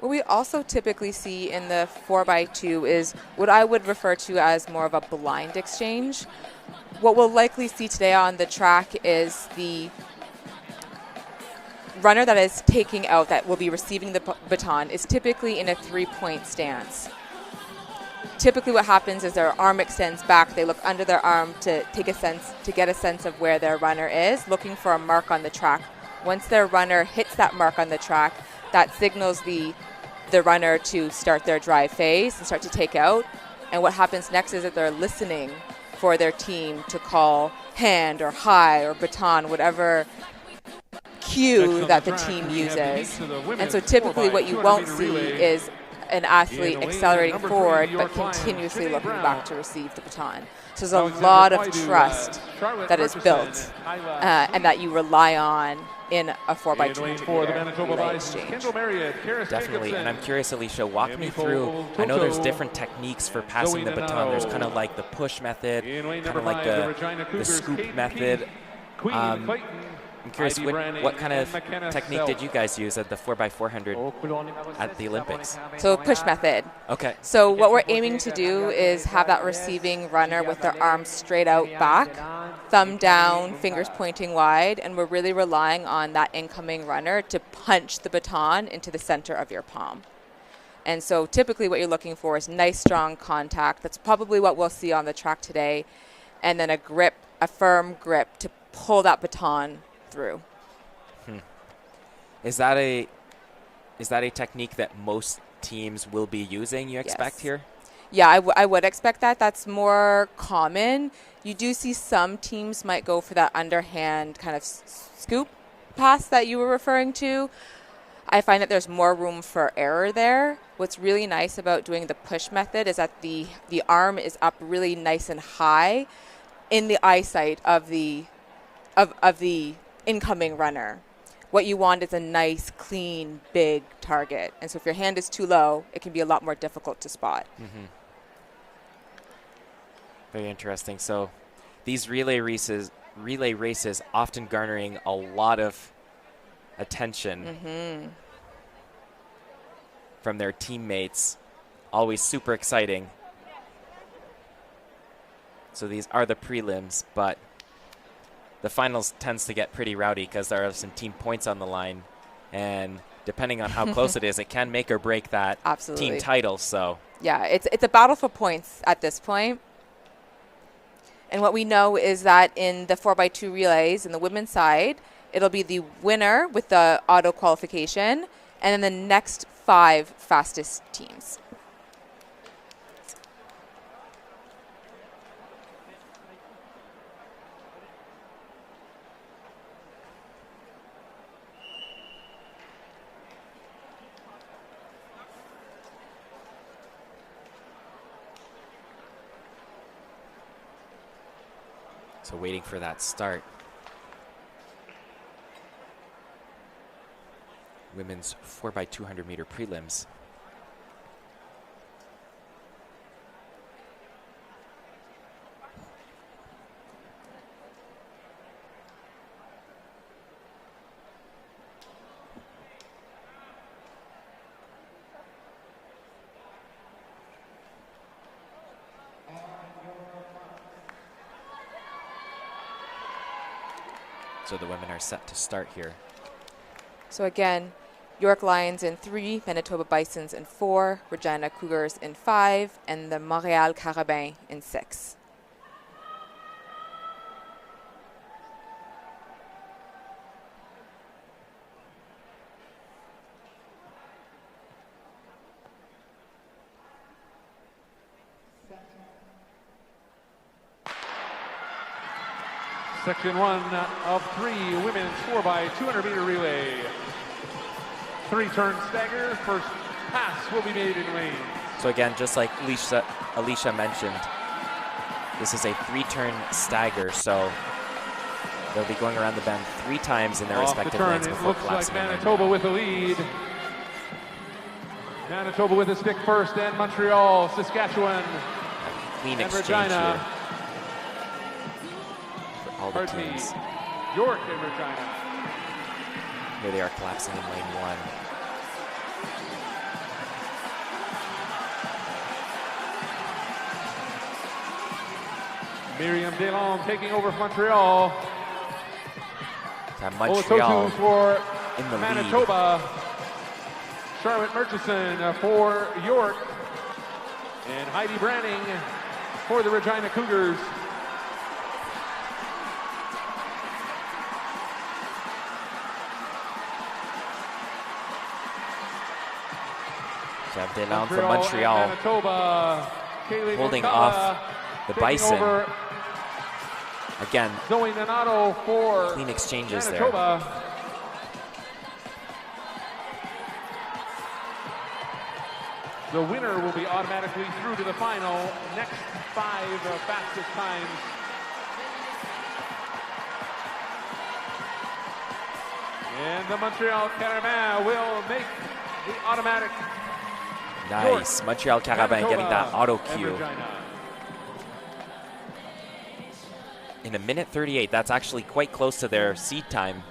What we also typically see in the 4x2 is what I would refer to as more of a blind exchange. What we'll likely see today on the track is the runner that is taking out, that will be receiving the baton, is typically in a 3-point stance. Typically what happens is their arm extends back, they look under their arm to get a sense of where their runner is, looking for a mark on the track. Once their runner hits that mark on the track, that signals the runner to start their drive phase and start to take out. And what happens next is that they're listening for their team to call hand or high or baton, whatever cue that the team uses. And so typically what you won't see is an athlete accelerating forward but continuously looking back to receive the baton. So there's a lot of trust that is built and that you rely on in a 4x2 relay exchange. Definitely, and I'm curious, Alicia, walk me through, I know there's different techniques for passing the baton. There's kind of like the push method, kind of like the scoop method. I'm curious, what kind of technique did you guys use at the 4x400 at the Olympics? So push method. Okay. So what we're aiming to do is have that receiving runner with their arms straight out back, thumb down, fingers pointing wide, and we're really relying on that incoming runner to punch the baton into the center of your palm. And so typically what you're looking for is nice, strong contact. That's probably what we'll see on the track today. And then a grip, a firm grip to pull that baton through. Is that a technique that most teams will be using, you expect here? Yeah, I would expect that. That's more common. You do see some teams might go for that underhand kind of scoop pass that you were referring to. I find that there's more room for error there. What's really nice about doing the push method is that the arm is up really nice and high in the eyesight of the incoming runner. What you want is a nice, clean, big target. And so if your hand is too low, it can be a lot more difficult to spot. Mm-hmm. Very interesting. So these relay races often garnering a lot of attention from their teammates. Always super exciting. So these are the prelims, but the finals tends to get pretty rowdy because there are some team points on the line, and depending on how close it is, it can make or break that team title. So yeah, it's a battle for points at this point. And what we know is that in the 4x2 relays, in the women's side, it'll be the winner with the auto qualification, and then the next 5 fastest teams. So waiting for that start. Women's 4x200 meter prelims. So the women are set to start here. So again, York Lions in 3, Manitoba Bisons in 4, Regina Cougars in 5, and the Montreal Carabins in 6. Section 1 of 3 women's 4x200 meter relay. 3-turn stagger. First pass will be made in lane. So again, just like Alicia mentioned, this is a 3-turn stagger, so they'll be going around the bend 3 times in their respective lanes before collapsing. It looks like Manitoba with the lead. Manitoba with a stick first, and Montreal, Saskatchewan, clean and exchange Regina. here for all the teams. York and Regina. Here they are collapsing in lane 1. Miriam Delon taking over for Montreal. Montreal for in the Manitoba. lead. Charlotte Murchison for York. And Heidi Branning for the Regina Cougars. Delon for Montreal, Manitoba, holding off the Bison. Again, Zoe Donato for clean exchanges Manitoba. there. The winner will be automatically through to the final. Next 5 fastest times. And the Montreal Carabin will make the automatic. Nice. Montreal Carabin getting that auto cue. In 1:38, that's actually quite close to their seed time.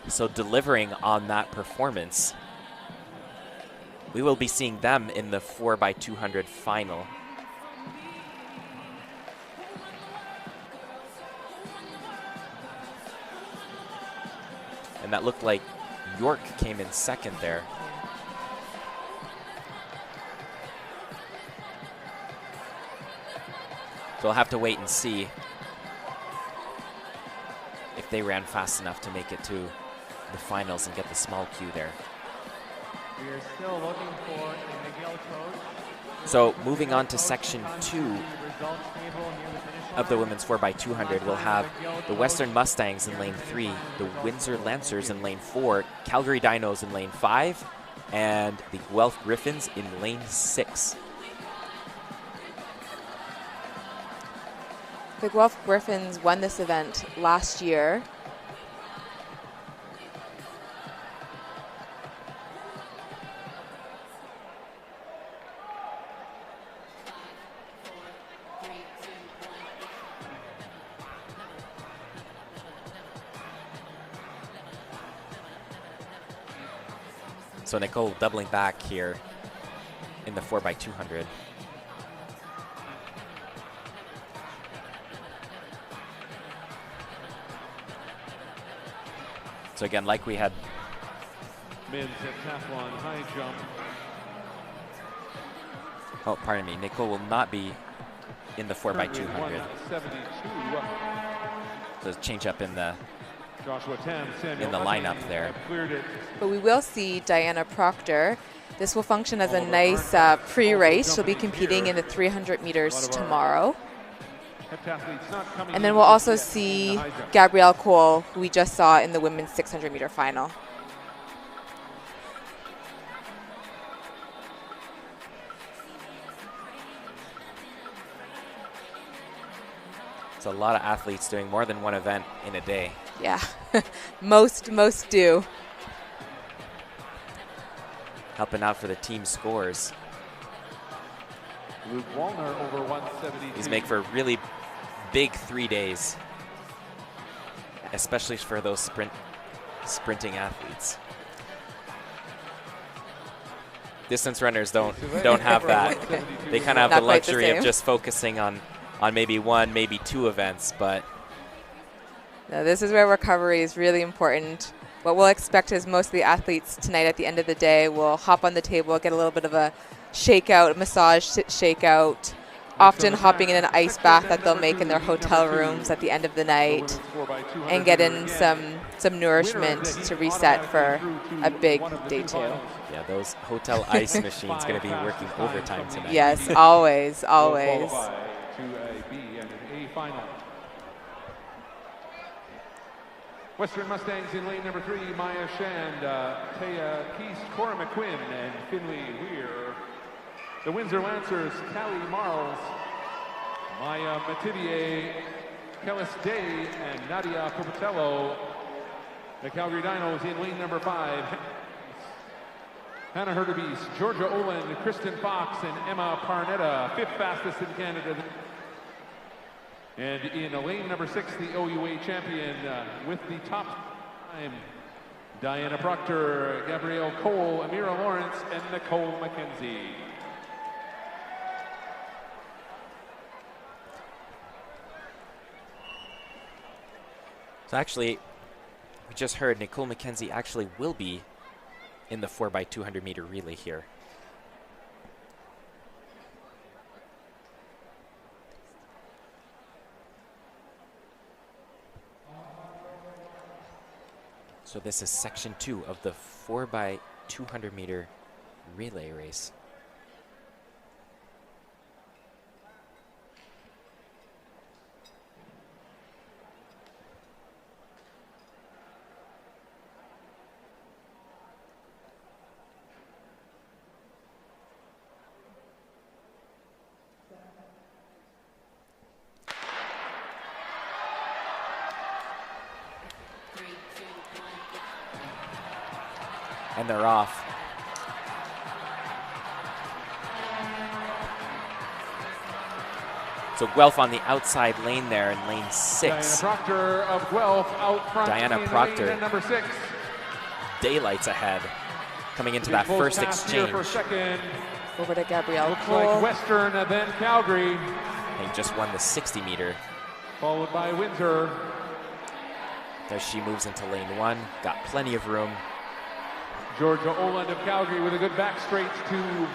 So delivering on that performance. We will be seeing them in the 4x200 final. And that looked like York came in second there. So we'll have to wait and see if they ran fast enough to make it to the finals and get the small cue there. We are still looking for a Miguel code. So moving on to section 2 of the women's 4x200, we'll have the Western Mustangs in lane 3, the Windsor Lancers in lane 4, Calgary Dinos in lane 5, and the Guelph Griffins in lane 6. The Guelph Griffins won this event last year. So Nicole doubling back here in the 4x200. So again, like we had men's heptathlon high jump. Oh, pardon me. Nicole will not be in the 4x200. So change up in the lineup there. But we will see Diana Proctor. This will function as a nice pre-race. She'll be competing in the 300 meters tomorrow. And then we'll also see Gabrielle Cole, who we just saw in the women's 600 meter final. It's a lot of athletes doing more than one event in a day. Yeah, most do. Helping out for the team scores. Luke Wallner over 172. These make for really big 3 days, especially for those sprinting athletes. Distance runners don't have that. They kind of have the luxury of just focusing on maybe 1, maybe 2 events, but no, this is where recovery is really important. What we'll expect is most of the athletes tonight at the end of the day will hop on the table, get a little bit of a shakeout, massage shakeout, often hopping in an ice bath that they'll make in their hotel rooms at the end of the night, and get in some nourishment to reset for a big day 2. Yeah, those hotel ice machines going to be working overtime tonight. Yes, always, always. Western Mustangs in lane number 3, Maya Shand, Taya Keast, Cora McQuinn, and Finley Weir. The Windsor Lancers, Callie Marles, Maya Mativier, Kellis Day, and Nadia Pupatello. The Calgary Dinos in lane number 5, Hannah Herdebeest, Georgia Olin, Kristen Fox, and Emma Parnetta, 5th fastest in Canada. And in lane number 6, the OUA champion with the top time, Diana Proctor, Gabrielle Cole, Amira Lawrence, and Nicole McKenzie. So actually, we just heard Nicole McKenzie actually will be in the 4x200 meter relay here. So this is section 2 of the 4x200 meter relay race. And they're off. So Guelph on the outside lane there in lane 6. Diana Proctor of Guelph out front. Diana Proctor. Number 6. Daylights ahead. Coming into that first exchange. For second. Over to Gabrielle Looks Cole. like Western, then Calgary. They just won the 60 meter. Followed by Windsor. As she moves into lane 1. Got plenty of room. Georgia Oland of Calgary with a good back straight to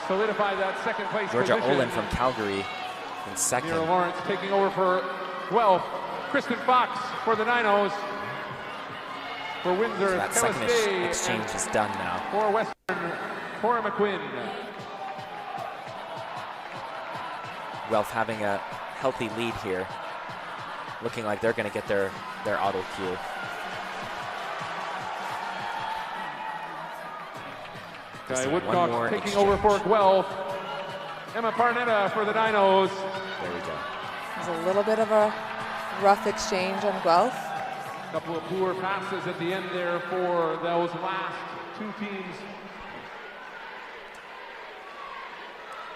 solidify that second place Georgia position. Oland from Calgary in second. Amira Lawrence taking over for Guelph. Kristen Fox for the Dinos. For Windsor, So that second exchange is done now. For Western, Cora McQuinn. Guelph having a healthy lead here. Looking like they're going to get their auto cue. Guy Woodcock taking over for Guelph. Emma Parnetta for the Dinos. There we go. There's a little bit of a rough exchange on Guelph. A couple of poor passes at the end there for those last two teams.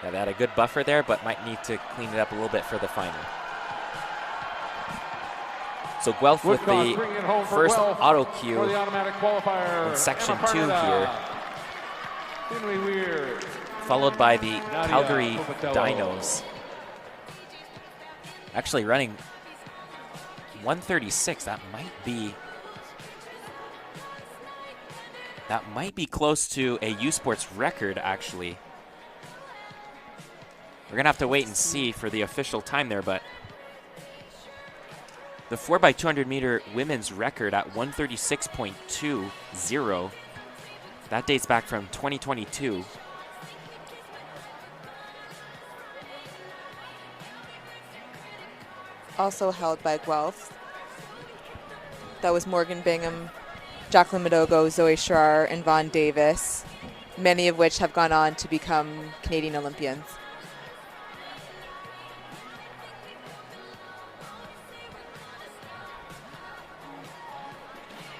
Yeah, they had a good buffer there, but might need to clean it up a little bit for the final. So Guelph with the first auto cue in section 2 here. Followed by the Calgary Dinos. Actually running 136. That might be close to a U Sports record, actually. We're gonna have to wait and see for the official time there, but the 4x200 meter women's record at 136.20. That dates back from 2022. Also held by Guelph. That was Morgan Bingham, Jacqueline Madogo, Zoe Schrar, and Vaughn Davis, many of which have gone on to become Canadian Olympians.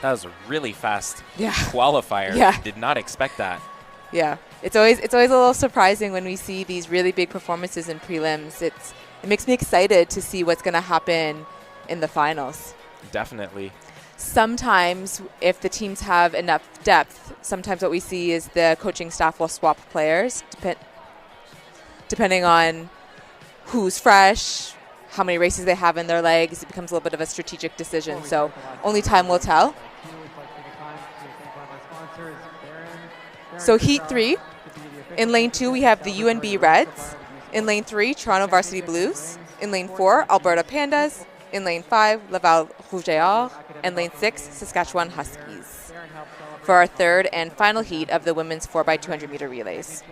That was a really fast qualifier. Yeah. Did not expect that. Yeah, it's always a little surprising when we see these really big performances in prelims. It makes me excited to see what's going to happen in the finals. Definitely. Sometimes, if the teams have enough depth, sometimes what we see is the coaching staff will swap players depending on who's fresh, how many races they have in their legs. It becomes a little bit of a strategic decision. So only time will tell. So Heat 3. In Lane 2, we have the UNB Reds. In Lane 3, Toronto Varsity Blues. In Lane 4, Alberta Pandas. In Lane 5, Laval Rouge et Or. And Lane 6, Saskatchewan Huskies. For our third and final heat of the women's 4x200 meter relays.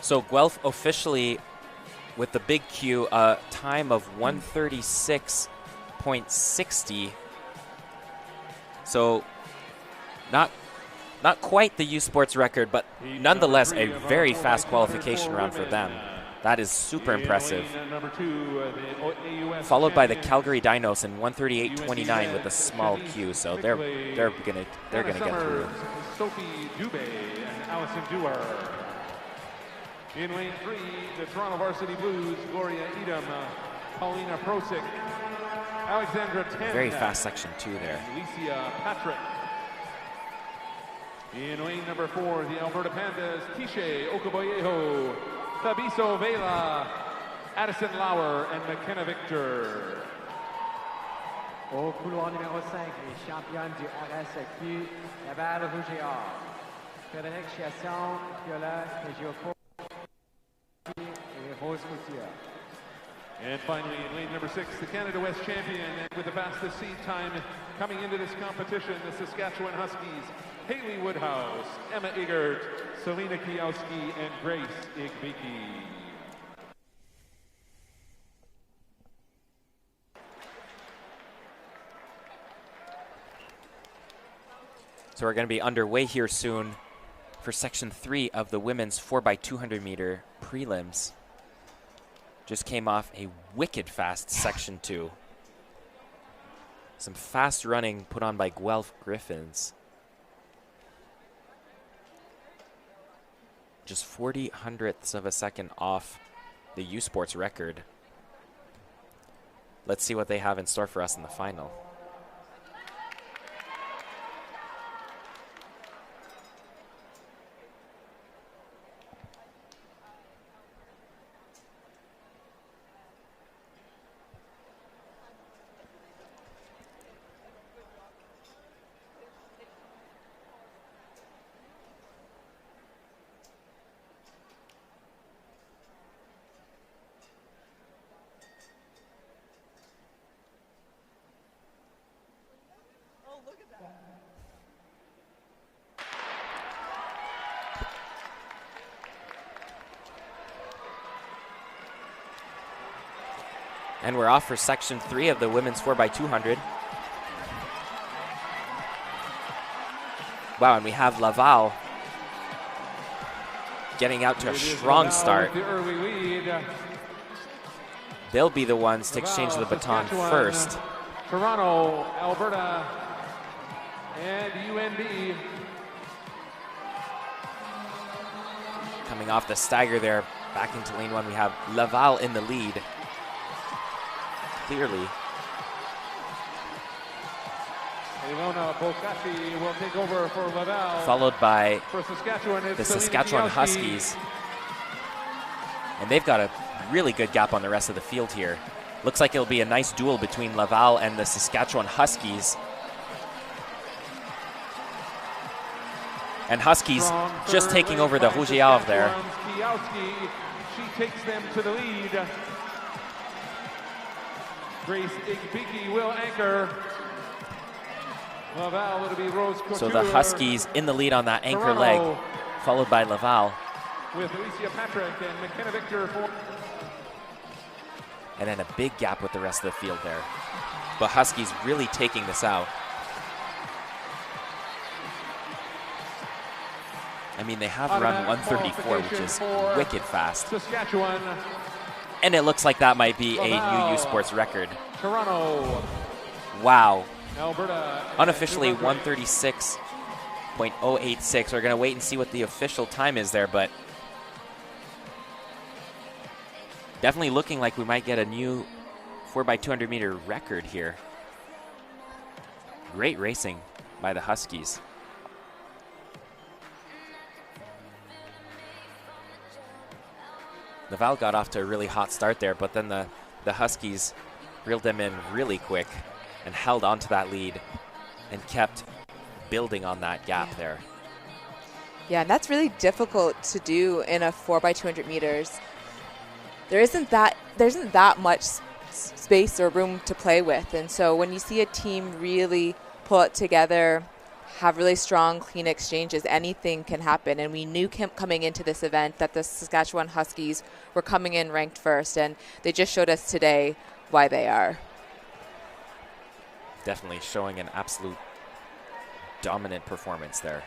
So Guelph officially, with the big Q, a time of 1:36.60. So not quite the U Sports record, but nonetheless a very fast qualification round for them. That is super impressive. Followed by the Calgary Dinos in 1:38.29 with a small Q, so they're gonna get through. Sophie Dubé and Allison Dewar. In lane 3, the Toronto Varsity Blues, Gloria Edom, Paulina Prosic, Alexandra Ten. Very fast section 2 there. Alicia Patrick. In lane number 4, the Alberta Pandas, Tisha Okoboyeho, Fabiso Vela, Addison Lauer, and McKenna Victor. Au couloir numéro 5, les championnes du RSEQ, Laval Rouge et Or. Frédéric Chiasson, Viola Kejiopo et Rose Coutier. And finally, in lane number 6, the Canada West champion, and with the fastest seed time coming into this competition, the Saskatchewan Huskies, Haley Woodhouse, Emma Igert, Selena Kiowski, and Grace Igbiki. So we're going to be underway here soon for Section 3 of the women's 4x200 meter prelims. Just came off a wicked fast Section 2. Some fast running put on by Guelph Griffins. Just 40 hundredths of a second off the U Sports record. Let's see what they have in store for us in the final. And we're off for Section 3 of the women's 4x200. Wow, and we have Laval getting out to a strong start. They'll be the ones to exchange the baton first. Toronto, Alberta, and UNB. Coming off the stagger there, back into lane 1, we have Laval in the lead. Clearly. Ilona Bocassi will take over for Laval. Followed by for Saskatchewan, the Saskatchewan Huskies. And they've got a really good gap on the rest of the field here. Looks like it'll be a nice duel between Laval and the Saskatchewan Huskies. And Huskies just taking over the Rouge et Or there. She takes them to the lead. Grace Igbiki will anchor. Laval, it'll be Rose Couture. So the Huskies in the lead on that anchor leg, followed by Laval. With Alicia Patrick and McKenna Victor for. And then a big gap with the rest of the field there. But Huskies really taking this out. I mean, they have run 134, which is wicked fast. Saskatchewan. And it looks like that might be a new U Sports record. Toronto. Wow. Alberta. Unofficially 136.086. We're going to wait and see what the official time is there, but definitely looking like we might get a new 4x200 meter record here. Great racing by the Huskies. Laval got off to a really hot start there, but then the Huskies reeled them in really quick and held on to that lead and kept building on that gap there. Yeah, and that's really difficult to do in a 4x200 meters. There isn't that much space or room to play with, and so when you see a team really pull it together have really strong, clean exchanges. Anything can happen. And we knew coming into this event that the Saskatchewan Huskies were coming in ranked first, and they just showed us today why they are. Definitely showing an absolute dominant performance there.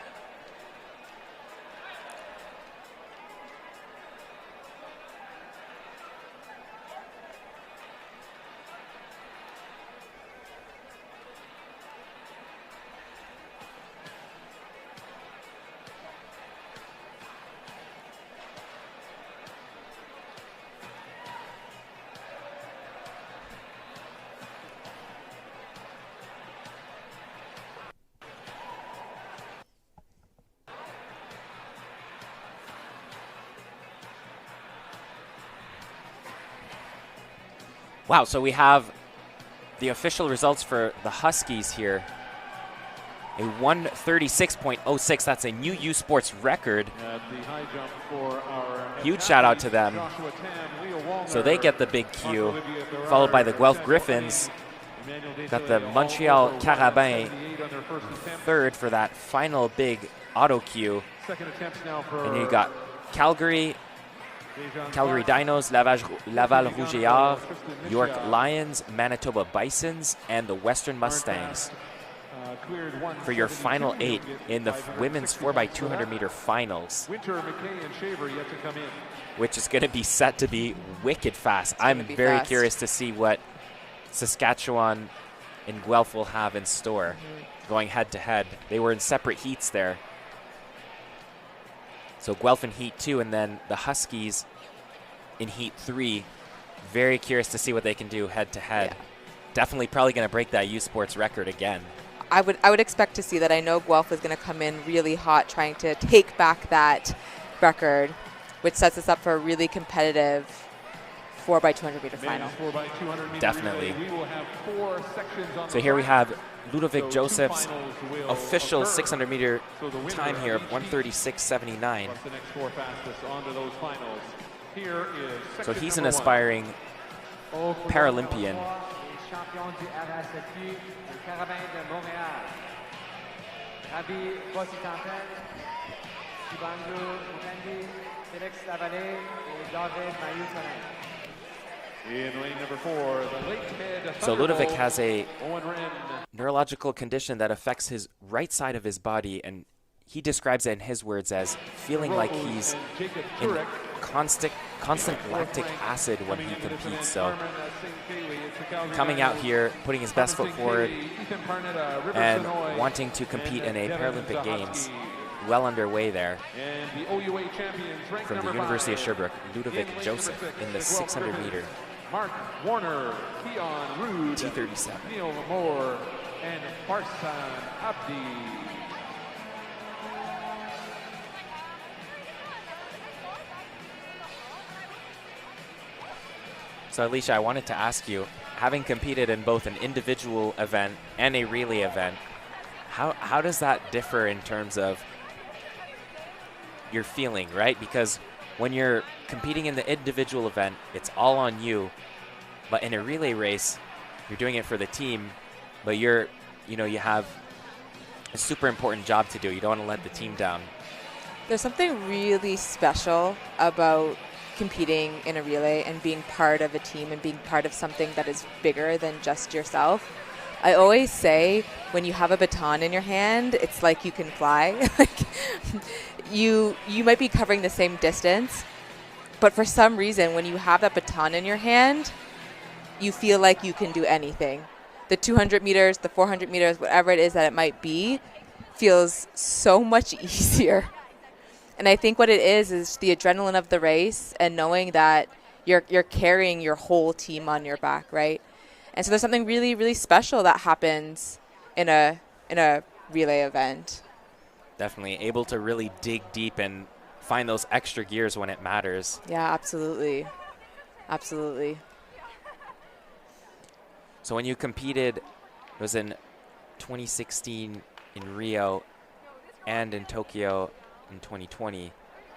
Wow, so we have the official results for the Huskies here. A 136.06, that's a new U Sports record. Huge shout out to them. So they get the big Q, followed by the Guelph Griffins. Got the Montreal Carabins third for that final big auto Q. And you got Calgary Dinos, Laval Rougeards, York Lions, Manitoba Bisons, and the Western Mustangs for your final 8 in the women's 4x200 meter finals, which is going to be set to be wicked fast. I'm very curious to see what Saskatchewan and Guelph will have in store going head to head. They were in separate heats there. So Guelph in Heat 2, and then the Huskies in Heat 3. Very curious to see what they can do head to head. Definitely probably going to break that U Sports record again. I would expect to see that. I know Guelph is going to come in really hot trying to take back that record, which sets us up for a really competitive 4x200 meter final. Definitely. So here we have Ludovic Joseph's official 600 meter time here of 136.79. So he's an aspiring Paralympian. In lane number 4, the Lakehead So Ludovic Thunderbolt, has a Owen Wren. neurological condition that affects his right side of his body, and he describes it in his words as feeling like he's in constant lactic acid when he competes. So coming out here, putting his best foot forward, and wanting to compete in a Paralympic Games, well underway there. And the OUA champions ranked From the number University of 5, Sherbrooke, Ludovic in lane Joseph number 6, in the Guelph 600 Griffins, meter. Mark Warner, Keon Rude, T37. Neil Moore, and Farsan Abdi. So Alicia, I wanted to ask you, having competed in both an individual event and a relay event, how does that differ in terms of your feeling, right? Because when you're competing in the individual event, it's all on you. But in a relay race, you're doing it for the team, but you have a super important job to do. You don't want to let the team down. There's something really special about competing in a relay and being part of a team and being part of something that is bigger than just yourself. I always say when you have a baton in your hand, it's like you can fly. You might be covering the same distance, but for some reason, when you have that baton in your hand, you feel like you can do anything. The 200 meters, the 400 meters, whatever it is that it might be, feels so much easier. And I think what it is the adrenaline of the race and knowing that you're carrying your whole team on your back, right? And so there's something really, really special that happens in a relay event. Definitely able to really dig deep and find those extra gears when it matters. Yeah, absolutely. Absolutely. So when you competed, it was in 2016 in Rio and in Tokyo in 2020,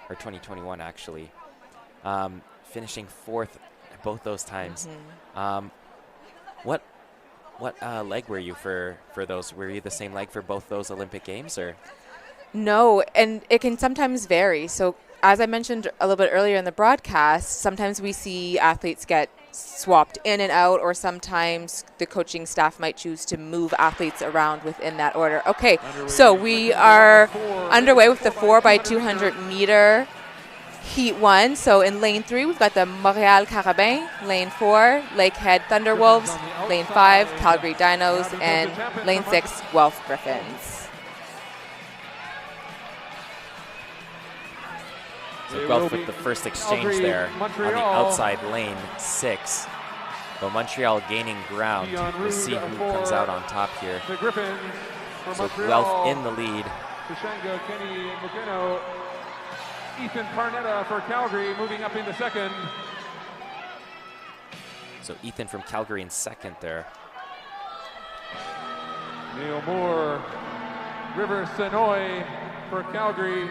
or 2021 actually, finishing 4th at both those times. Mm-hmm. What leg were you for those? Were you the same leg for both those Olympic Games, or? No, and it can sometimes vary. So as I mentioned a little bit earlier in the broadcast, sometimes we see athletes get swapped in and out, or sometimes the coaching staff might choose to move athletes around within that order. Okay, so we are underway with the 4x200 meter Heat 1. So in lane 3, we've got the Montreal Carabins, lane 4, Lakehead Thunderwolves, lane 5, Calgary Dinos, and lane 6, Guelph Griffins. So Guelph with the first exchange there on the outside lane 6. But Montreal gaining ground. We'll see who comes out on top here. So Guelph in the lead. Ethan Parnetta for Calgary moving up into second. So Ethan from Calgary in second there. Neil Moore, River Sonoy for Calgary.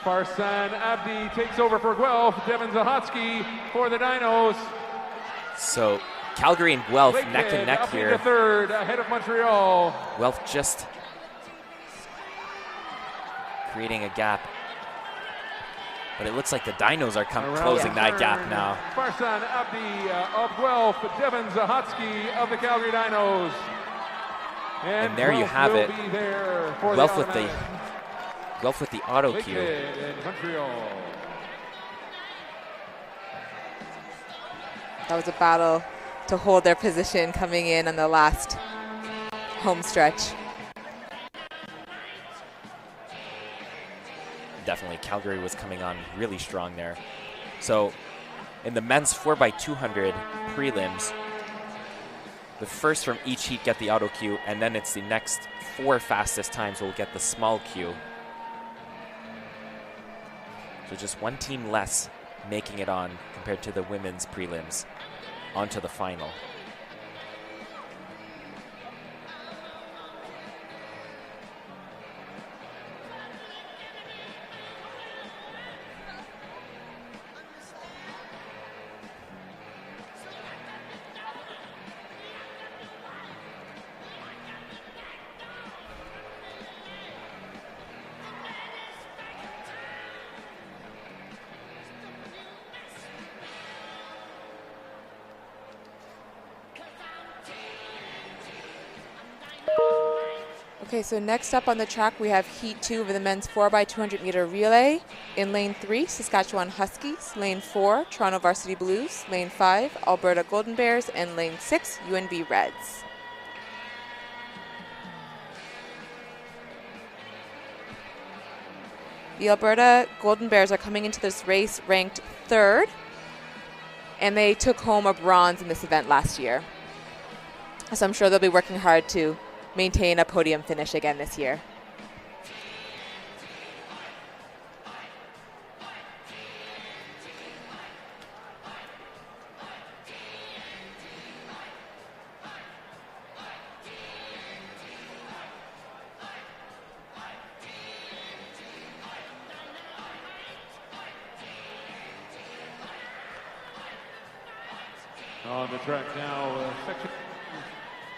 Farsan Abdi takes over for Guelph. Devin Zahotsky for the Dinos. So Calgary and Guelph neck and neck here. Third, ahead of Montreal. Guelph just creating a gap. But it looks like the Dinos are closing that gap now. Farsan Abdi of Guelph, Devin Zahotsky of the Calgary Dinos. And there you have it. Guelph with the auto cue. That was a battle to hold their position coming in on the last home stretch. Definitely, Calgary was coming on really strong there. So in the men's 4x200 prelims, the first from each heat get the auto cue, and then it's the next 4 fastest times will get the small cue. So just one team less making it on compared to the women's prelims onto the final. Okay, so next up on the track, we have Heat 2 of the men's 4x200 meter relay. In lane 3, Saskatchewan Huskies. Lane 4, Toronto Varsity Blues. Lane 5, Alberta Golden Bears. And lane 6, UNB Reds. The Alberta Golden Bears are coming into this race ranked 3rd, and they took home a bronze in this event last year. So I'm sure they'll be working hard to maintain a podium finish again this year. On the track now, section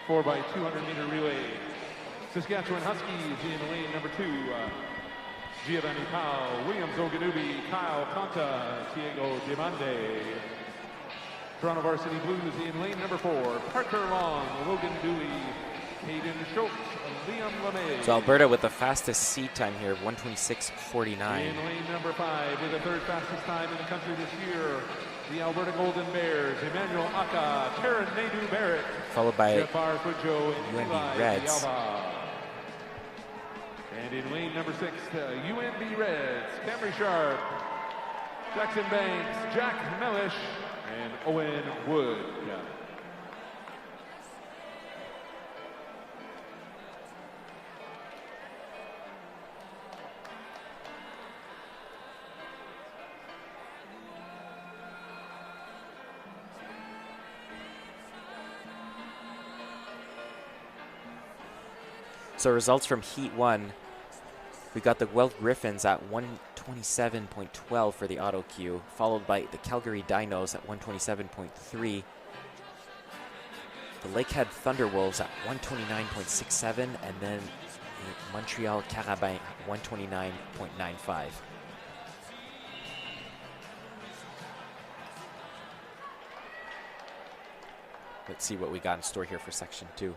4x200 meter relay. Saskatchewan Huskies in lane number 2. Giovanni Powell, Williams Oganubi, Kyle Conta, Diego Demande. Toronto Varsity Blues in lane number 4. Parker Long, Logan Dewey, Hayden Schultz, Liam LeMay. So Alberta with the fastest seat time here, 126.49. In lane number 5 with the 3rd fastest time in the country this year. The Alberta Golden Bears, Emmanuel Aka, Karen Nadu Barrett, followed by Jafar Fujo and UNB Reds. And in lane number 6, UNB Reds, Camry Sharp, Jackson Banks, Jack Mellish, and Owen Wood. So results from Heat 1. We got the Guelph Griffins at 127.12 for the auto queue, followed by the Calgary Dinos at 127.3. The Lakehead Thunderwolves at 129.67, and then the Montreal Carabins at 129.95. Let's see what we got in store here for Section 2.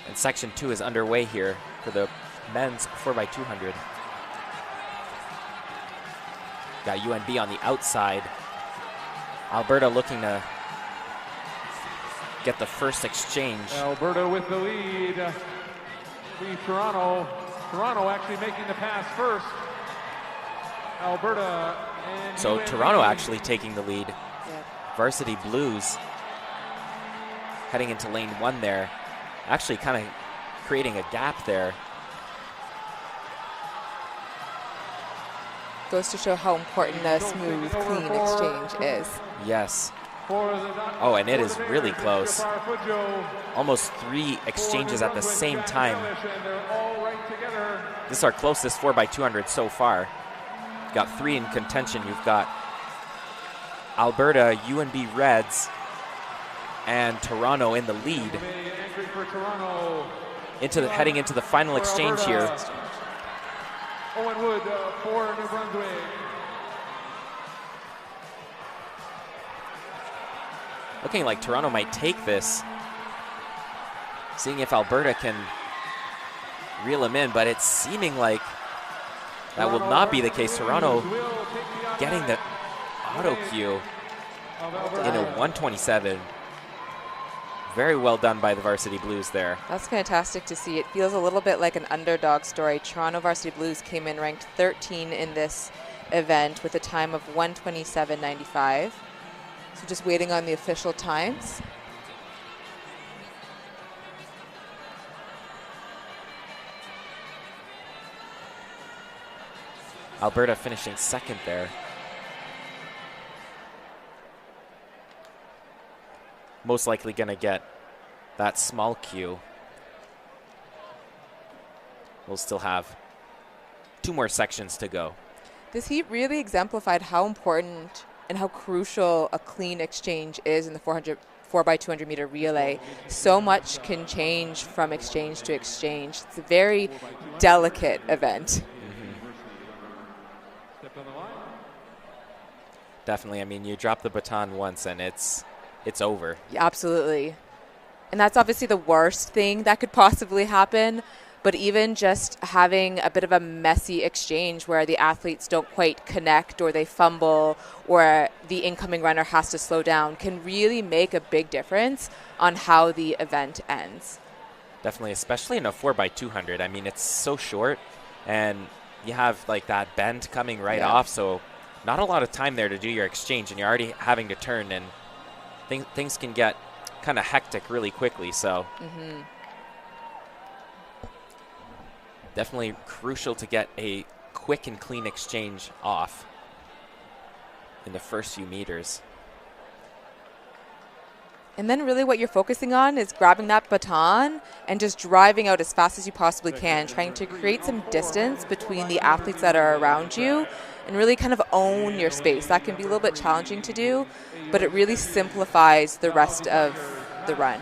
And Section 2 is underway here for the men's 4x200. Got UNB on the outside. Alberta looking to get the first exchange. Alberta with the lead. Lead Toronto. Toronto actually making the pass first. Alberta and So UNB. Toronto actually taking the lead. Varsity Blues heading into lane 1 there. Actually kind of creating a gap there. Goes to show how important a smooth, clean exchange is. Yes. Oh, and it is really close. Almost 3 exchanges at the same time. This is our closest 4x200 so far. You've got 3 in contention. You've got Alberta, UNB Reds, and Toronto in the lead. Heading into the final exchange here. Owen Wood for New Brunswick. Looking like Toronto might take this. Seeing if Alberta can reel him in, but it's seeming like that will not be the case. Toronto getting the auto cue in a 127. Very well done by the Varsity Blues there. That's fantastic to see. It feels a little bit like an underdog story. Toronto Varsity Blues came in ranked 13 in this event with a time of 127.95. So just waiting on the official times. Alberta finishing second there. Most likely going to get that small queue. We'll still have 2 more sections to go. This heat really exemplified how important and how crucial a clean exchange is in the 4x200 meter relay. So much can change from exchange to exchange. It's a very delicate event. Definitely. I mean, you drop the baton once and it's over. Yeah, absolutely. And that's obviously the worst thing that could possibly happen. But even just having a bit of a messy exchange where the athletes don't quite connect or they fumble or the incoming runner has to slow down can really make a big difference on how the event ends. Definitely, especially in a 4x200. I mean, it's so short and you have like that bend coming right off. So not a lot of time there to do your exchange and you're already having to turn, and things can get kind of hectic really quickly. So definitely crucial to get a quick and clean exchange off in the first few meters. And then really what you're focusing on is grabbing that baton and just driving out as fast as you possibly can, trying to create some distance between the athletes that are around you and really kind of own your space. That can be a little bit challenging to do, but it really simplifies the rest of the run.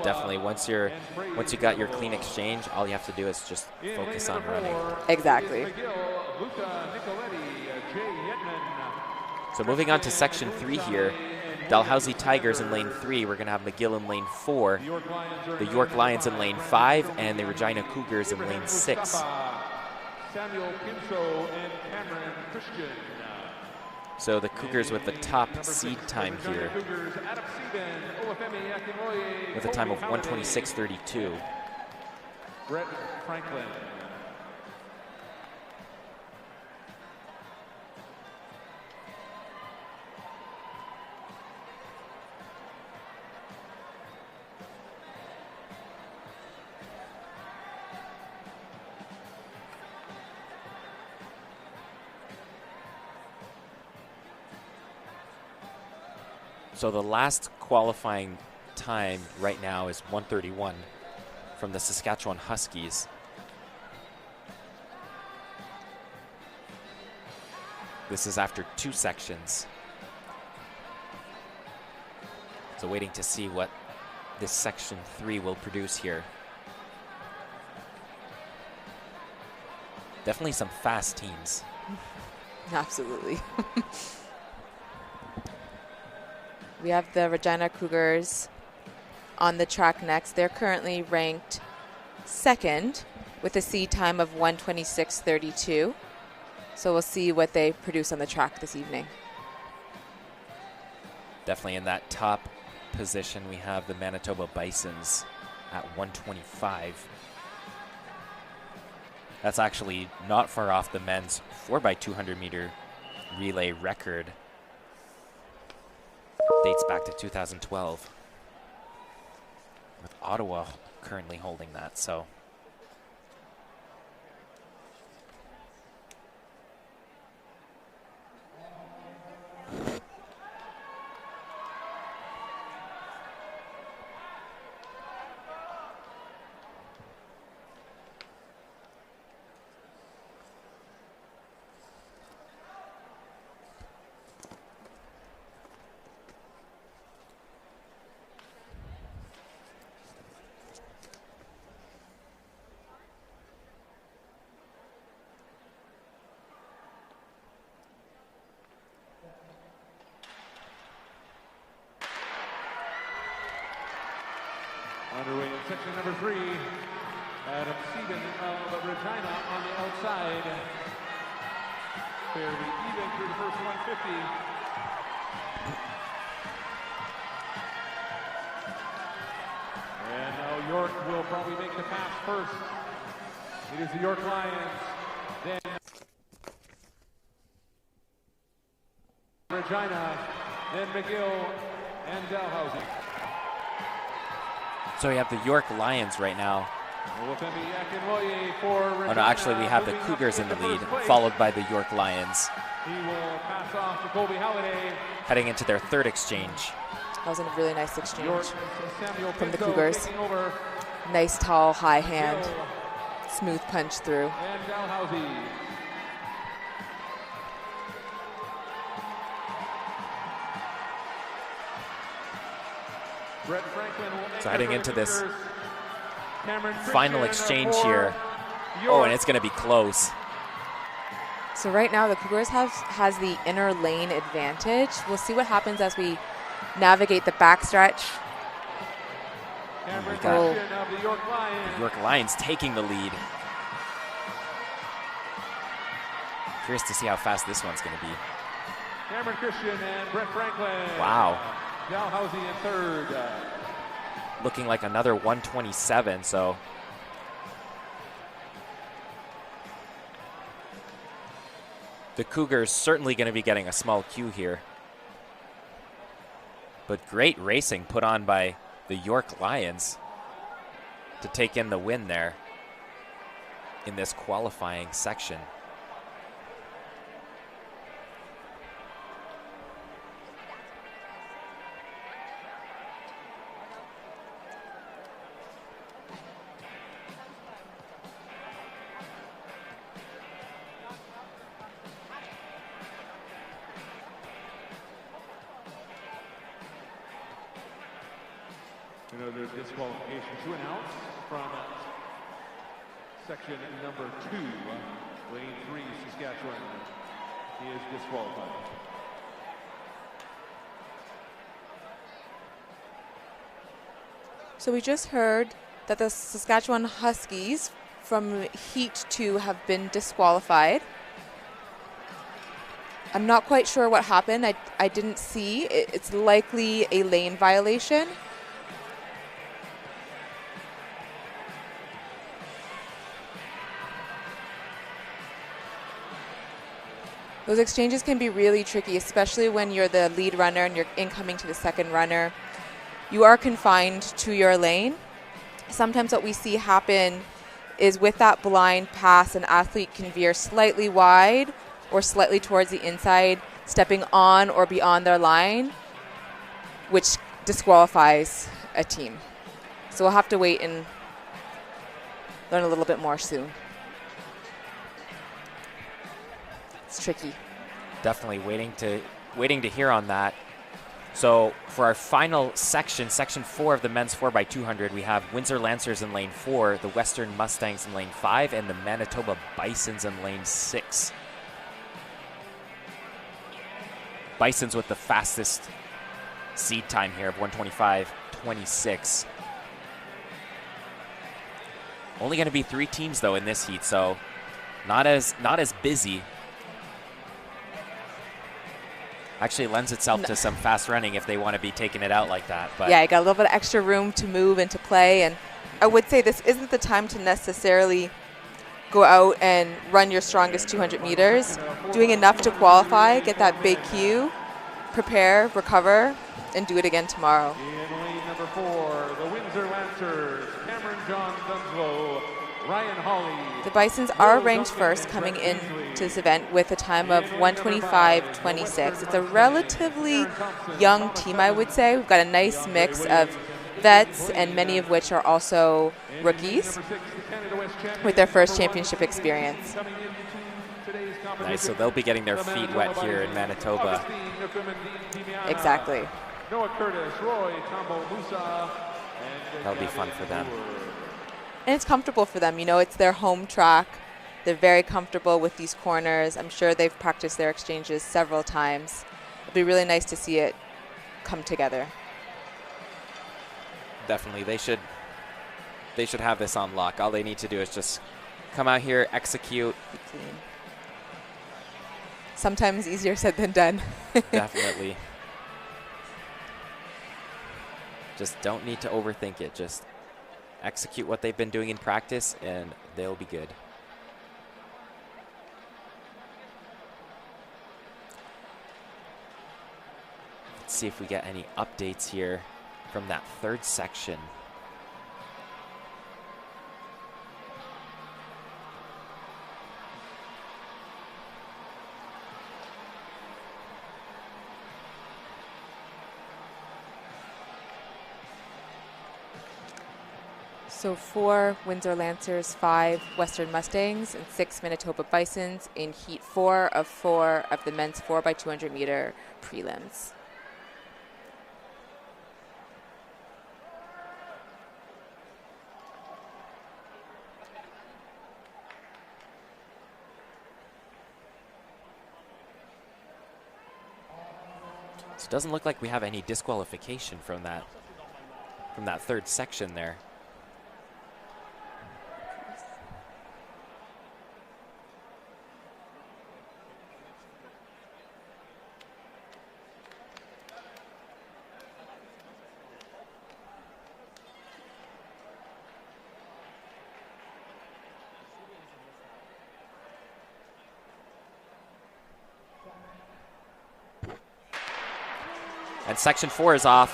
Definitely, once you got your clean exchange, all you have to do is just focus on running. Exactly. So moving on to section 3 here, Dalhousie Tigers in lane 3. We're going to have McGill in lane 4, the York Lions in lane 5, and the Regina Cougars in lane 6. Samuel Pinto and Cameron Christian. So the Cougars with the top seed time here, with a time of 1:26:32. Brett Franklin. So the last qualifying time right now is 1:31 from the Saskatchewan Huskies. This is after 2 sections. So waiting to see what this section 3 will produce here. Definitely some fast teams. Absolutely. We have the Regina Cougars on the track next. They're currently ranked 2nd with a seed time of 1:26:32. So we'll see what they produce on the track this evening. Definitely in that top position, we have the Manitoba Bisons at 1:25. That's actually not far off the men's 4x200 meter relay record. Dates back to 2012, with Ottawa currently holding that. So underway in section number 3. Adam Sieben of Regina on the outside. Fairly even through the first 150. And now York will probably make the pass first. It is the York Lions. Then Regina. Then McGill and Dalhousie. So we have the York Lions right now. Oh no, actually we have the Cougars in the lead, followed by the York Lions. He will pass off to Colby Halliday. Heading into their 3rd exchange. That was a really nice exchange from the Cougars. Nice, tall, high hand. Smooth punch through. And Dalhousie. Brett Franklin will So heading into this final final exchange here. Oh, and it's going to be close. So right now the Cougars has the inner lane advantage. We'll see what happens as we navigate the backstretch. We got the York Lions taking the lead. Curious to see how fast this one's going to be. Cameron Christian and Brett Franklin. Wow. Dalhousie in 3rd. Looking like another 127, so the Cougars certainly going to be getting a small cue here. But great racing put on by the York Lions to take in the win there in this qualifying section. Another disqualification to announce from section number 2, lane 3, Saskatchewan. He is disqualified. So we just heard that the Saskatchewan Huskies from Heat 2 have been disqualified. I'm not quite sure what happened. I didn't see. It's likely a lane violation. Those exchanges can be really tricky, especially when you're the lead runner and you're incoming to the second runner. You are confined to your lane. Sometimes what we see happen is with that blind pass, an athlete can veer slightly wide or slightly towards the inside, stepping on or beyond their line, which disqualifies a team. So we'll have to wait and learn a little bit more soon. It's tricky. Definitely waiting to hear on that. So for our final section, section 4 of the men's 4x200, we have Windsor Lancers in lane 4, the Western Mustangs in lane 5, and the Manitoba Bisons in lane 6. Bisons with the fastest seed time here of 1:25.26. Only going to be 3 teams though in this heat, so not as busy. Actually lends itself to some fast running if they want to be taking it out like that. But yeah, you got a little bit of extra room to move and to play, and I would say this isn't the time to necessarily go out and run your strongest 200 meters. Doing enough to qualify, get that big cue, prepare, recover, and do it again tomorrow. In lane number 4, the Windsor Lancers, Cameron John Dunslow, Ryan Hawley. The Bisons are ranked first coming into this event with a time of 1:25.26. It's a relatively young team, I would say. We've got a nice mix of vets, and many of which are also rookies with their first championship experience. Nice, so they'll be getting their feet wet here in Manitoba. Exactly. Noah Curtis, Roy Tambo Musa, That'll be fun for them. And it's comfortable for them. You know, it's their home track. They're very comfortable with these corners. I'm sure they've practiced their exchanges several times. It'll be really nice to see it come together. Definitely, they should have this on lock. All they need to do is just come out here, execute. Be clean. Sometimes easier said than done. Definitely. Just don't need to overthink it. Just execute what they've been doing in practice, and they'll be good. Let's see if we get any updates here from that third section. So 4 Windsor Lancers, 5 Western Mustangs, and 6 Manitoba Bisons in Heat 4 of the men's 4x200 meter prelims. So it doesn't look like we have any disqualification from that third section there. And section 4 is off.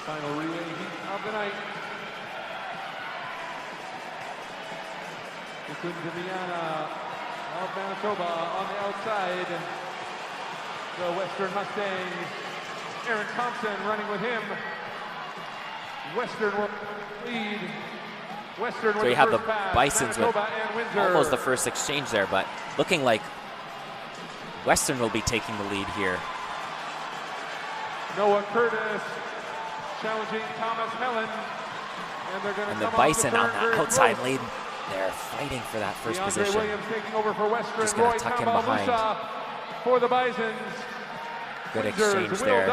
Final relay heat of the night. Indiana of Manitoba on the outside. The Western Mustangs. Aaron Thompson running with him. Western will lead. Western So you have the Bisons with almost the first exchange there, but looking like Western will be taking the lead here. Noah Curtis, challenging Thomas Helen. And the Bison on the outside lead. They're fighting for that first position. Williams taking over for Western. Just going to tuck him behind. For the Bisons. Good exchange there.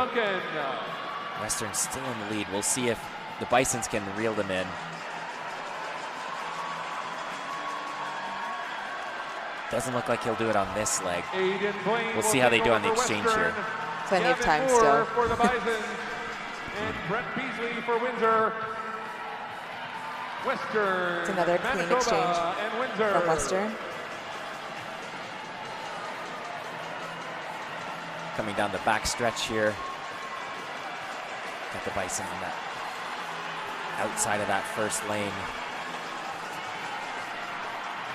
Western still in the lead. We'll see if the Bisons can reel them in. Doesn't look like he'll do it on this leg. We'll see how they do on the exchange here. Plenty of time still. For the Bisons. And Brett Beasley for Windsor. Western. It's another clean exchange from Western. Coming down the back stretch here. Got the Bison on that outside of that first lane.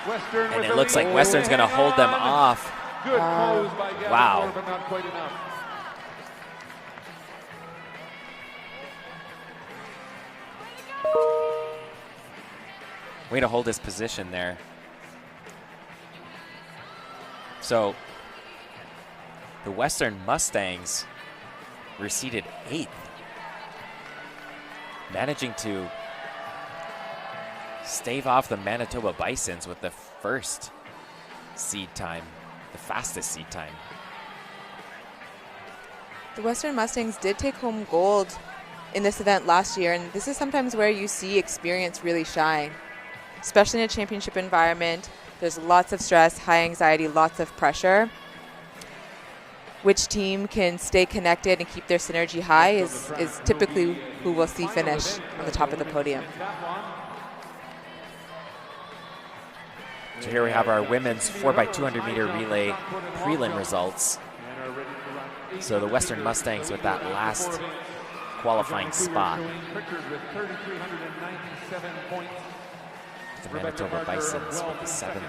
Western and it looks like Western's going to hold them off. Good close by Gavin wow. Moore, but not quite enough. Way to hold his position there. So the Western Mustangs were seated 8th, managing to stave off the Manitoba Bisons with the first seed time, the fastest seed time. The Western Mustangs did take home gold in this event last year, and this is sometimes where you see experience really shine, especially in a championship environment. There's lots of stress, high anxiety, lots of pressure. Which team can stay connected and keep their synergy high is typically who we'll see finish on the top of the podium. So here we have our women's 4x200 meter relay prelim results. So the Western Mustangs with that last qualifying spot. The Manitoba Bisons with the 7th.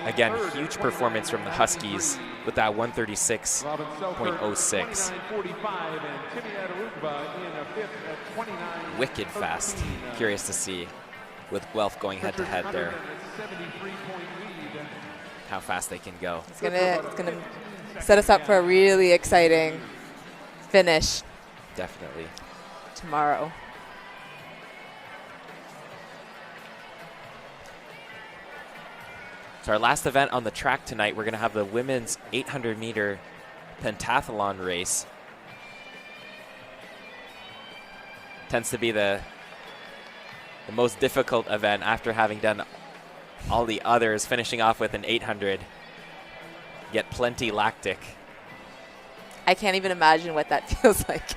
Again, huge performance from the Huskies with that 136.06. Wicked fast. Curious to see with Guelph going head to head there how fast they can go. It's gonna set us up for a really exciting finish. Definitely. Tomorrow. So our last event on the track tonight, we're going to have the women's 800 meter pentathlon race. Tends to be the most difficult event after having done all the others, finishing off with an 800. Get plenty lactic. I can't even imagine what that feels like.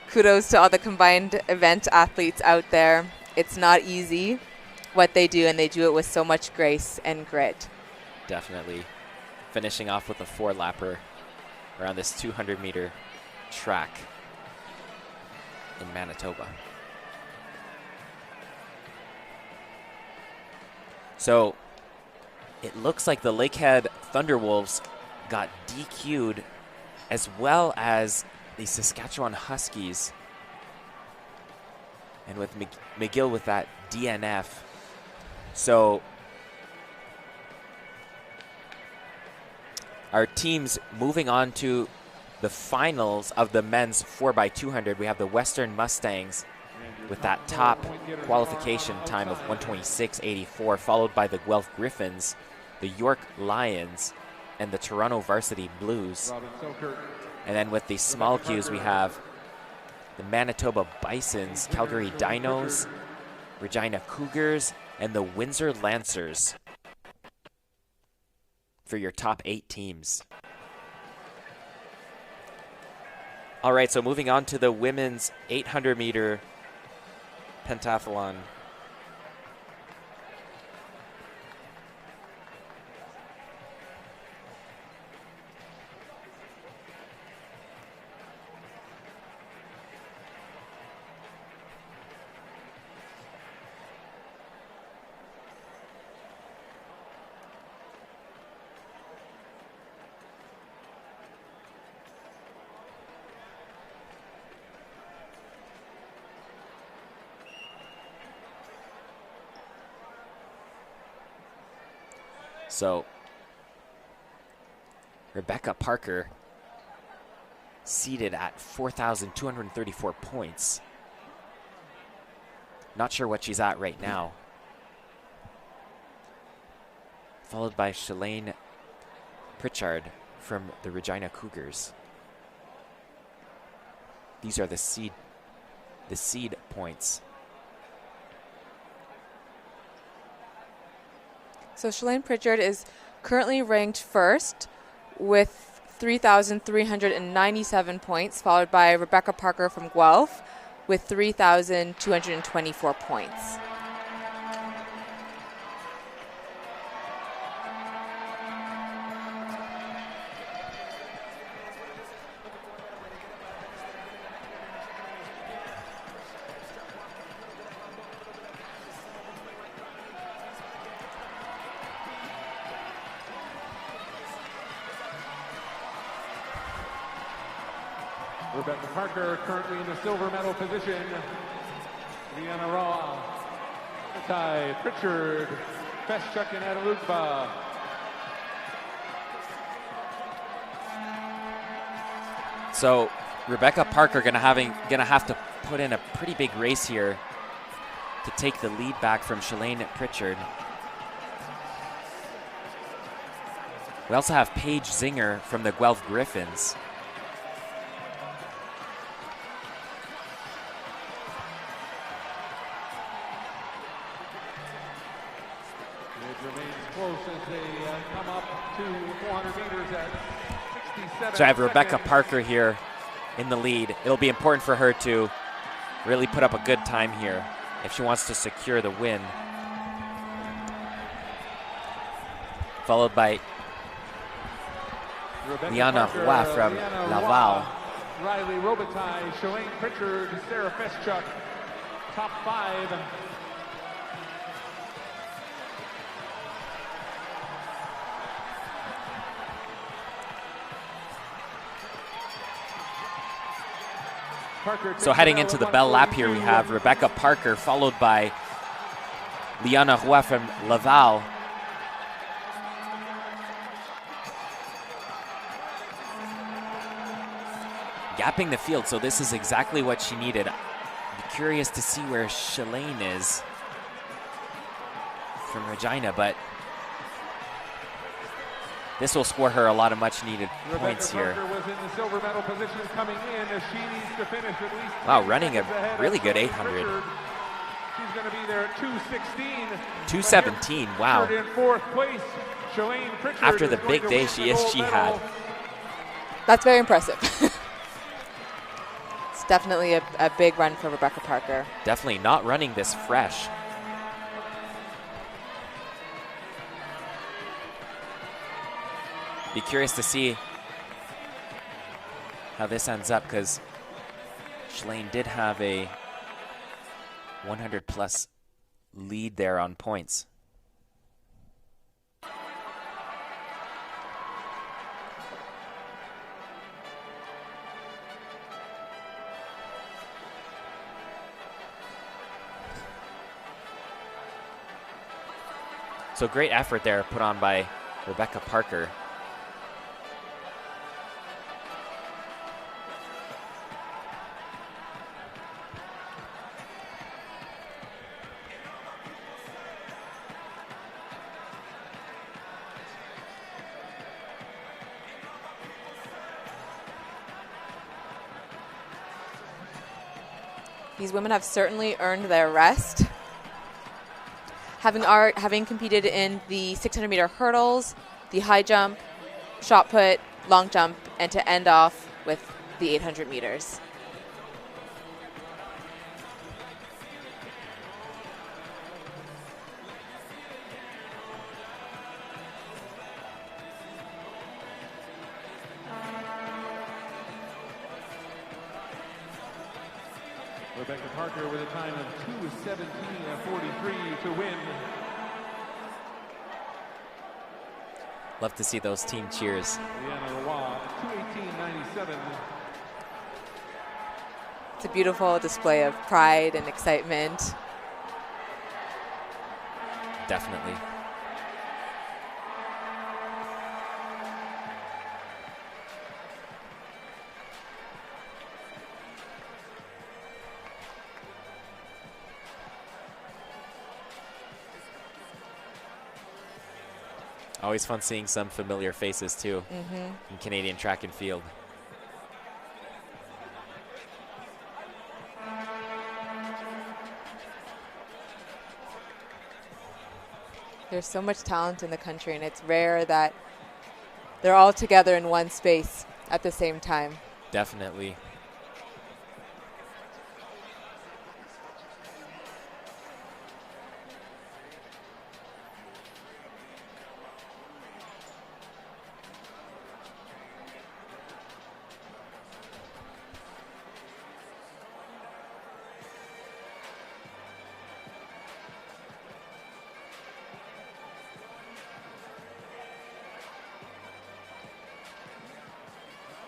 Kudos to all the combined event athletes out there. It's not easy what they do, and they do it with so much grace and grit. Definitely. Finishing off with a 4-lapper around this 200 meter track in Manitoba. So it looks like the Lakehead Thunderwolves got DQ'd, as well as the Saskatchewan Huskies. And with McGill with that DNF. So our teams moving on to the finals of the men's 4x200. We have the Western Mustangs with that top qualification time of 126.84, followed by the Guelph Griffins, the York Lions, and the Toronto Varsity Blues. And then with the small Qs, we have the Manitoba Bisons, Calgary Dinos, Regina Cougars, and the Windsor Lancers for your top 8 teams. All right, so moving on to the women's 800 meter pentathlon. So Rebecca Parker seated at 4,234 points. Not sure what she's at right now. Followed by Shalane Pritchard from the Regina Cougars. These are the seed points. So Shalane Pritchard is currently ranked first with 3,397 points, followed by Rebecca Parker from Guelph with 3,224 points. Rebecca Parker currently in the silver medal position. Liana Raw, Ty Pritchard, Feschuk and Adalukba. So Rebecca Parker gonna have to put in a pretty big race here to take the lead back from Shalane Pritchard. We also have Paige Zinger from the Guelph Griffins. So I have Rebecca Parker here in the lead. It'll be important for her to really put up a good time here if she wants to secure the win. Followed by Liana Roy from Laval. Riley Robitaille, Shalane Pritchard, Sarah Feschuk, top 5. So heading into the bell lap here, we have Rebecca Parker, followed by Liana Roy from Laval. Gapping the field, so this is exactly what she needed. I'm curious to see where Shalane is from Regina, but this will score her a lot of much-needed points here. Was in the silver medal position coming in as she needs to finish at least. Wow, running a really good 800. She's going to be there at 2:16. 2:17. Wow. In fourth place, Shalane Pritchard. After the big day she had. That's very impressive. It's definitely a big run for Rebecca Parker. Definitely not running this fresh. Be curious to see how this ends up, because Shalane did have a 100-plus lead there on points. So great effort there put on by Rebecca Parker. These women have certainly earned their rest. Having competed in the 600-meter hurdles, the high jump, shot put, long jump, and to end off with the 800 meters. Rebecca Parker with a time of 2:17:43 to win. Love to see those team cheers. Liana Roy, 2:18:97. It's a beautiful display of pride and excitement. Definitely. Always fun seeing some familiar faces, too, in Canadian track and field. There's so much talent in the country, and it's rare that they're all together in one space at the same time. Definitely.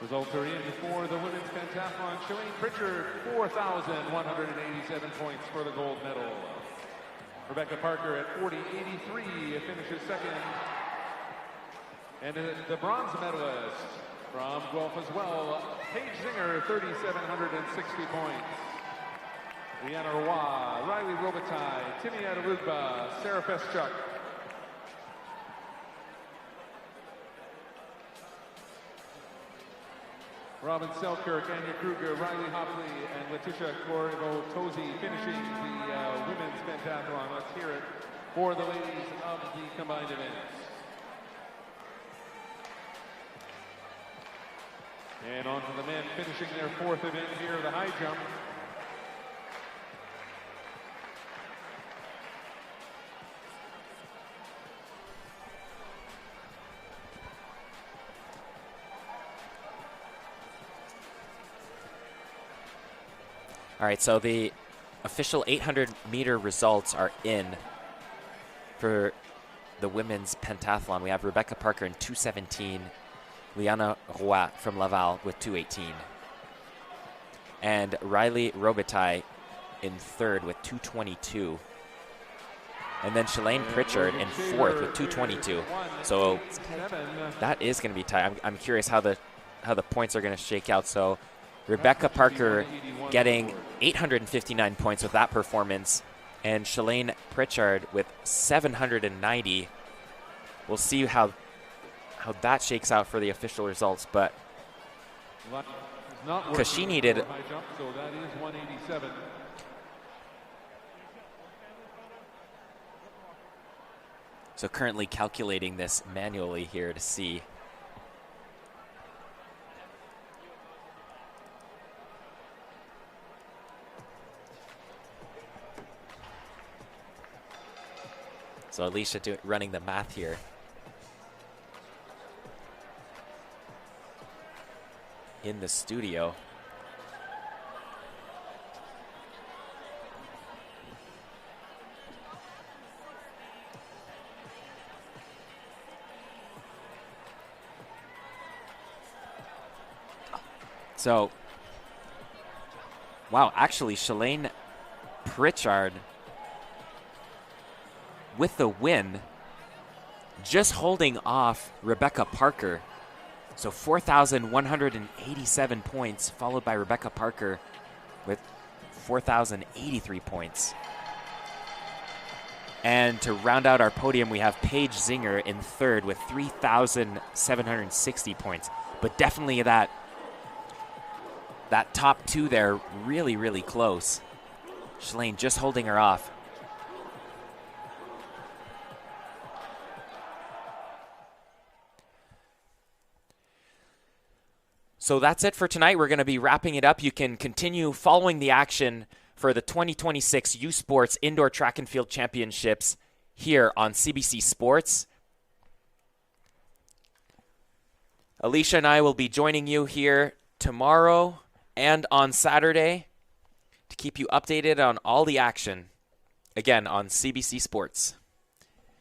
Results are in for the women's pentathlon. Shalane Pritchard, 4,187 points for the gold medal. Rebecca Parker at 40.83 finishes second. And the bronze medalist from Guelph as well, Paige Zinger, 3,760 points. Liana Roy, Riley Robitaille, Timmy Adarugba, Sarah Peschuk. Robin Selkirk, Anya Kruger, Riley Hopley, and Letitia Corrigo-Tosi finishing the women's pentathlon. Let's hear it for the ladies of the combined events. And on to the men finishing their fourth event here, the high jump. All right, so the official 800-meter results are in for the women's pentathlon. We have Rebecca Parker in 2:17, Liana Roy from Laval with 2:18, and Riley Robitaille in third with 2:22, and then Shalane Pritchard in fourth with 2:22. So that is going to be tight. I'm curious how the points are going to shake out. So Rebecca Parker getting 859 points with that performance, and Shalane Pritchard with 790. We'll see how that shakes out for the official results, but because she needed so that is 187. So currently calculating this manually here to see. So Alicia running the math here. In the studio. So, wow, actually Shalane Pritchard with the win, just holding off Rebecca Parker. So 4,187 points, followed by Rebecca Parker with 4,083 points. And to round out our podium, we have Paige Zinger in third with 3,760 points. But definitely that top two there, really, really close. Shalane just holding her off. So that's it for tonight. We're going to be wrapping it up. You can continue following the action for the 2026 U Sports Indoor Track and Field Championships here on CBC Sports. Alicia and I will be joining you here tomorrow and on Saturday to keep you updated on all the action, again, on CBC Sports.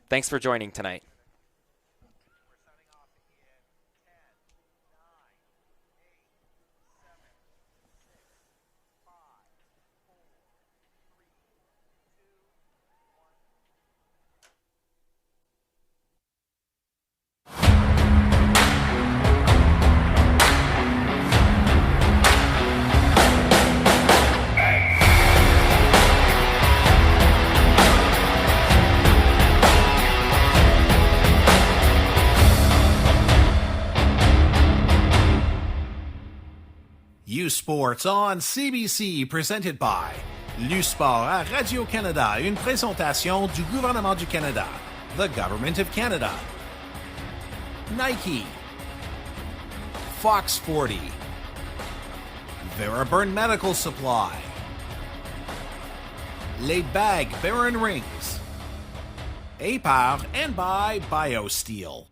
Thanks for joining tonight. Sports on CBC, presented by l'U-Sport à Radio-Canada, une présentation du gouvernement du Canada, the Government of Canada. Nike, Fox 40, Veraburn Medical Supply, Laid Bag Baron Rings, A-Par, and by BioSteel.